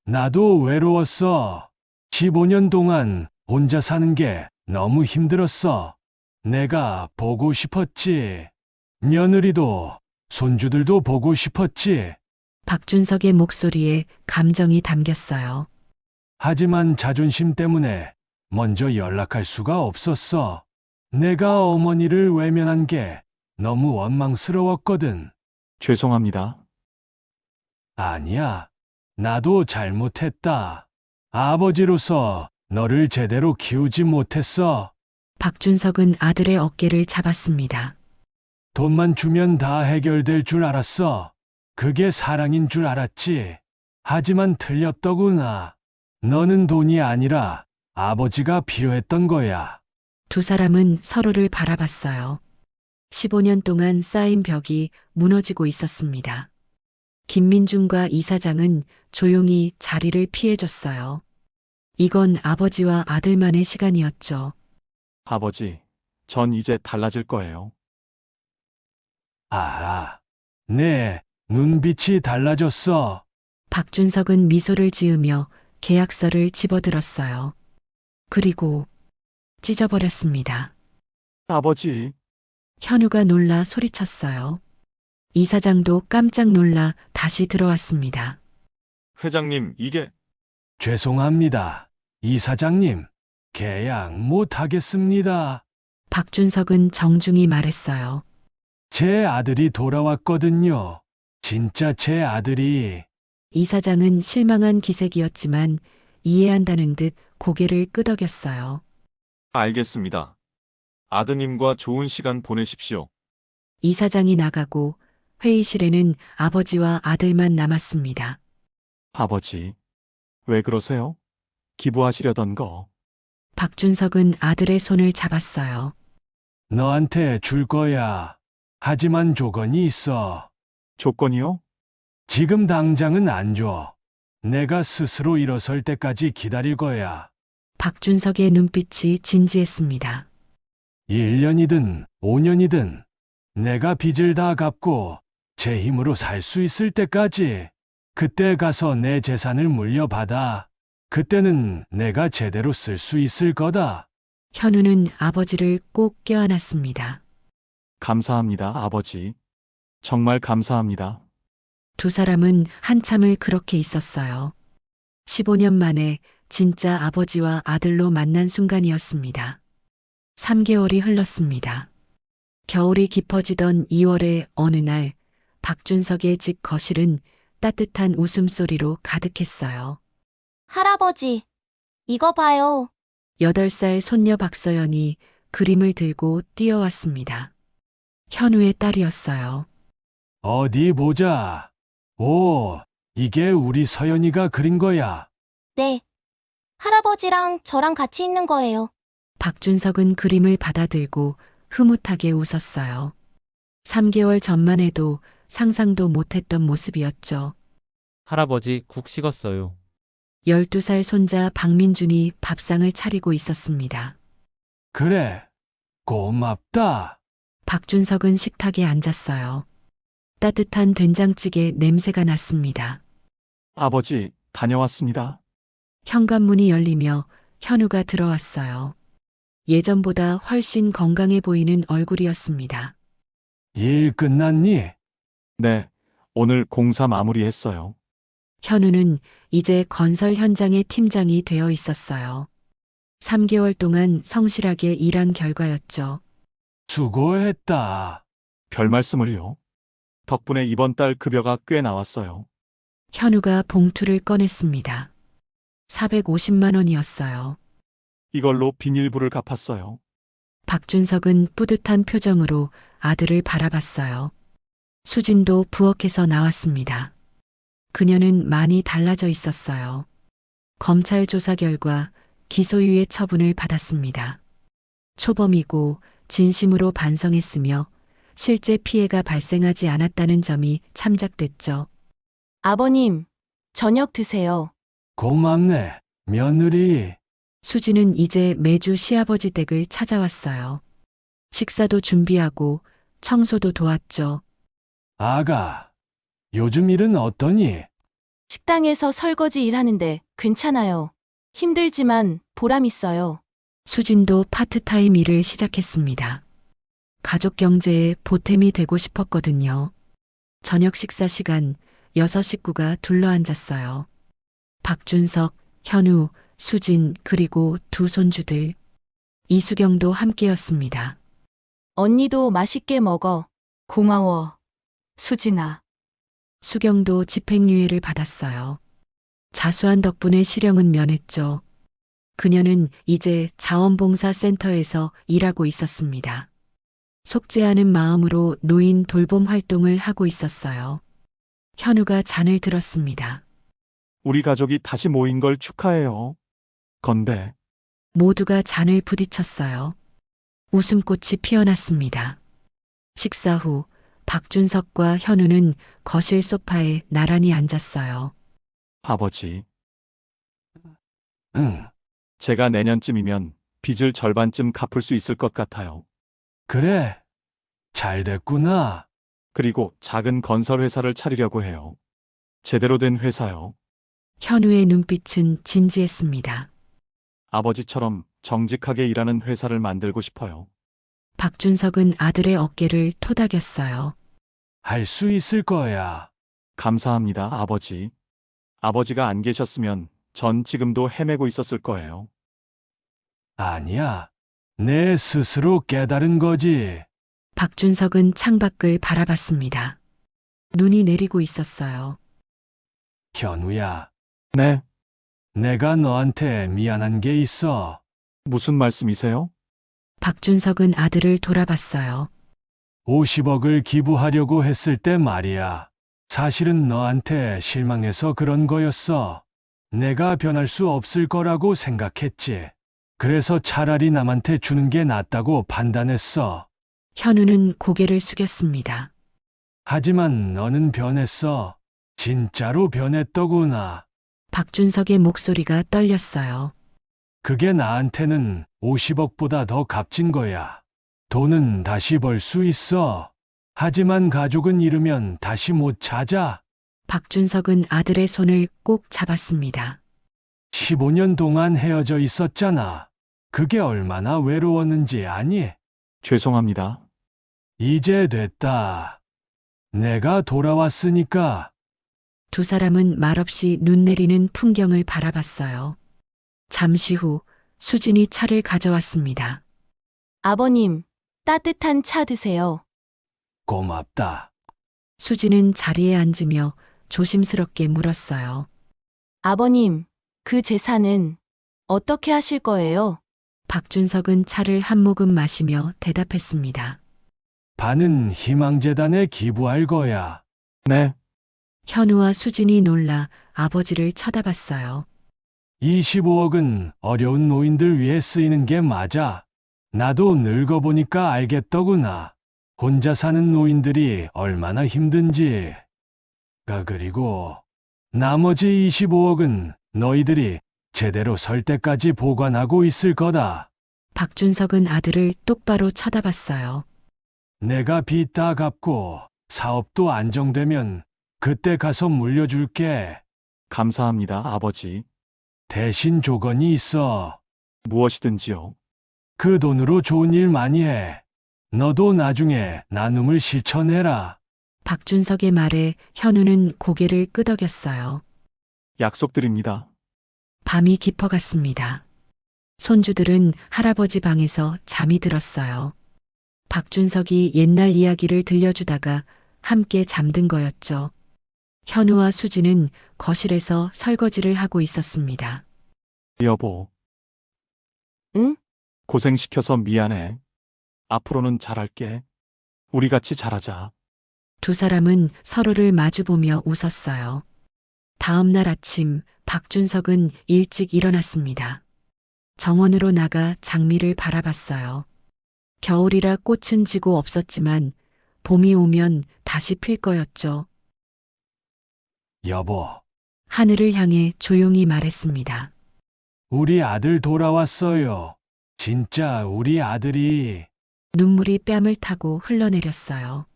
나도 외로웠어. 15년 동안 혼자 사는 게 너무 힘들었어. 내가 보고 싶었지. 며느리도 손주들도 보고 싶었지. 박준석의 목소리에 감정이 담겼어요. 하지만 자존심 때문에 먼저 연락할 수가 없었어. 내가 어머니를 외면한 게 너무 원망스러웠거든. 죄송합니다. 아니야. 나도 잘못했다. 아버지로서 너를 제대로 키우지 못했어. 박준석은 아들의 어깨를 잡았습니다. 돈만 주면 다 해결될 줄 알았어. 그게 사랑인 줄 알았지. 하지만 틀렸더구나. 너는 돈이 아니라 아버지가 필요했던 거야. 두 사람은 서로를 바라봤어요. 15년 동안 쌓인 벽이 무너지고 있었습니다. 김민중과 이사장은 조용히 자리를 피해줬어요. 이건 아버지와 아들만의 시간이었죠. 아버지, 전 이제 달라질 거예요. 아, 네, 눈빛이 달라졌어. 박준석은 미소를 지으며 계약서를 집어들었어요. 그리고 찢어버렸습니다. 아버지, 현우가 놀라 소리쳤어요. 이사장도 깜짝 놀라 다시 들어왔습니다. 회장님, 이게 죄송합니다. 이사장님, 계약 못 하겠습니다. 박준석은 정중히 말했어요. 제 아들이 돌아왔거든요. 진짜 제 아들이. 이사장은 실망한 기색이었지만 이해한다는 듯 고개를 끄덕였어요. 알겠습니다. 아드님과 좋은 시간 보내십시오. 이사장이 나가고 회의실에는 아버지와 아들만 남았습니다. 아버지, 왜 그러세요? 기부하시려던 거. 박준석은 아들의 손을 잡았어요. 너한테 줄 거야. 하지만 조건이 있어. 조건이요? 지금 당장은 안 줘. 내가 스스로 일어설 때까지 기다릴 거야. 박준석의 눈빛이 진지했습니다. 1년이든 5년이든 내가 빚을 다 갚고 제 힘으로 살 수 있을 때까지. 그때 가서 내 재산을 물려받아. 그때는 내가 제대로 쓸 수 있을 거다. 현우는 아버지를 꼭 껴안았습니다. 감사합니다, 아버지. 정말 감사합니다. 두 사람은 한참을 그렇게 있었어요. 15년 만에 진짜 아버지와 아들로 만난 순간이었습니다. 3개월이 흘렀습니다. 겨울이 깊어지던 2월의 어느 날, 박준석의 집 거실은 따뜻한 웃음소리로 가득했어요. 할아버지, 이거 봐요. 8살 손녀 박서연이 그림을 들고 뛰어왔습니다. 현우의 딸이었어요. 어디 보자. 오, 이게 우리 서연이가 그린 거야. 네. 할아버지랑 저랑 같이 있는 거예요. 박준석은 그림을 받아들고 흐뭇하게 웃었어요. 3개월 전만 해도 상상도 못했던 모습이었죠. 할아버지 국 식었어요. 12살 손자 박민준이 밥상을 차리고 있었습니다. 그래, 고맙다. 박준석은 식탁에 앉았어요. 따뜻한 된장찌개 냄새가 났습니다. 아버지, 다녀왔습니다. 현관문이 열리며 현우가 들어왔어요. 예전보다 훨씬 건강해 보이는 얼굴이었습니다. 일 끝났니? 네, 오늘 공사 마무리했어요. 현우는 이제 건설 현장의 팀장이 되어 있었어요. 3개월 동안 성실하게 일한 결과였죠. 수고했다. 별 말씀을요. 덕분에 이번 달 급여가 꽤 나왔어요. 현우가 봉투를 꺼냈습니다. 450만 원이었어요. 이걸로 비닐부를 갚았어요. 박준석은 뿌듯한 표정으로 아들을 바라봤어요. 수진도 부엌에서 나왔습니다. 그녀는 많이 달라져 있었어요. 검찰 조사 결과 기소유예 처분을 받았습니다. 초범이고 진심으로 반성했으며 실제 피해가 발생하지 않았다는 점이 참작됐죠. 아버님, 저녁 드세요. 고맙네, 며느리. 수지는 이제 매주 시아버지 댁을 찾아왔어요. 식사도 준비하고 청소도 도왔죠. 아가, 요즘 일은 어떠니? 식당에서 설거지 일하는데 괜찮아요. 힘들지만 보람 있어요. 수진도 파트타임 일을 시작했습니다. 가족 경제에 보탬이 되고 싶었거든요. 저녁 식사 시간 6식구가 둘러앉았어요. 박준석, 현우, 수진 그리고 두 손주들. 이수경도 함께였습니다. 언니도 맛있게 먹어. 고마워. 수진아. 수경도 집행유예를 받았어요. 자수한 덕분에 실형은 면했죠. 그녀는 이제 자원봉사센터에서 일하고 있었습니다. 속죄하는 마음으로 노인 돌봄 활동을 하고 있었어요. 현우가 잔을 들었습니다. 우리 가족이 다시 모인 걸 축하해요. 건배. 모두가 잔을 부딪혔어요. 웃음꽃이 피어났습니다. 식사 후 박준석과 현우는 거실 소파에 나란히 앉았어요. 아버지, 응, 제가 내년쯤이면 빚을 절반쯤 갚을 수 있을 것 같아요. 그래. 잘 됐구나. 그리고 작은 건설 회사를 차리려고 해요. 제대로 된 회사요. 현우의 눈빛은 진지했습니다. 아버지처럼 정직하게 일하는 회사를 만들고 싶어요. 박준석은 아들의 어깨를 토닥였어요. 할 수 있을 거야. 감사합니다, 아버지. 아버지가 안 계셨으면 전 지금도 헤매고 있었을 거예요. 아니야. 내 스스로 깨달은 거지. 박준석은 창밖을 바라봤습니다. 눈이 내리고 있었어요. 현우야, 네, 내가 너한테 미안한 게 있어. 무슨 말씀이세요? 박준석은 아들을 돌아봤어요. 50억을 기부하려고 했을 때 말이야. 사실은 너한테 실망해서 그런 거였어. 내가 변할 수 없을 거라고 생각했지. 그래서 차라리 남한테 주는 게 낫다고 판단했어. 현우는 고개를 숙였습니다. 하지만 너는 변했어. 진짜로 변했더구나. 박준석의 목소리가 떨렸어요. 그게 나한테는 50억보다 더 값진 거야. 돈은 다시 벌 수 있어. 하지만 가족은 잃으면 다시 못 찾아. 박준석은 아들의 손을 꼭 잡았습니다. 15년 동안 헤어져 있었잖아. 그게 얼마나 외로웠는지 아니? 죄송합니다. 이제 됐다. 내가 돌아왔으니까. 두 사람은 말없이 눈 내리는 풍경을 바라봤어요. 잠시 후 수진이 차를 가져왔습니다. 아버님, 따뜻한 차 드세요. 고맙다. 수진은 자리에 앉으며 조심스럽게 물었어요. 아버님, 그 재산은 어떻게 하실 거예요? 박준석은 차를 한 모금 마시며 대답했습니다. 반은 희망재단에 기부할 거야. 네, 현우와 수진이 놀라 아버지를 쳐다봤어요. 25억은 어려운 노인들 위해 쓰이는 게 맞아. 나도 늙어보니까 알겠더구나. 혼자 사는 노인들이 얼마나 힘든지. 그리고 나머지 25억은 너희들이 제대로 설 때까지 보관하고 있을 거다. 박준석은 아들을 똑바로 쳐다봤어요. 내가 빚 다 갚고 사업도 안정되면 그때 가서 물려줄게. 감사합니다, 아버지. 대신 조건이 있어. 무엇이든지요. 그 돈으로 좋은 일 많이 해. 너도 나중에 나눔을 실천해라. 박준석의 말에 현우는 고개를 끄덕였어요. 약속드립니다. 밤이 깊어갔습니다. 손주들은 할아버지 방에서 잠이 들었어요. 박준석이 옛날 이야기를 들려주다가 함께 잠든 거였죠. 현우와 수지는 거실에서 설거지를 하고 있었습니다. 여보. 응? 고생시켜서 미안해. 앞으로는 잘할게. 우리 같이 잘하자. 두 사람은 서로를 마주보며 웃었어요. 다음 날 아침 박준석은 일찍 일어났습니다. 정원으로 나가 장미를 바라봤어요. 겨울이라 꽃은 지고 없었지만 봄이 오면 다시 필 거였죠. 여보, 하늘을 향해 조용히 말했습니다. 우리 아들 돌아왔어요. 진짜 우리 아들이. 눈물이 뺨을 타고 흘러내렸어요.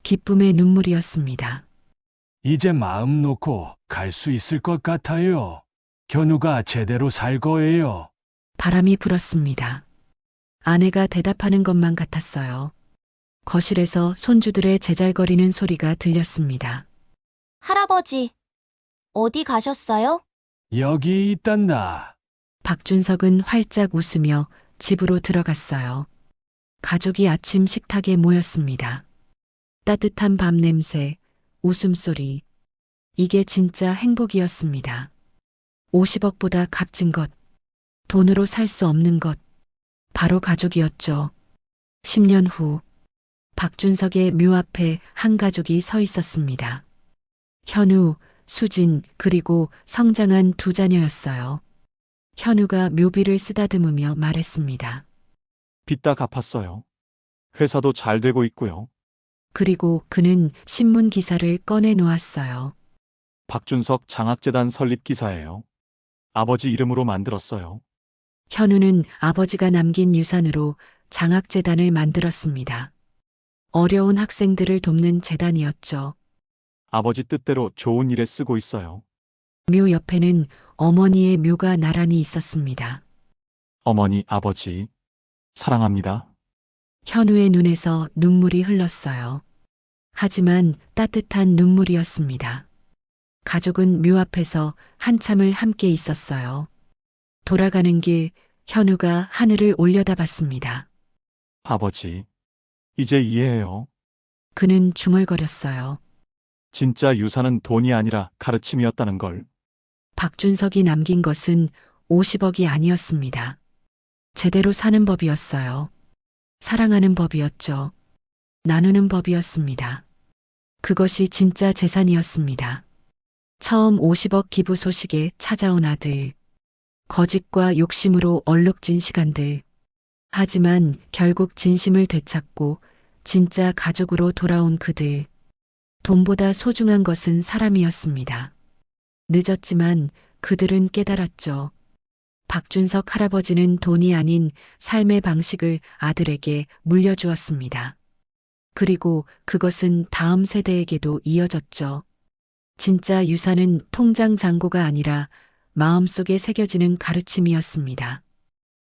기쁨의 눈물이었습니다. 이제 마음 놓고 갈 수 있을 것 같아요. 견우가 제대로 살 거예요. 바람이 불었습니다. 아내가 대답하는 것만 같았어요. 거실에서 손주들의 제잘거리는 소리가 들렸습니다. 할아버지, 어디 가셨어요? 여기 있단다. 박준석은 활짝 웃으며 집으로 들어갔어요. 가족이 아침 식탁에 모였습니다. 따뜻한 밥 냄새, 웃음소리. 이게 진짜 행복이었습니다. 50억보다 값진 것, 돈으로 살 수 없는 것, 바로 가족이었죠. 10년 후, 박준석의 묘 앞에 한 가족이 서 있었습니다. 현우, 수진, 그리고 성장한 두 자녀였어요. 현우가 묘비를 쓰다듬으며 말했습니다. 빚 다 갚았어요. 회사도 잘 되고 있고요. 그리고 그는 신문 기사를 꺼내 놓았어요. 박준석 장학재단 설립 기사예요. 아버지 이름으로 만들었어요. 현우는 아버지가 남긴 유산으로 장학재단을 만들었습니다. 어려운 학생들을 돕는 재단이었죠. 아버지 뜻대로 좋은 일에 쓰고 있어요. 묘 옆에는 어머니의 묘가 나란히 있었습니다. 어머니, 아버지, 사랑합니다. 현우의 눈에서 눈물이 흘렀어요. 하지만 따뜻한 눈물이었습니다. 가족은 묘 앞에서 한참을 함께 있었어요. 돌아가는 길, 현우가 하늘을 올려다봤습니다. 아버지, 이제 이해해요. 그는 중얼거렸어요. 진짜 유산은 돈이 아니라 가르침이었다는 걸. 박준석이 남긴 것은 50억이 아니었습니다. 제대로 사는 법이었어요. 사랑하는 법이었죠. 나누는 법이었습니다. 그것이 진짜 재산이었습니다. 처음 50억 기부 소식에 찾아온 아들. 거짓과 욕심으로 얼룩진 시간들. 하지만 결국 진심을 되찾고 진짜 가족으로 돌아온 그들. 돈보다 소중한 것은 사람이었습니다. 늦었지만 그들은 깨달았죠. 박준석 할아버지는 돈이 아닌 삶의 방식을 아들에게 물려주었습니다. 그리고 그것은 다음 세대에게도 이어졌죠. 진짜 유산은 통장 잔고가 아니라 마음속에 새겨지는 가르침이었습니다.